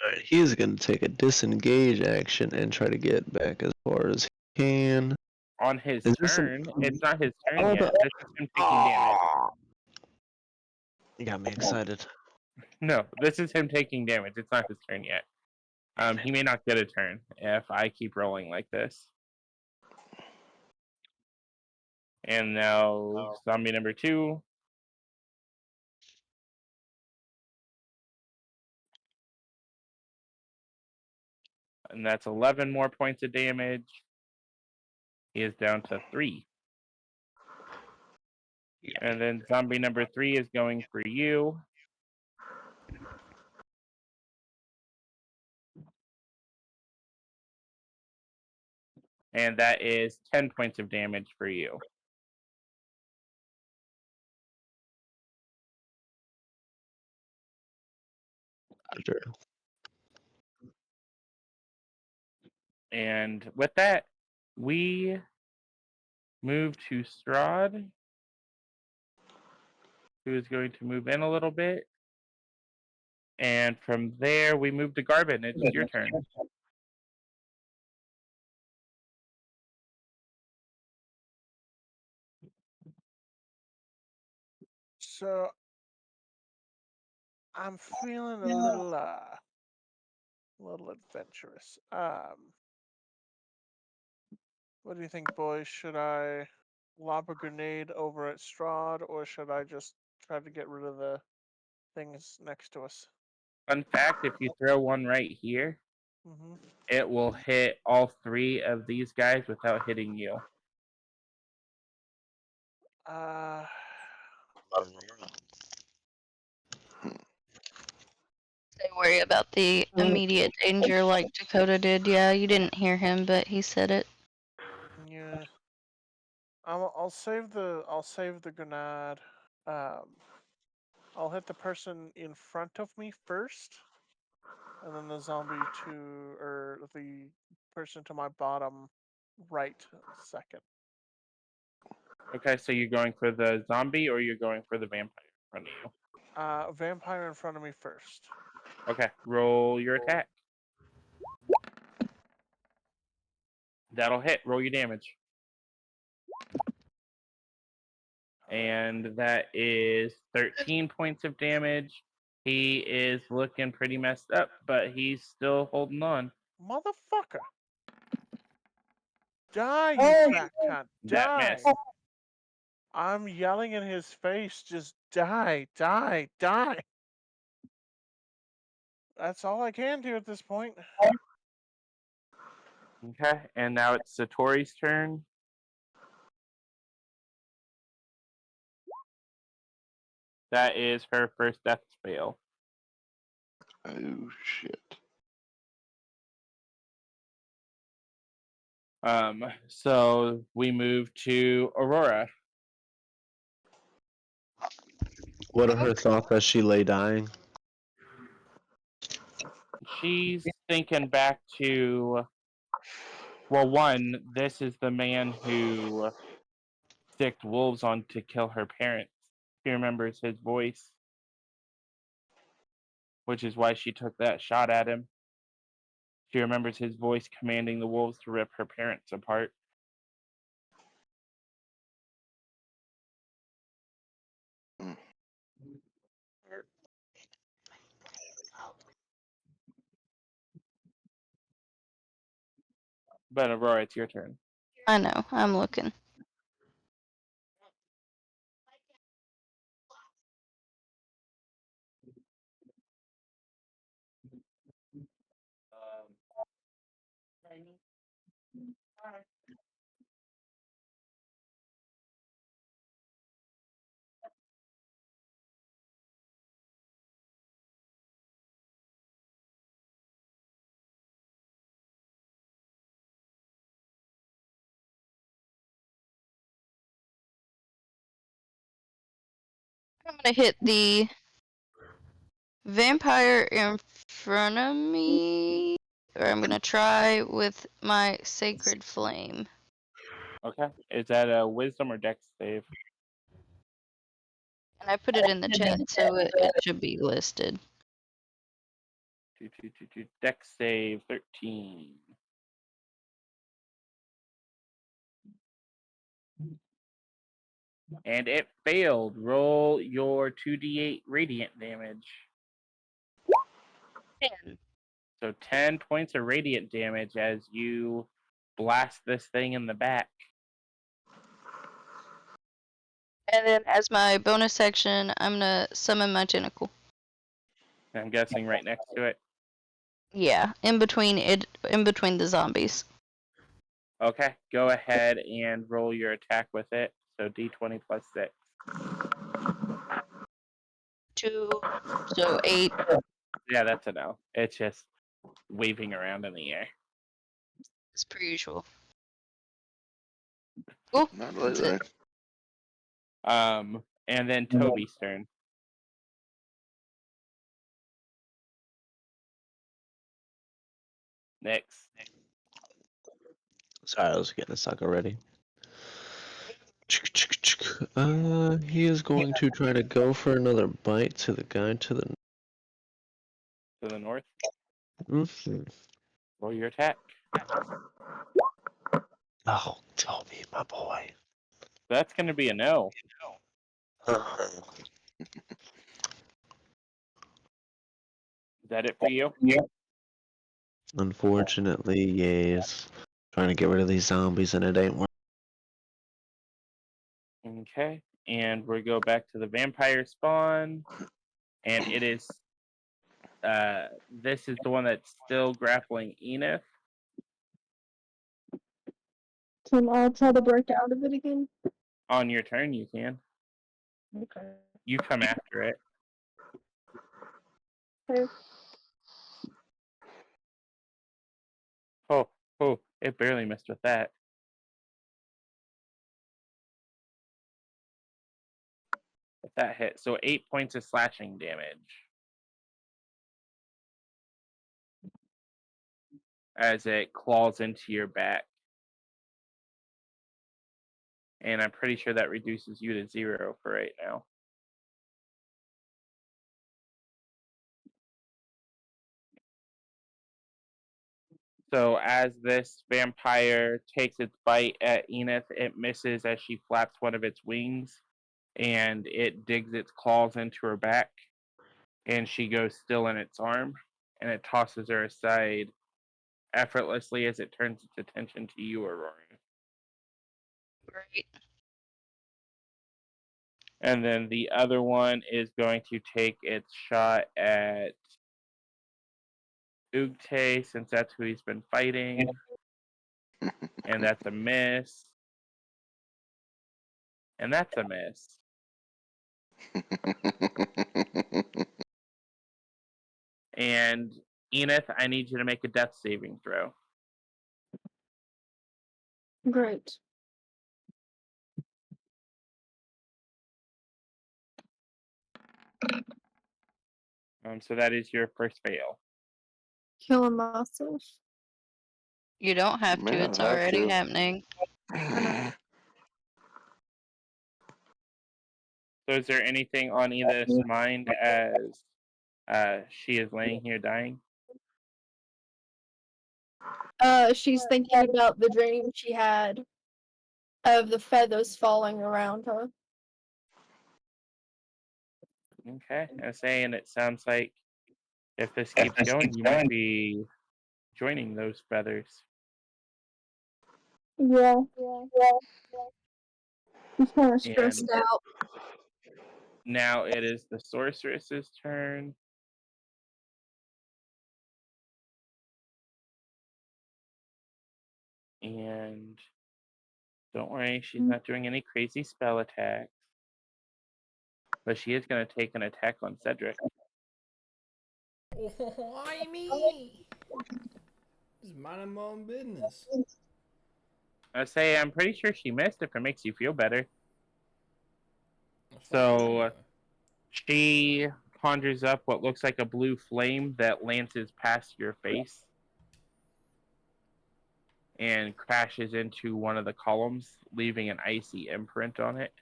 Alright, he's gonna take a disengage action and try to get back as far as he can. On his Is this turn. It's not his turn Oh, yet. This is him taking damage. You got me excited. No, this is him taking damage. It's not his turn yet. He may not get a turn if I keep rolling like this. And now zombie number 2. And that's 11 more points of damage. He is down to 3. And then zombie number 3 is going for you. And that is 10 points of damage for you. Sure. And with that, we move to Strahd, who is going to move in a little bit. And from there, we move to Garbin. It's your turn. So I'm feeling a little adventurous. What do you think, boys? Should I lob a grenade over at Strahd, or should I just try to get rid of the things next to us? Fun fact, if you throw one right here, Mm-hmm. it will hit all three of these guys without hitting you. They worry about the immediate danger like Dakota did. Yeah, you didn't hear him, but he said it. Yeah. I'll save the grenade. I'll hit the person in front of me first, and then the zombie or the person to my bottom right second. Okay, so you're going for the zombie or you're going for the vampire in front of you? Vampire in front of me first. Okay, roll your attack. That'll hit. Roll your damage. And that is 13 points of damage. He is looking pretty messed up, but he's still holding on. Motherfucker! Die, you fat cunt! That Die! missed. I'm yelling in his face, just die, die, die! That's all I can do at this point. Okay, and now it's Satori's turn. That is her first death spell. Oh shit. So we move to Aurora. What are her thoughts as she lay dying? She's thinking back to, well, one, this is the man who sticked wolves on to kill her parents. She remembers his voice, which is why she took that shot at him. She remembers his voice commanding the wolves to rip her parents apart. Mm. But Aurora, it's your turn. I know. I'm looking. I'm gonna hit the vampire in front of me, or I'm gonna try with my sacred flame. Okay. Is that a wisdom or dex save? And I put it in the chat, so it should be listed. Dex save 13. And it failed. Roll your 2d8 radiant damage. 10. So 10 points of radiant damage as you blast this thing in the back. And then as my bonus action, I'm gonna summon my tentacle. I'm guessing right next to it. Yeah, in between the zombies. Okay, go ahead and roll your attack with it. So d20 plus 6. 2, so 8. Yeah, that's a no. It's just waving around in the air. As per usual. Cool. Not That's lately. it. And then Toby's turn. Next. Sorry, I was getting stuck already. He is going to try to go for another bite to the guy to the. To the north. Mhm. Roll your attack. Oh, Toby, my boy. That's going to be a no. Is that it for you? Unfortunately, yes. Trying to get rid of these zombies and it ain't working. Okay. And we go back to the vampire spawn. And it is. This is the one that's still grappling Enith. Can I try to break out of it again? On your turn, you can. Okay. You come after it. Okay. Oh, it barely missed with that. But that hit. So 8 points of slashing damage. As it claws into your back. And I'm pretty sure that reduces you to 0 for right now. So as this vampire takes its bite at Enith, it misses as she flaps one of its wings, and it digs its claws into her back, and she goes still in its arm, and it tosses her aside effortlessly as it turns its attention to you, Aurora. Great. And then the other one is going to take its shot at Ugte, since that's who he's been fighting. And that's a miss. And that's a miss. And Enith, I need you to make a death saving throw. Great. So that is your first fail. Killing myself. You don't have May to, not it's have already to. happening. So is there anything on Enith's mind as she is laying here dying? She's thinking about the dream she had of the feathers falling around her. Okay, I was saying it sounds like if this keeps going, you might be joining those feathers. Yeah. She's kind of stressed And out. now it is the sorceress's turn. And don't worry, she's not doing any crazy spell attacks. But she is going to take an attack on Cedric. Why me? Just minding my own business. I say I'm pretty sure she missed if it makes you feel better. That's fine So anyway. she conjures up what looks like a blue flame that lances past your face and crashes into one of the columns, leaving an icy imprint on it.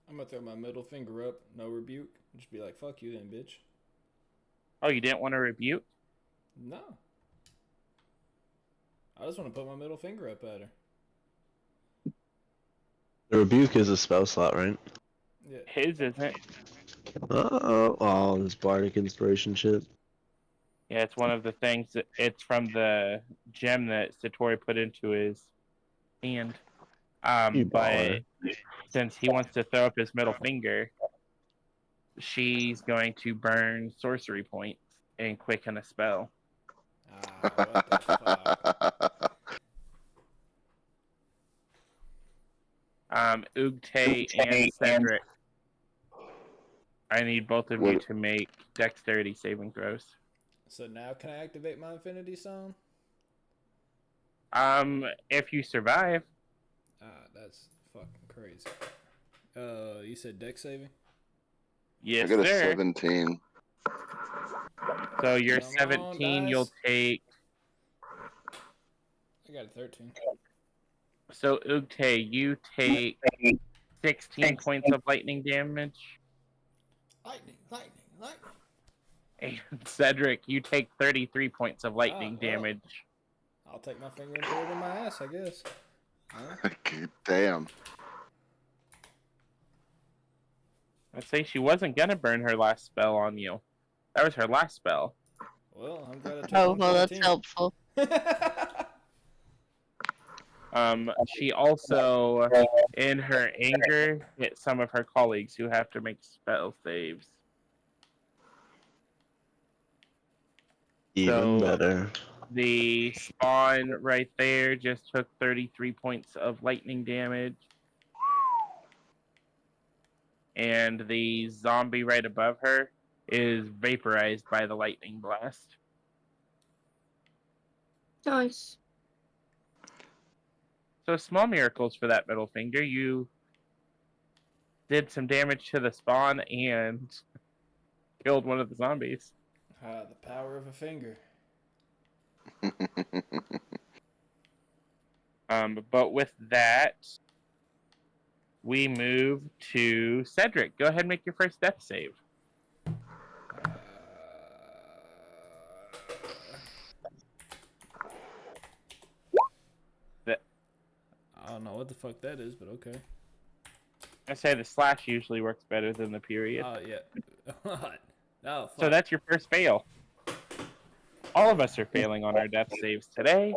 I'm gonna throw my middle finger up, no rebuke. Just be like, fuck you then, bitch. Oh, you didn't want to rebuke? No. I just want to put my middle finger up at her. The rebuke is a spell slot, right? Yeah. His isn't. Oh, this bardic inspiration shit. Yeah, it's one of the things it's from the gem that Satori put into his hand. You But baller. since he wants to throw up his middle finger, she's going to burn sorcery points and quicken a spell. Ah, what the fuck? Ugte and Cedric, I need both of you What? to make dexterity saving throws. So now can I activate my Infinity Stone? If you survive, Ah, that's fucking crazy. You said dex saving? I yes, got a sir. 17. So you're Come on, 17, you'll dice. take I got a 13. So Ugte, you take 16 points of lightning damage. Lightning, lightning, lightning. And Cedric, you take 33 points of lightning well, damage. I'll take my finger and put it in my ass, I guess. Huh? Damn. I'd say she wasn't gonna burn her last spell on you. That was her last spell. Well, I'm glad I took Oh, one well, for the that's team. helpful. She also, in her anger, hit some of her colleagues who have to make spell saves. Even So- better. The spawn right there just took 33 points of lightning damage. And the zombie right above her is vaporized by the lightning blast. Nice. So small miracles for that middle finger. You did some damage to the spawn and killed one of the zombies. The power of a finger. But with that, we move to Cedric. Go ahead and make your first death save. I don't know what the fuck that is, but okay. I say the slash usually works better than the period. Yeah. Oh, fuck. So that's your first fail. All of us are failing on our death saves today.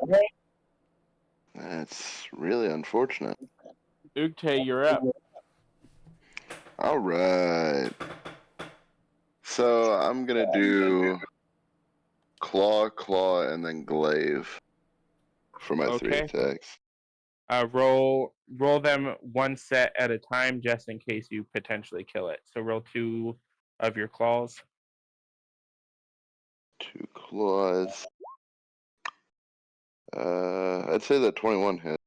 That's really unfortunate. Ugte, you're up. All right. So I'm gonna do claw, and then glaive for my 3 Okay. attacks. Roll them one set at a time, just in case you potentially kill it. So roll 2 of your claws. 2 claws. I'd say that 21 hit.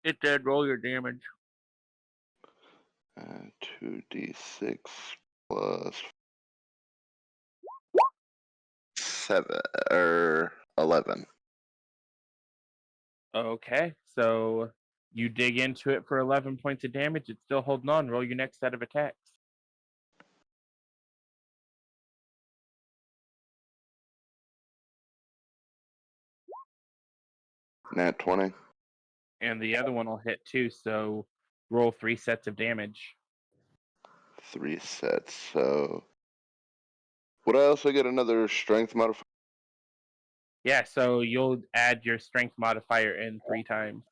It did. Roll your damage. 2d6 plus 7 or 11. Okay, so you dig into it for 11 points of damage. It's still holding on. Roll your next set of attacks. Nat 20. And the other one will hit too, so roll 3 sets of damage. 3 sets. So would I also get another strength modifier? Yeah, so you'll add your strength modifier in 3 times.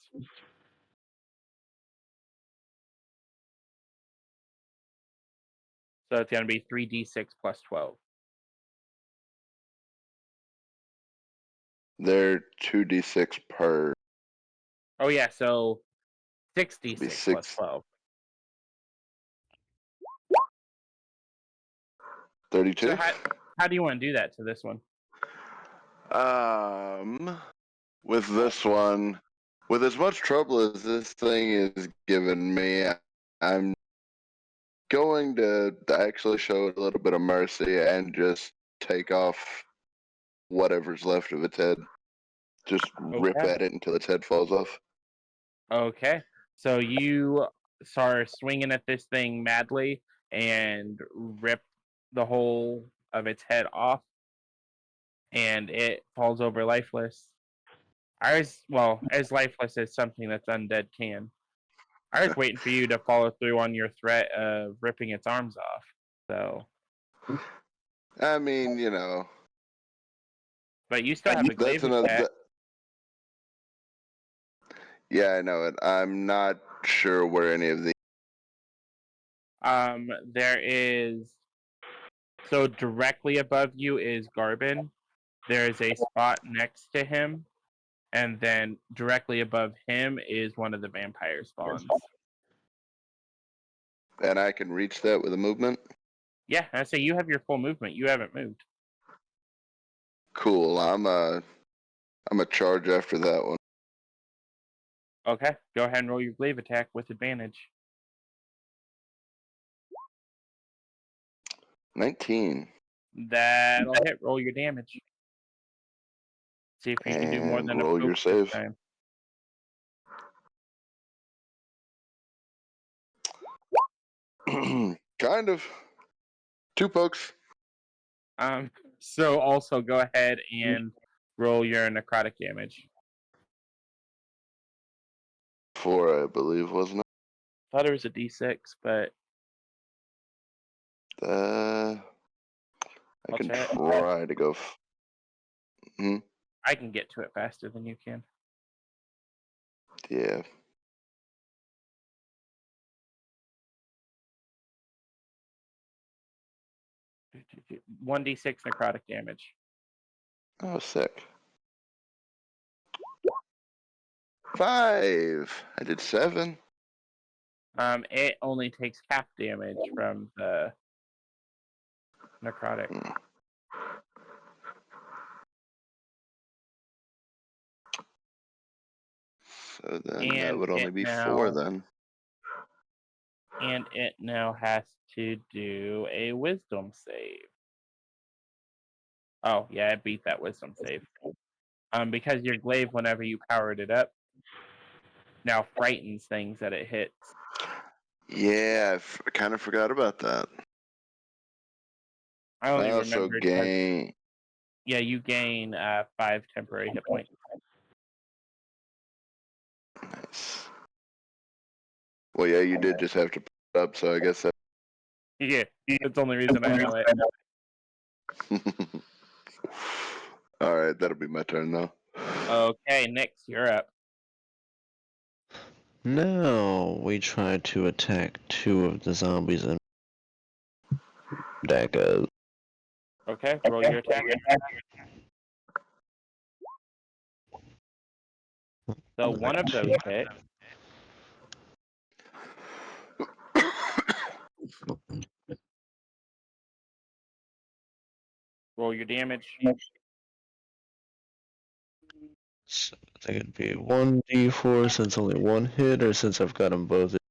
So it's going to be 3d6 plus 12. They're 2d6 per. Oh, yeah, so Be 6d6 plus 6. 12. 32. So how do you want to do that to this one? With this one, with as much trouble as this thing is giving me, I'm going to actually show a little bit of mercy and just take off whatever's left of its head. Just rip Okay. at it until its head falls off. Okay, so you start swinging at this thing madly and rip the whole of its head off, and it falls over lifeless. As lifeless as something that's undead can. I was waiting for you to follow through on your threat of ripping its arms off. So, I mean, but you still have a glaive that's another. attack. Yeah, I know it. I'm not sure where any of the. There is, so directly above you is Garbin. There is a spot next to him, and then directly above him is one of the vampire spawns. And I can reach that with a movement. Yeah, I say you have your full movement. You haven't moved. Cool. I'm a charge after that one. Okay, go ahead and roll your glaive attack with advantage. 19. That'll hit. Roll your damage. See if you can do more And than a roll your poke this save. time. Kind of. 2 pokes. So also go ahead and roll your necrotic damage. 4, I believe, wasn't it? Thought it was a D6, but I I'll can check. try to go. I can get to it faster than you can. Yeah. One D6 necrotic damage. Oh, sick. 5. I did 7. It only takes half damage from the necrotic. So then that And would only it be 4 now then. and it now has to do a wisdom save. Oh yeah, it beat that wisdom save. Because your glaive, whenever you powered it up, now frightens things that it hits. Yeah, I kind of forgot about that. I only I also remembered 'cause- gain. Yeah, you gain 5 temporary hit points. Nice. Well, yeah, you did just have to put it up, so I guess that. Yeah, that's the only reason I know it. All right, that'll be my turn though. Okay, next you're up. Now we try to attack 2 of the zombies and that goes. Okay, roll your attack. So one of those hit. Roll your damage. So I think it'd be 1d4 since only one hit, or since I've got them both at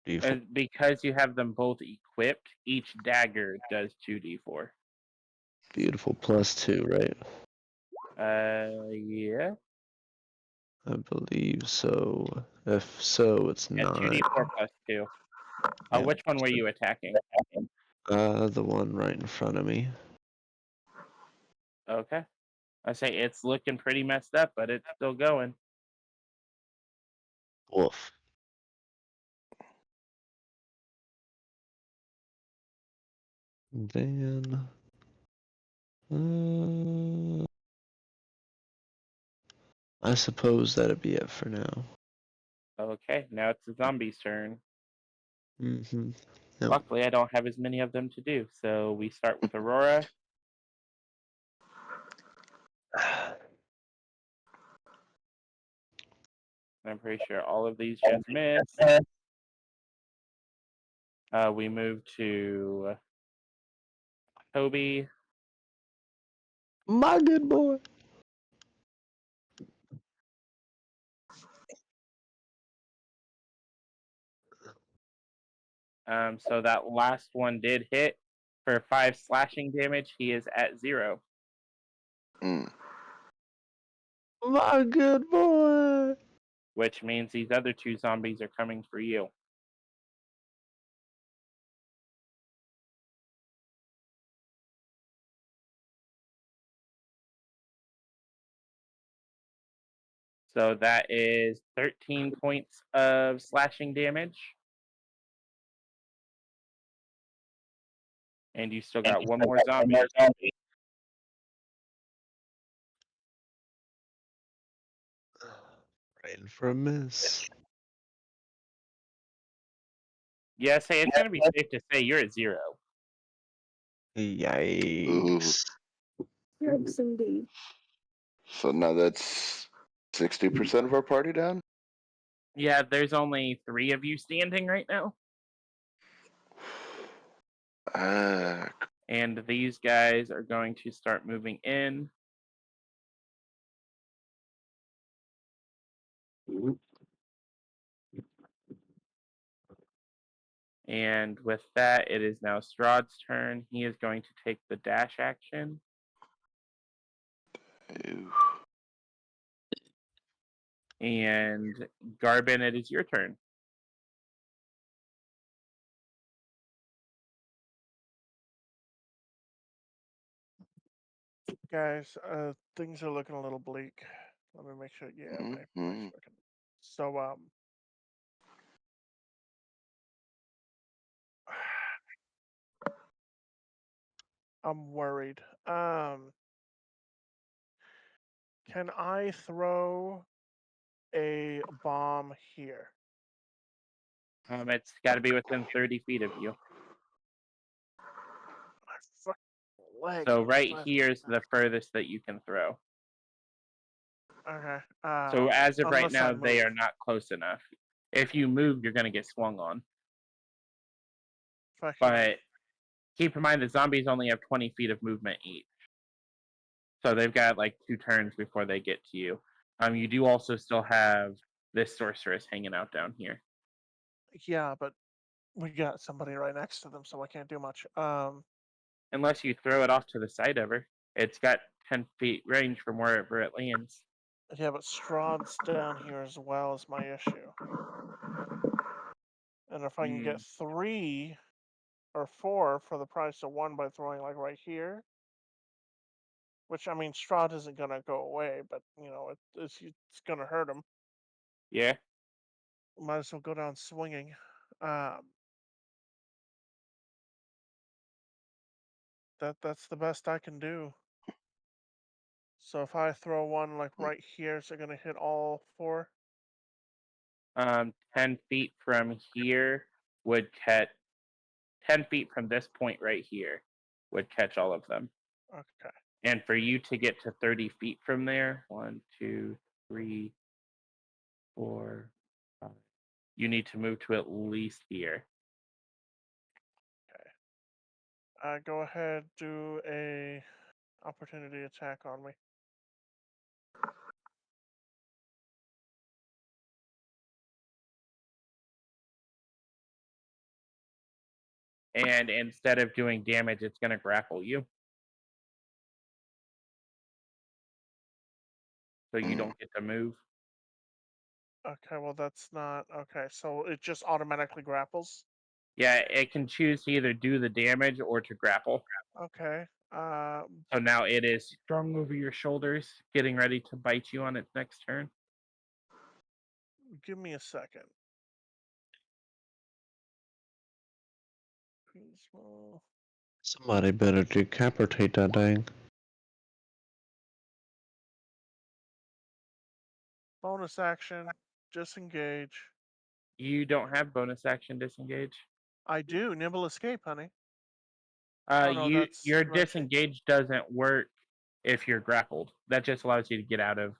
d4. And because you have them both equipped, each dagger does 2d4. Beautiful, +2, right? Yeah. I believe so. If so, it's Yeah, 9. 2d4 plus 2. Yeah. Which one were you attacking? The one right in front of me. Okay. I say it's looking pretty messed up, but it's still going. Wolf. Then, I suppose that'd be it for now. Okay, now it's the zombie's turn. Mm-hmm. Yep. Luckily, I don't have as many of them to do, so we start with Aurora. I'm pretty sure all of these just miss. We move to Toby. My good boy. So that last one did hit for 5 slashing damage. He is at 0. My good boy. Which means these other 2 zombies are coming for you. So that is 13 points of slashing damage. And you still got one more zombie. Waiting for a miss. Yeah, say it's gonna be safe to say you're at 0. Yikes. Yes, indeed. So now that's 60% of our party down? Yeah, there's only 3 of you standing right now. And these guys are going to start moving in. And with that, it is now Strahd's turn. He is going to take the dash action. Ew. And Garbin, it is your turn. Guys, things are looking a little bleak. Let me make sure. Yeah, my Mhm. mic's working. So, I'm worried. Can I throw a bomb here? It's got to be within 30 feet of you. My fucking leg. So right My- here is the furthest that you can throw. Okay. So as of right unless I now, they are move. not close enough. If you move, you're going to get swung on. If I can- But keep in mind the zombies only have 20 feet of movement each. So they've got like 2 turns before they get to you. You do also still have this sorceress hanging out down here. Yeah, but we got somebody right next to them, so I can't do much. Unless you throw it off to the side of her. It's got 10 feet range from wherever it lands. Yeah, but Strahd's down here as well is my issue. And if I can get 3 or 4 for the price of 1 by throwing like right here, which I mean, Strahd isn't gonna go away, but you know it's gonna hurt him. Yeah. Might as well go down swinging. That's the best I can do. So if I throw one like right here, is it gonna hit all 4? 10 feet from here would catch 10 feet from this point right here would catch all of them. Okay. And for you to get to 30 feet from there, 1, 2, 3, 4, 5, you need to move to at least here. Go ahead, do a opportunity attack on me. And instead of doing damage, it's going to grapple you. So you don't get to move. Okay, well that's not okay. So it just automatically grapples. Yeah, it can choose to either do the damage or to grapple. Okay. So now it is strung over your shoulders, getting ready to bite you on its next turn. Give me a second. Small. Somebody better decapitate that thing. Bonus action, disengage. You don't have bonus action disengage. I do nimble escape, honey. Oh, no, that's Your right. disengage doesn't work if you're grappled. That just allows you to get out of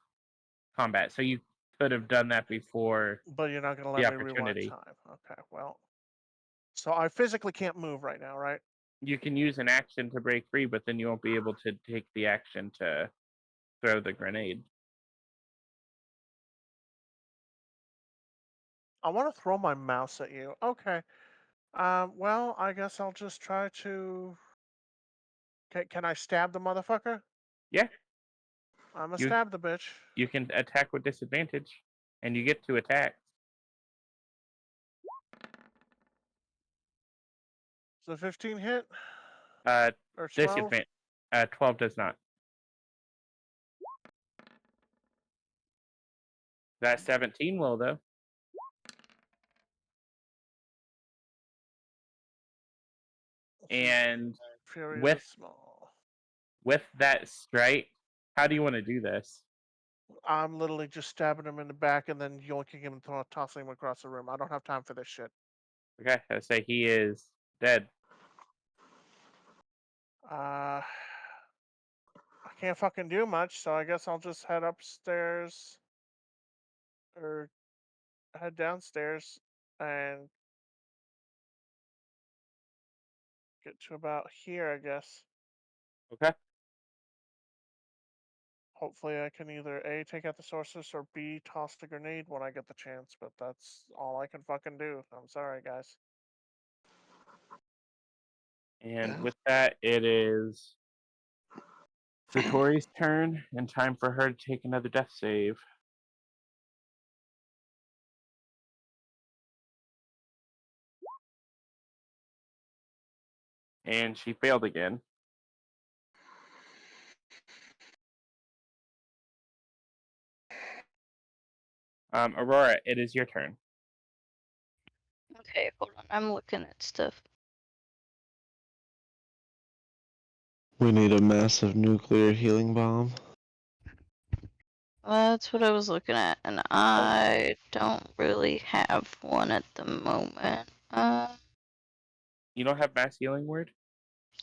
combat. So you could have done that before But you're not gonna the let me rewind opportunity. time. Okay, well. So I physically can't move right now, right? You can use an action to break free, but then you won't be able to take the action to throw the grenade. I want to throw my mouse at you. Okay. Well, I guess I'll just try to. Can I stab the motherfucker? Yeah, I'm gonna you stab the bitch. you can attack with disadvantage, and you get to attack. So 15 hit Uh, or 12? disadvantage. 12 does not. That 17 will though. And Fury with is small. with that strike, how do you want to do this? I'm literally just stabbing him in the back and then yoinking him and tossing him across the room. I don't have time for this shit. Okay, I say he is dead. I can't fucking do much, so I guess I'll just head upstairs or head downstairs and get to about here, I guess. Okay. Hopefully I can either A, take out the sorceress, or B, toss the grenade when I get the chance, but that's all I can fucking do. I'm sorry, guys. And with that, it is Satori's turn, and time for her to take another death save. And she failed again. Aurora, it is your turn. Okay, hold on. I'm looking at stuff. We need a massive nuclear healing bomb. That's what I was looking at, and I don't really have one at the moment. You don't have mass healing word?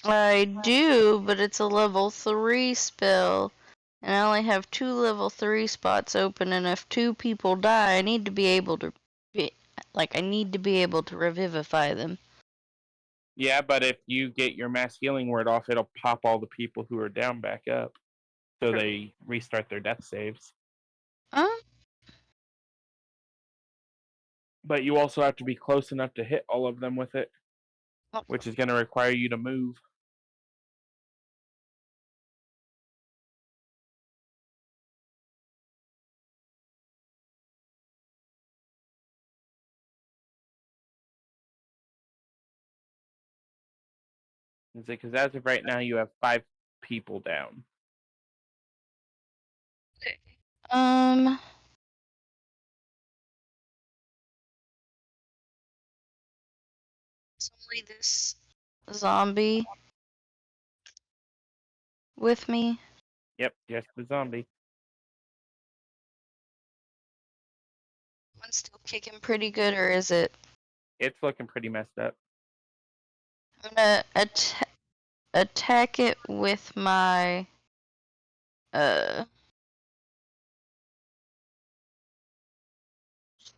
I do, but it's a level 3 spell, and I only have 2 level 3 spots open, and if 2 people die, I need to be able to revivify them. Yeah, but if you get your mass healing word off, it'll pop all the people who are down back up. So they restart their death saves. But you also have to be close enough to hit all of them with it, which is going to require you to move. Because as of right now, you have 5 people down. Okay. It's only this zombie with me. Yep, just the zombie. One's still kicking pretty good, or is it? It's looking pretty messed up. I'm gonna attack it with my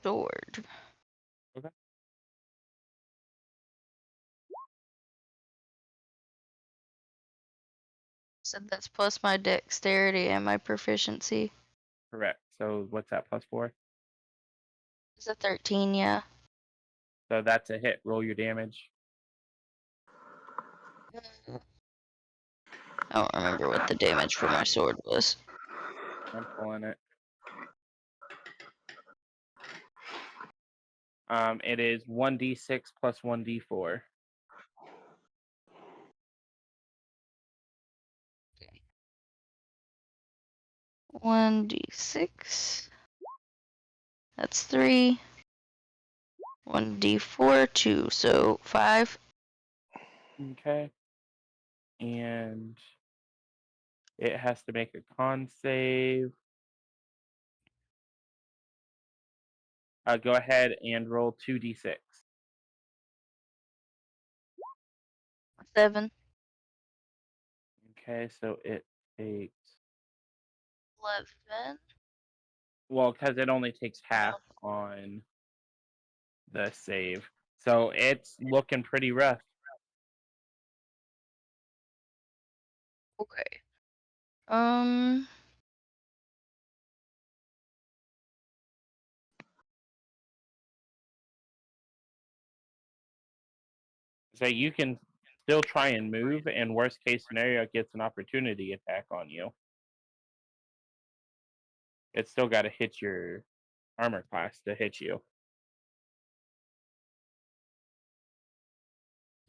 sword. Okay. So that's plus my dexterity and my proficiency. Correct. So what's that, +4? Is it 13? Yeah. So that's a hit. Roll your damage. I don't remember what the damage for my sword was. I'm pulling it. It is 1d6 plus 1d4. Okay. 1d6. That's 3. 1d4, 2. So 5. Okay. And it has to make a con save. Go ahead and roll 2d6. 7. Okay, so it takes. 11. Well, because it only takes half on the save. So it's looking pretty rough. Okay. So you can still try and move, and worst case scenario, it gets an opportunity attack on you. It's still got to hit your armor class to hit you.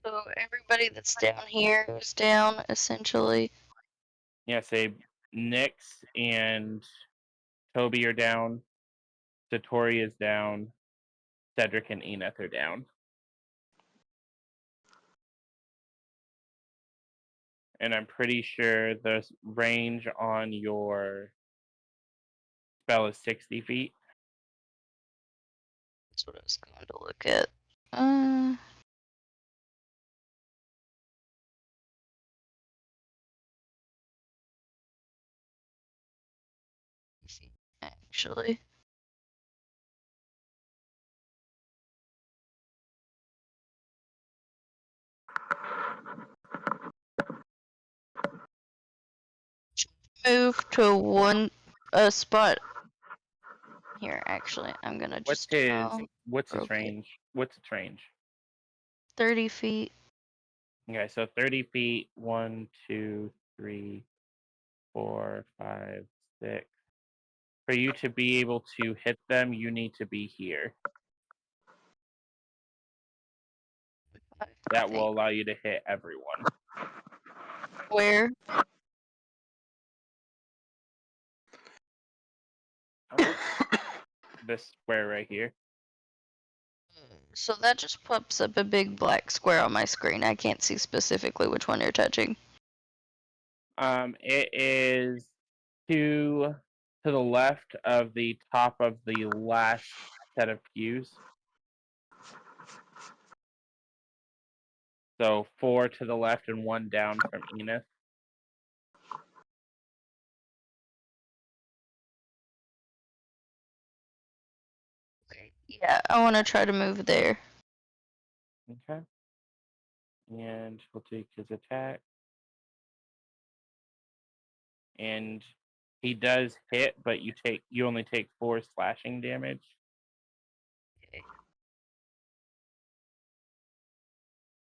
So everybody that's down here is down, essentially. Yeah, say Nyx and Toby are down. Satori is down. Cedric and Eneth are down. And I'm pretty sure the range on your spell is 60 feet. That's what I was going to look at. Actually. Move to a spot here. Actually, I'm gonna What's just his range? What's its range? 30 feet. Okay, so 30 feet. 1, 2, 3, 4, 5, 6. For you to be able to hit them, you need to be here. That will allow you to hit everyone. Where? This square right here. So that just pops up a big black square on my screen. I can't see specifically which one you're touching. It is to the left of the top of the last set of pews. So 4 to the left and 1 down from Enith. Yeah, I want to try to move there. Okay. And we'll take his attack. And he does hit, but you only take 4 slashing damage. Okay.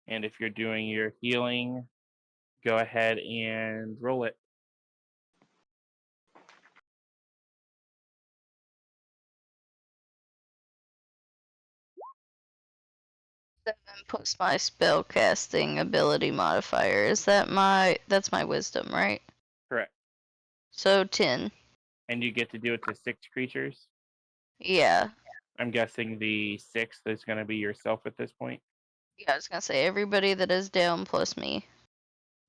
And if you're doing your healing, go ahead and roll it. Seven plus my spell casting ability modifier. That's my wisdom, right? Correct. So 10. And you get to do it to 6 creatures. Yeah. I'm guessing the 6th is going to be yourself at this point. Yeah, I was gonna say everybody that is down plus me.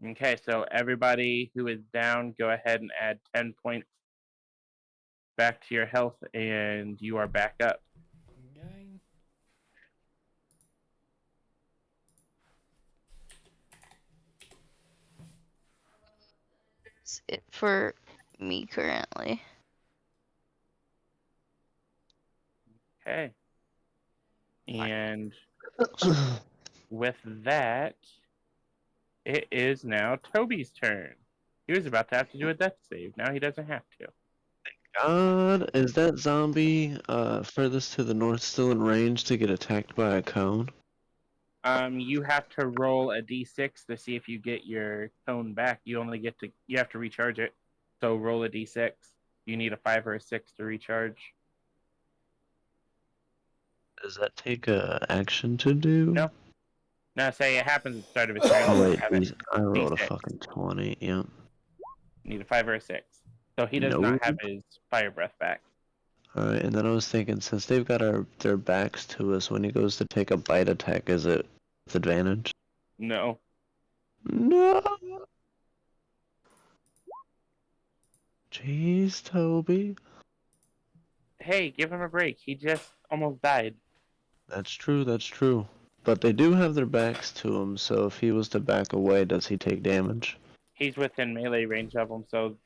Okay, so everybody who is down, go ahead and add 10 points back to your health, and you are back up. Gang. That's it for me currently. Okay. And with that, it is now Toby's turn. He was about to have to do a death save. Now he doesn't have to. God, is that zombie furthest to the north still in range to get attacked by a cone? You have to roll a d6 to see if you get your cone back. You have to recharge it. So roll a d6. You need a 5 or a 6 to recharge. Does that take a action to do? No. Now say it happens at the start of his turn. Oh You wait, have it. I rolled a D6. fucking 20. Yep. Need a 5 or a 6. So he does not have his fire breath back. Alright, and then I was thinking, since they've got their backs to us, when he goes to take a bite attack, is it with advantage? No. No! Jeez, Toby. Hey, give him a break. He just almost died. That's true, that's true. But they do have their backs to him, so if he was to back away, does he take damage? He's within melee range of them, so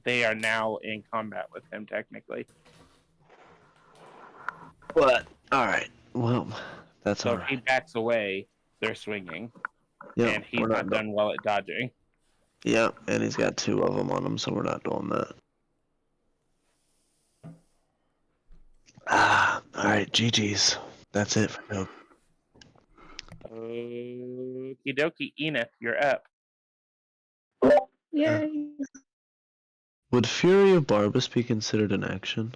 they are now in combat with him, technically. But, alright, well, that's So if he alright. backs away, they're swinging. Yep, And he's we're not done well at dodging. Yep, and he's got 2 of them on him, so we're not doing that. Alright, GG's. That's it for me. Okie dokie, Enith, you're up. Yay. Would Fury of Barbas be considered an action?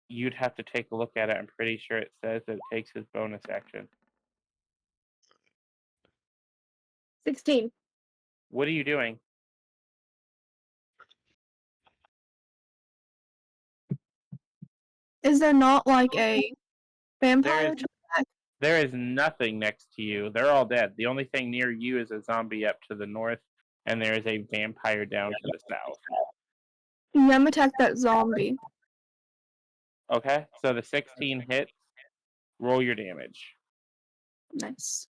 You'd have to take a look at it. I'm pretty sure it says that it takes his bonus action. 16. What are you doing? Is there not like a vampire? There is nothing next to you. They're all dead. The only thing near you is a zombie up to the north, and there is a vampire down to the south. Yum attack that zombie. Okay, so the 16 hits. Roll your damage. Nice.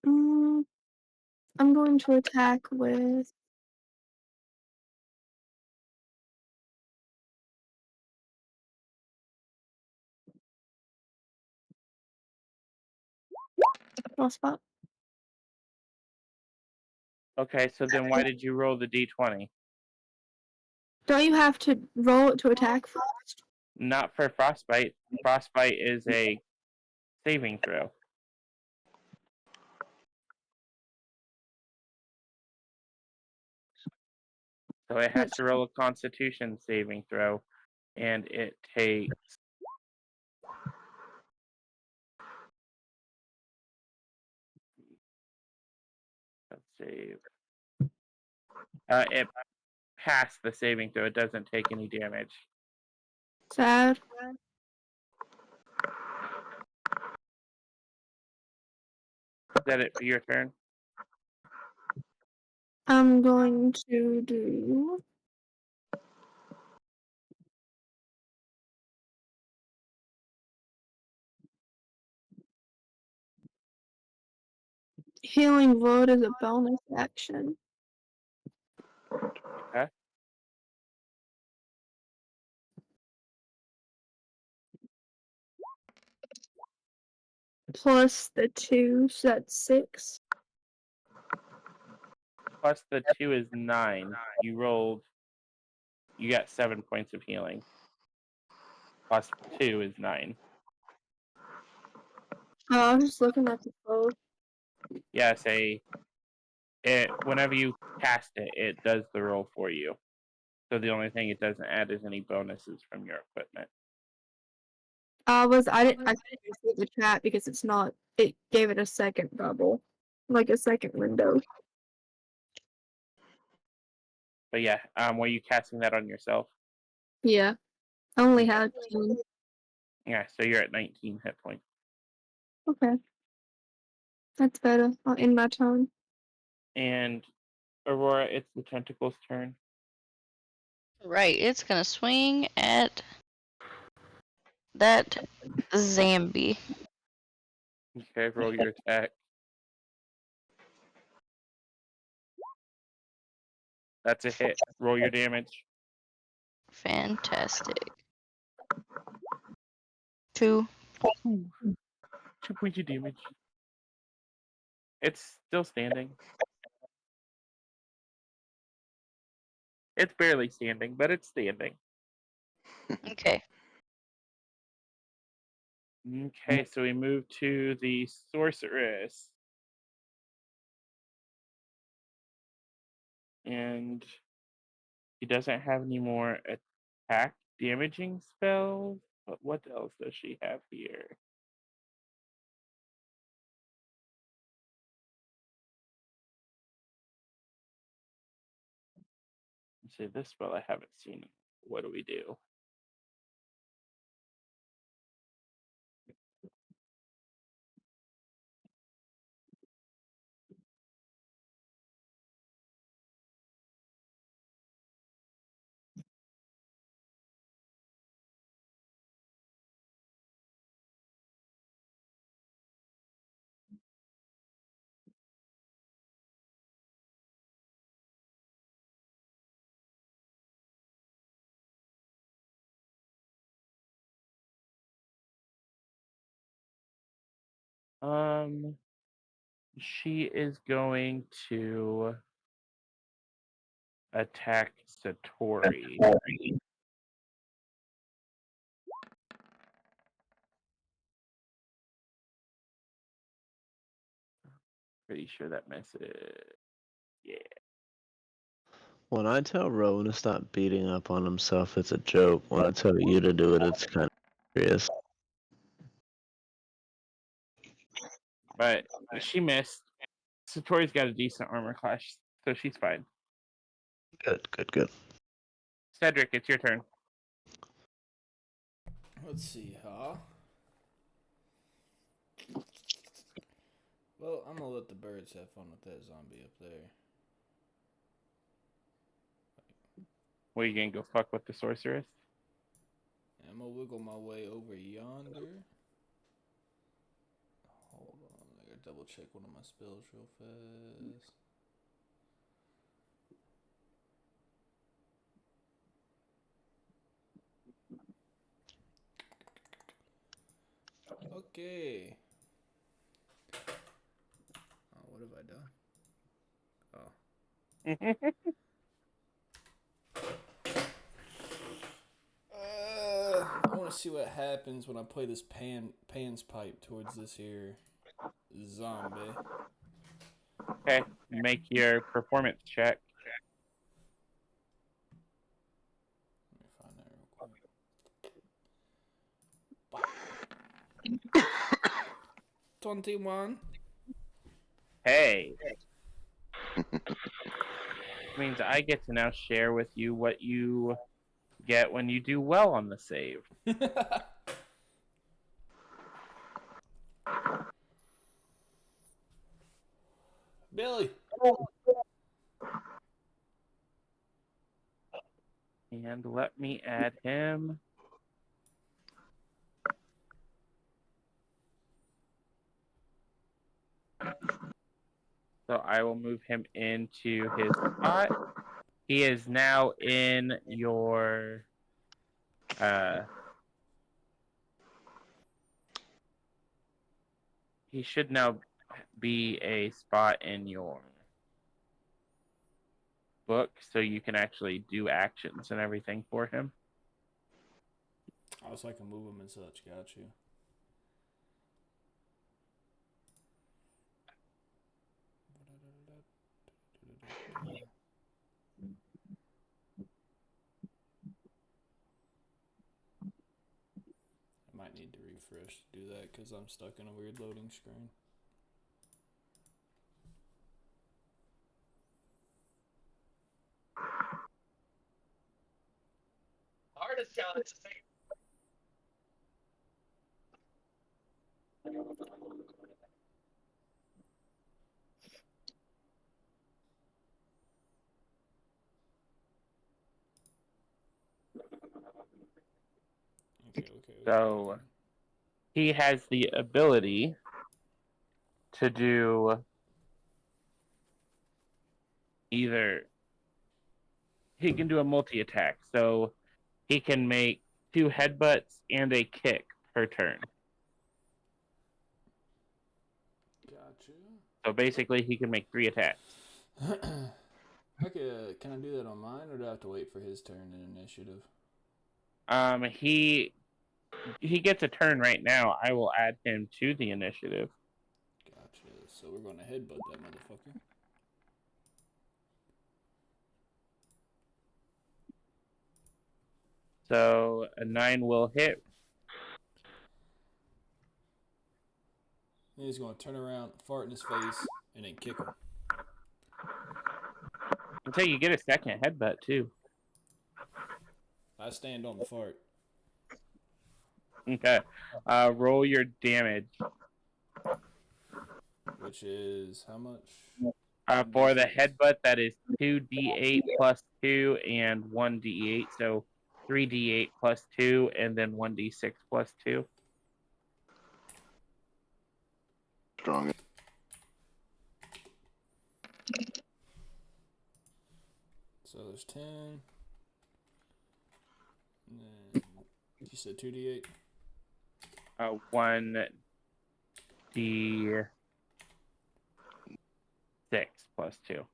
I'm going to attack with spot. Okay, so then why did you roll the d20? Don't you have to roll it to attack first? Not for frostbite. Frostbite is a saving throw. So it has to roll a constitution saving throw, and it takes save. It passed the saving throw. It doesn't take any damage. Sad. Is that it for your turn? I'm going to do healing word as a bonus action. Okay. Plus the 2, so that's 6. Plus the 2 is 9. You rolled. You got 7 points of healing. Plus 2 is 9. Oh, I was just looking at the code. Yeah, whenever you cast it, it does the roll for you. So the only thing it doesn't add is any bonuses from your equipment. I didn't see the chat because it's not. It gave it a second bubble, like a second window. But yeah, were you casting that on yourself? Yeah, I only had 2. Yeah, so you're at 19 hit points. Okay, that's better. I'll end my turn. And Aurora, it's the tentacle's turn. Right, it's gonna swing at that zombie. Okay, roll your attack. That's a hit. Roll your damage. Fantastic. 2. Ooh, 2 points of damage. It's still standing. It's barely standing, but it's standing. Okay. Okay, so we move to the sorceress. And she doesn't have any more attack damaging spells. But what else does she have here? Let's see, this spell I haven't seen. What do we do? She is going to attack Satori. Pretty sure that misses. Yeah. When I tell Rowan to stop beating up on himself, it's a joke. When I tell you to do it, it's kind of serious. But she missed. Satori's got a decent armor class, so she's fine. Good, good, good. Cedric, it's your turn. Let's see, huh? Well, I'm gonna let the birds have fun with that zombie up there. Well, you gonna go fuck with the sorceress? I'm gonna wiggle my way over yonder. Hold on, I gotta double check one of my spells real fast. Okay. Oh, what have I done? I want to see what happens when I play this Pan's pipe towards this here zombie. Okay, make your performance check. Let me find that real quick. 21. Hey, Means I get to now share with you what you get when you do well on the save. Billy. And let me add him. So I will move him into his spot. He is now in your he should now be a spot in your book so you can actually do actions and everything for him. Oh, so I can move them and such. Got you. I might need to refresh to do that because I'm stuck in a weird loading screen. Hardest challenge to save. Okay. So he has the ability to do either he can do a multi-attack. So he can make 2 headbutts and a kick per turn. Gotcha. So basically he can make 3 attacks. Okay, can I do that on mine, or do I have to wait for his turn in initiative? He gets a turn right now. I will add him to the initiative. Gotcha. So we're going to headbutt that motherfucker. So a 9 will hit. And he's going to turn around, fart in his face, and then kick him. Until you get a second headbutt too. I stand on the fart. Okay. Roll your damage. Which is how much? For the headbutt, that is 2d8 plus 2 and 1d8. So 3d8 plus 2 and then 1d6 plus 2. Strong. So there's 10. And then you said 2d8? 1d6 plus 2.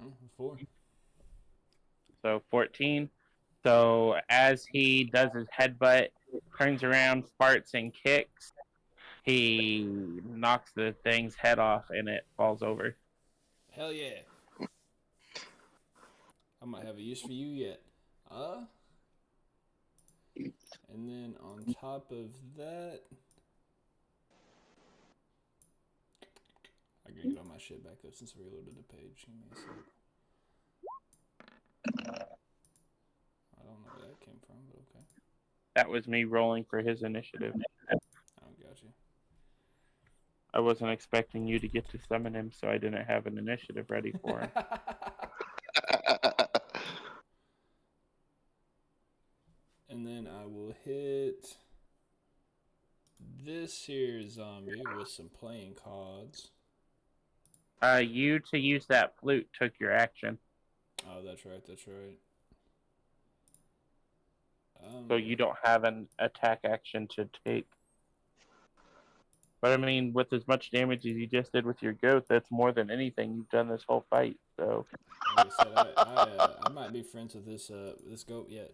Oh, 4. So 14. So as he does his headbutt, turns around, farts, and kicks, he knocks the thing's head off and it falls over. Hell yeah. I might have a use for you yet. And then on top of that, I gotta get all my shit back up since I reloaded the page. Give me a sec. I don't know where that came from, but okay. That was me rolling for his initiative. I got you. I wasn't expecting you to get to summon him, so I didn't have an initiative ready for him. And then I will hit this here zombie with some playing cards. You to use that flute took your action. Oh, that's right. So you don't have an attack action to take. But I mean, with as much damage as you just did with your goat, that's more than anything you've done this whole fight. So, like I said, I might be friends with this goat yet.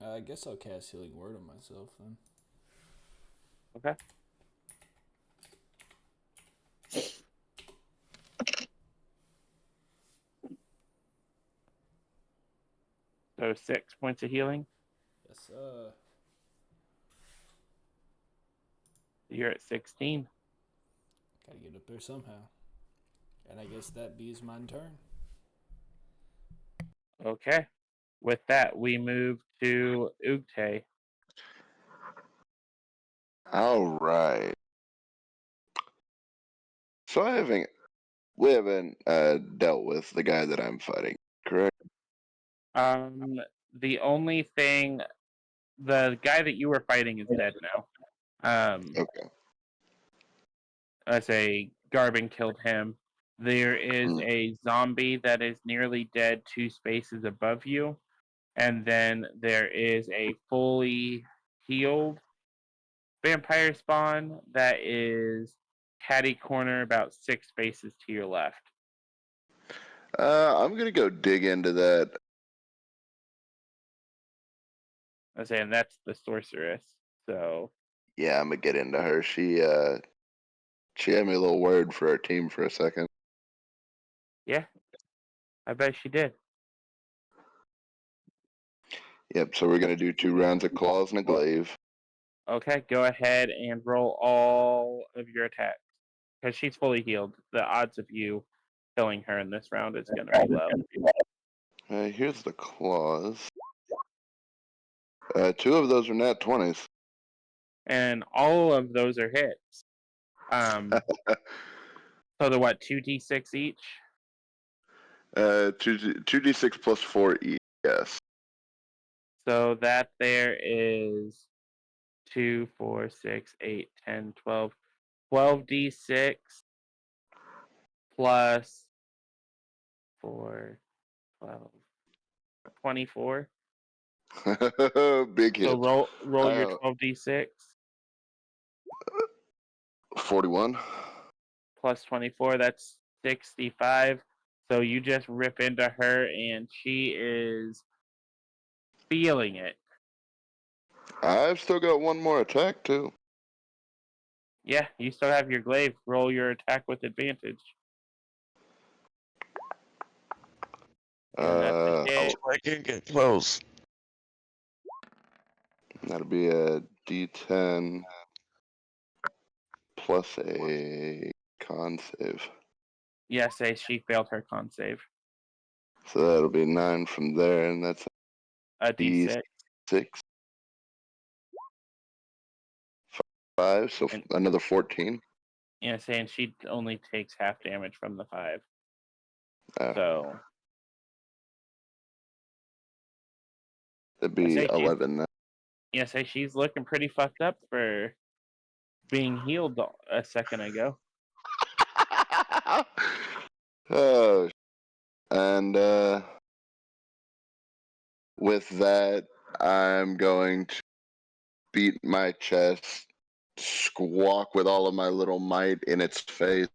I guess I'll cast Healing Word on myself then. okay. So 6 points of healing. Yes, You're at 16. gotta get up there somehow. And I guess that bees my turn. Okay. With that, we move to Ugte. All right. So we haven't dealt with the guy that I'm fighting, correct? The only thing, the guy that you were fighting is dead now. Okay. I say Garbin killed him. There is Hmm. a zombie that is nearly dead 2 spaces above you, and then there is a fully healed vampire spawn that is catty corner about 6 spaces to your left. I'm gonna go dig into that. I was saying that's the sorceress. So Yeah, I'm gonna get into her. She had me a little worried for our team for a second. yeah, I bet she did. Yep. So we're gonna do 2 rounds of claws and a glaive. Okay, go ahead and roll all of your attacks because she's fully healed. The odds of you killing her in this round is going to be low. Here's the claws. 2 of those are nat 20s. And all of those are hits. So they're what, 2d6 each? 2d6 plus 4 each. Yes. So that there is 2, 4, 6, 8, 10, 12. 12d6 plus 4, 12, 24. Big So hit. roll your 12d6 41. plus 24. That's 65. So you just rip into her, and she is feeling it. I've still got 1 more attack too. Yeah, you still have your glaive. Roll your attack with advantage. And that's a hit. I can get close. That'll be a D10 plus a con save. Yes, she failed her con save. So that'll be 9 from there, and that's A D6. d6. 5, so And another 14. yeah, saying she only takes half damage from the 5. Uh, So that'd I be say 11 now. she's looking pretty fucked up for being healed a second ago. Oh, and with that, I'm going to beat my chest, squawk with all of my little might in its face.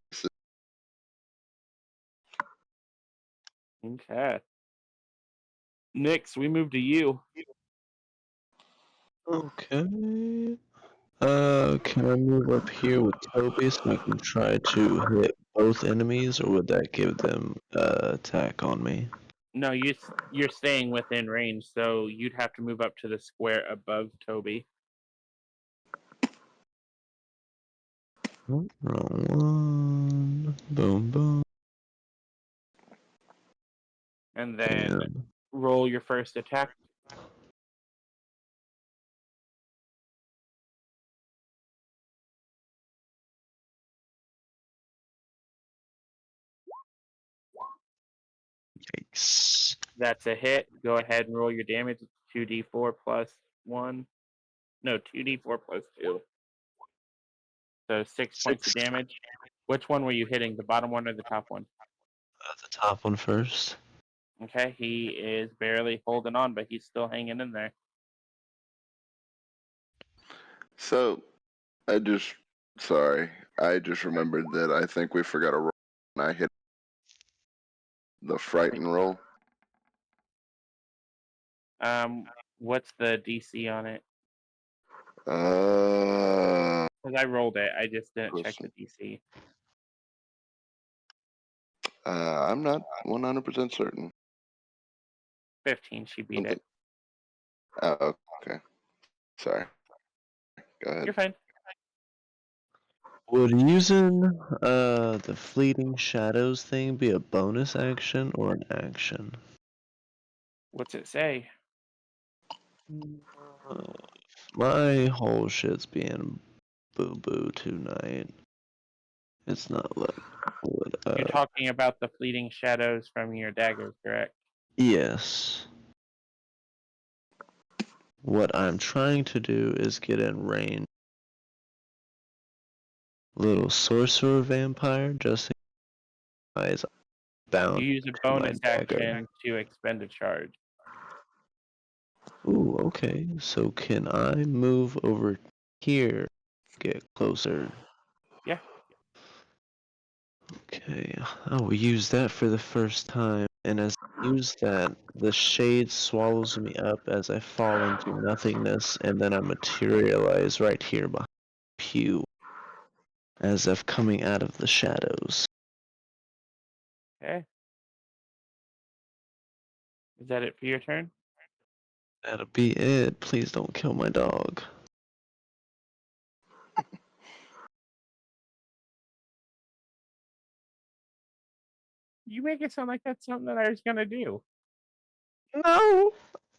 Okay. Nix, we move to you. Okay. Can I move up here with Toby so I can try to hit both enemies, or would that give them attack on me? No, you're staying within range, so you'd have to move up to the square above Toby. Oh, wrong one. Boom, boom. And then And roll your first attack. yikes. That's a hit. Go ahead and roll your damage. It's 2d4 plus 1. No, 2d4 plus 2. So 6 points of damage. Which one were you hitting? The bottom one or the top one? The top one first. Okay, he is barely holding on, but he's still hanging in there. So, I just remembered that I think we forgot a roll, and I hit the frighten roll. What's the DC on it? Uh, Because I rolled it, I just didn't check the DC. I'm not 100% certain. 15, she beat Something. it. Oh, Okay. Sorry. Go ahead. You're fine. Would using the fleeting shadows thing be a bonus action or an action? What's it say? My whole shit's being boo boo tonight. It's not like would You're talking about the fleeting shadows from your dagger, correct? yes. What I'm trying to do is get in range. Little sorcerer vampire, just in case bound You use a to my bonus dagger. action to expend a charge. Ooh, okay. So can I move over here? Get closer. Yeah. Okay, I will use that for the first time, and as I use that, the shade swallows me up as I fall into nothingness, and then I materialize right here behind Pew, as if coming out of the shadows. Okay. Is that it for your turn? That'll be it. Please don't kill my dog. You make it sound like that's something that I was gonna do. No!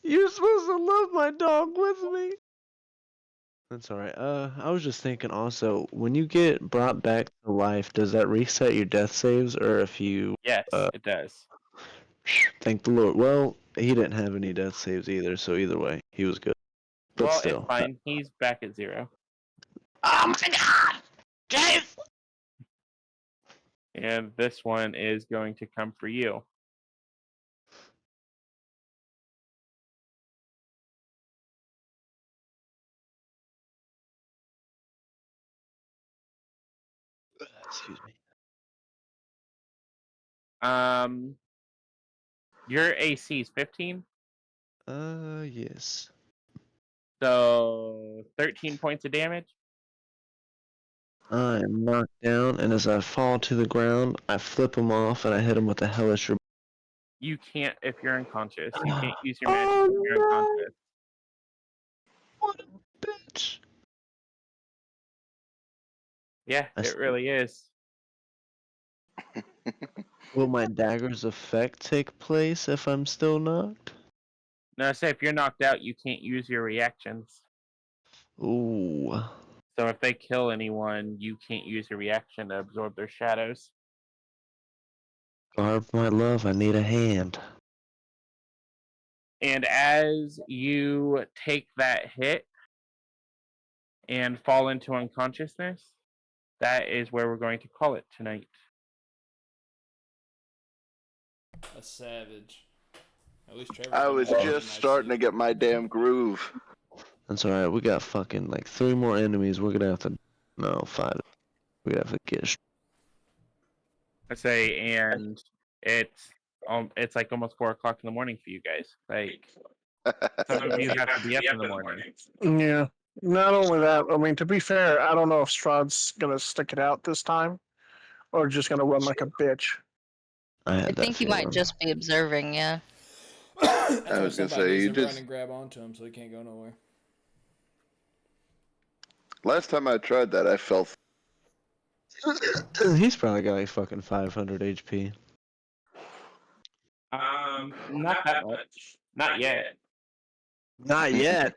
You're supposed to love my dog with me! That's alright. I was just thinking also, when you get brought back to life, does that reset your death saves, or if you, Yes, it does. thank the Lord. Well, he didn't have any death saves either, so either way, he was good. But Well, still. it's fine. He's back at 0. Oh my god! Jeez! And this one is going to come for you. Excuse me. Your AC is 15, Yes. so 13 points of damage. I am knocked down, and as I fall to the ground, I flip him off, and I hit him with a hellish You can't if you're unconscious. You can't use your magic Oh if you're no! unconscious. What a bitch! Yeah, I it s- really is. Will my dagger's effect take place if I'm still knocked? No, say if you're knocked out, you can't use your reactions. Ooh. So if they kill anyone, you can't use your reaction to absorb their shadows. Barb, my love, I need a hand. And as you take that hit and fall into unconsciousness, that is where we're going to call it tonight. A savage. At least Trevor. I was just starting to get my damn groove. That's alright, we got fucking like 3 more enemies. We're gonna have to. No, 5. We have to get. I say, and it's like almost 4 o'clock in the morning for you guys. Like some of you have to be up in the morning. Yeah. Not only that, I mean, to be fair, I don't know if Strahd's gonna stick it out this time, or just gonna run like a bitch. I had I that think he might feeling. just be observing, yeah. I was gonna say, you run just- and grab onto him so he can't go nowhere. Last time I tried that, I fell. He's probably got like fucking 500 HP. Not that much. Not yet. Not yet.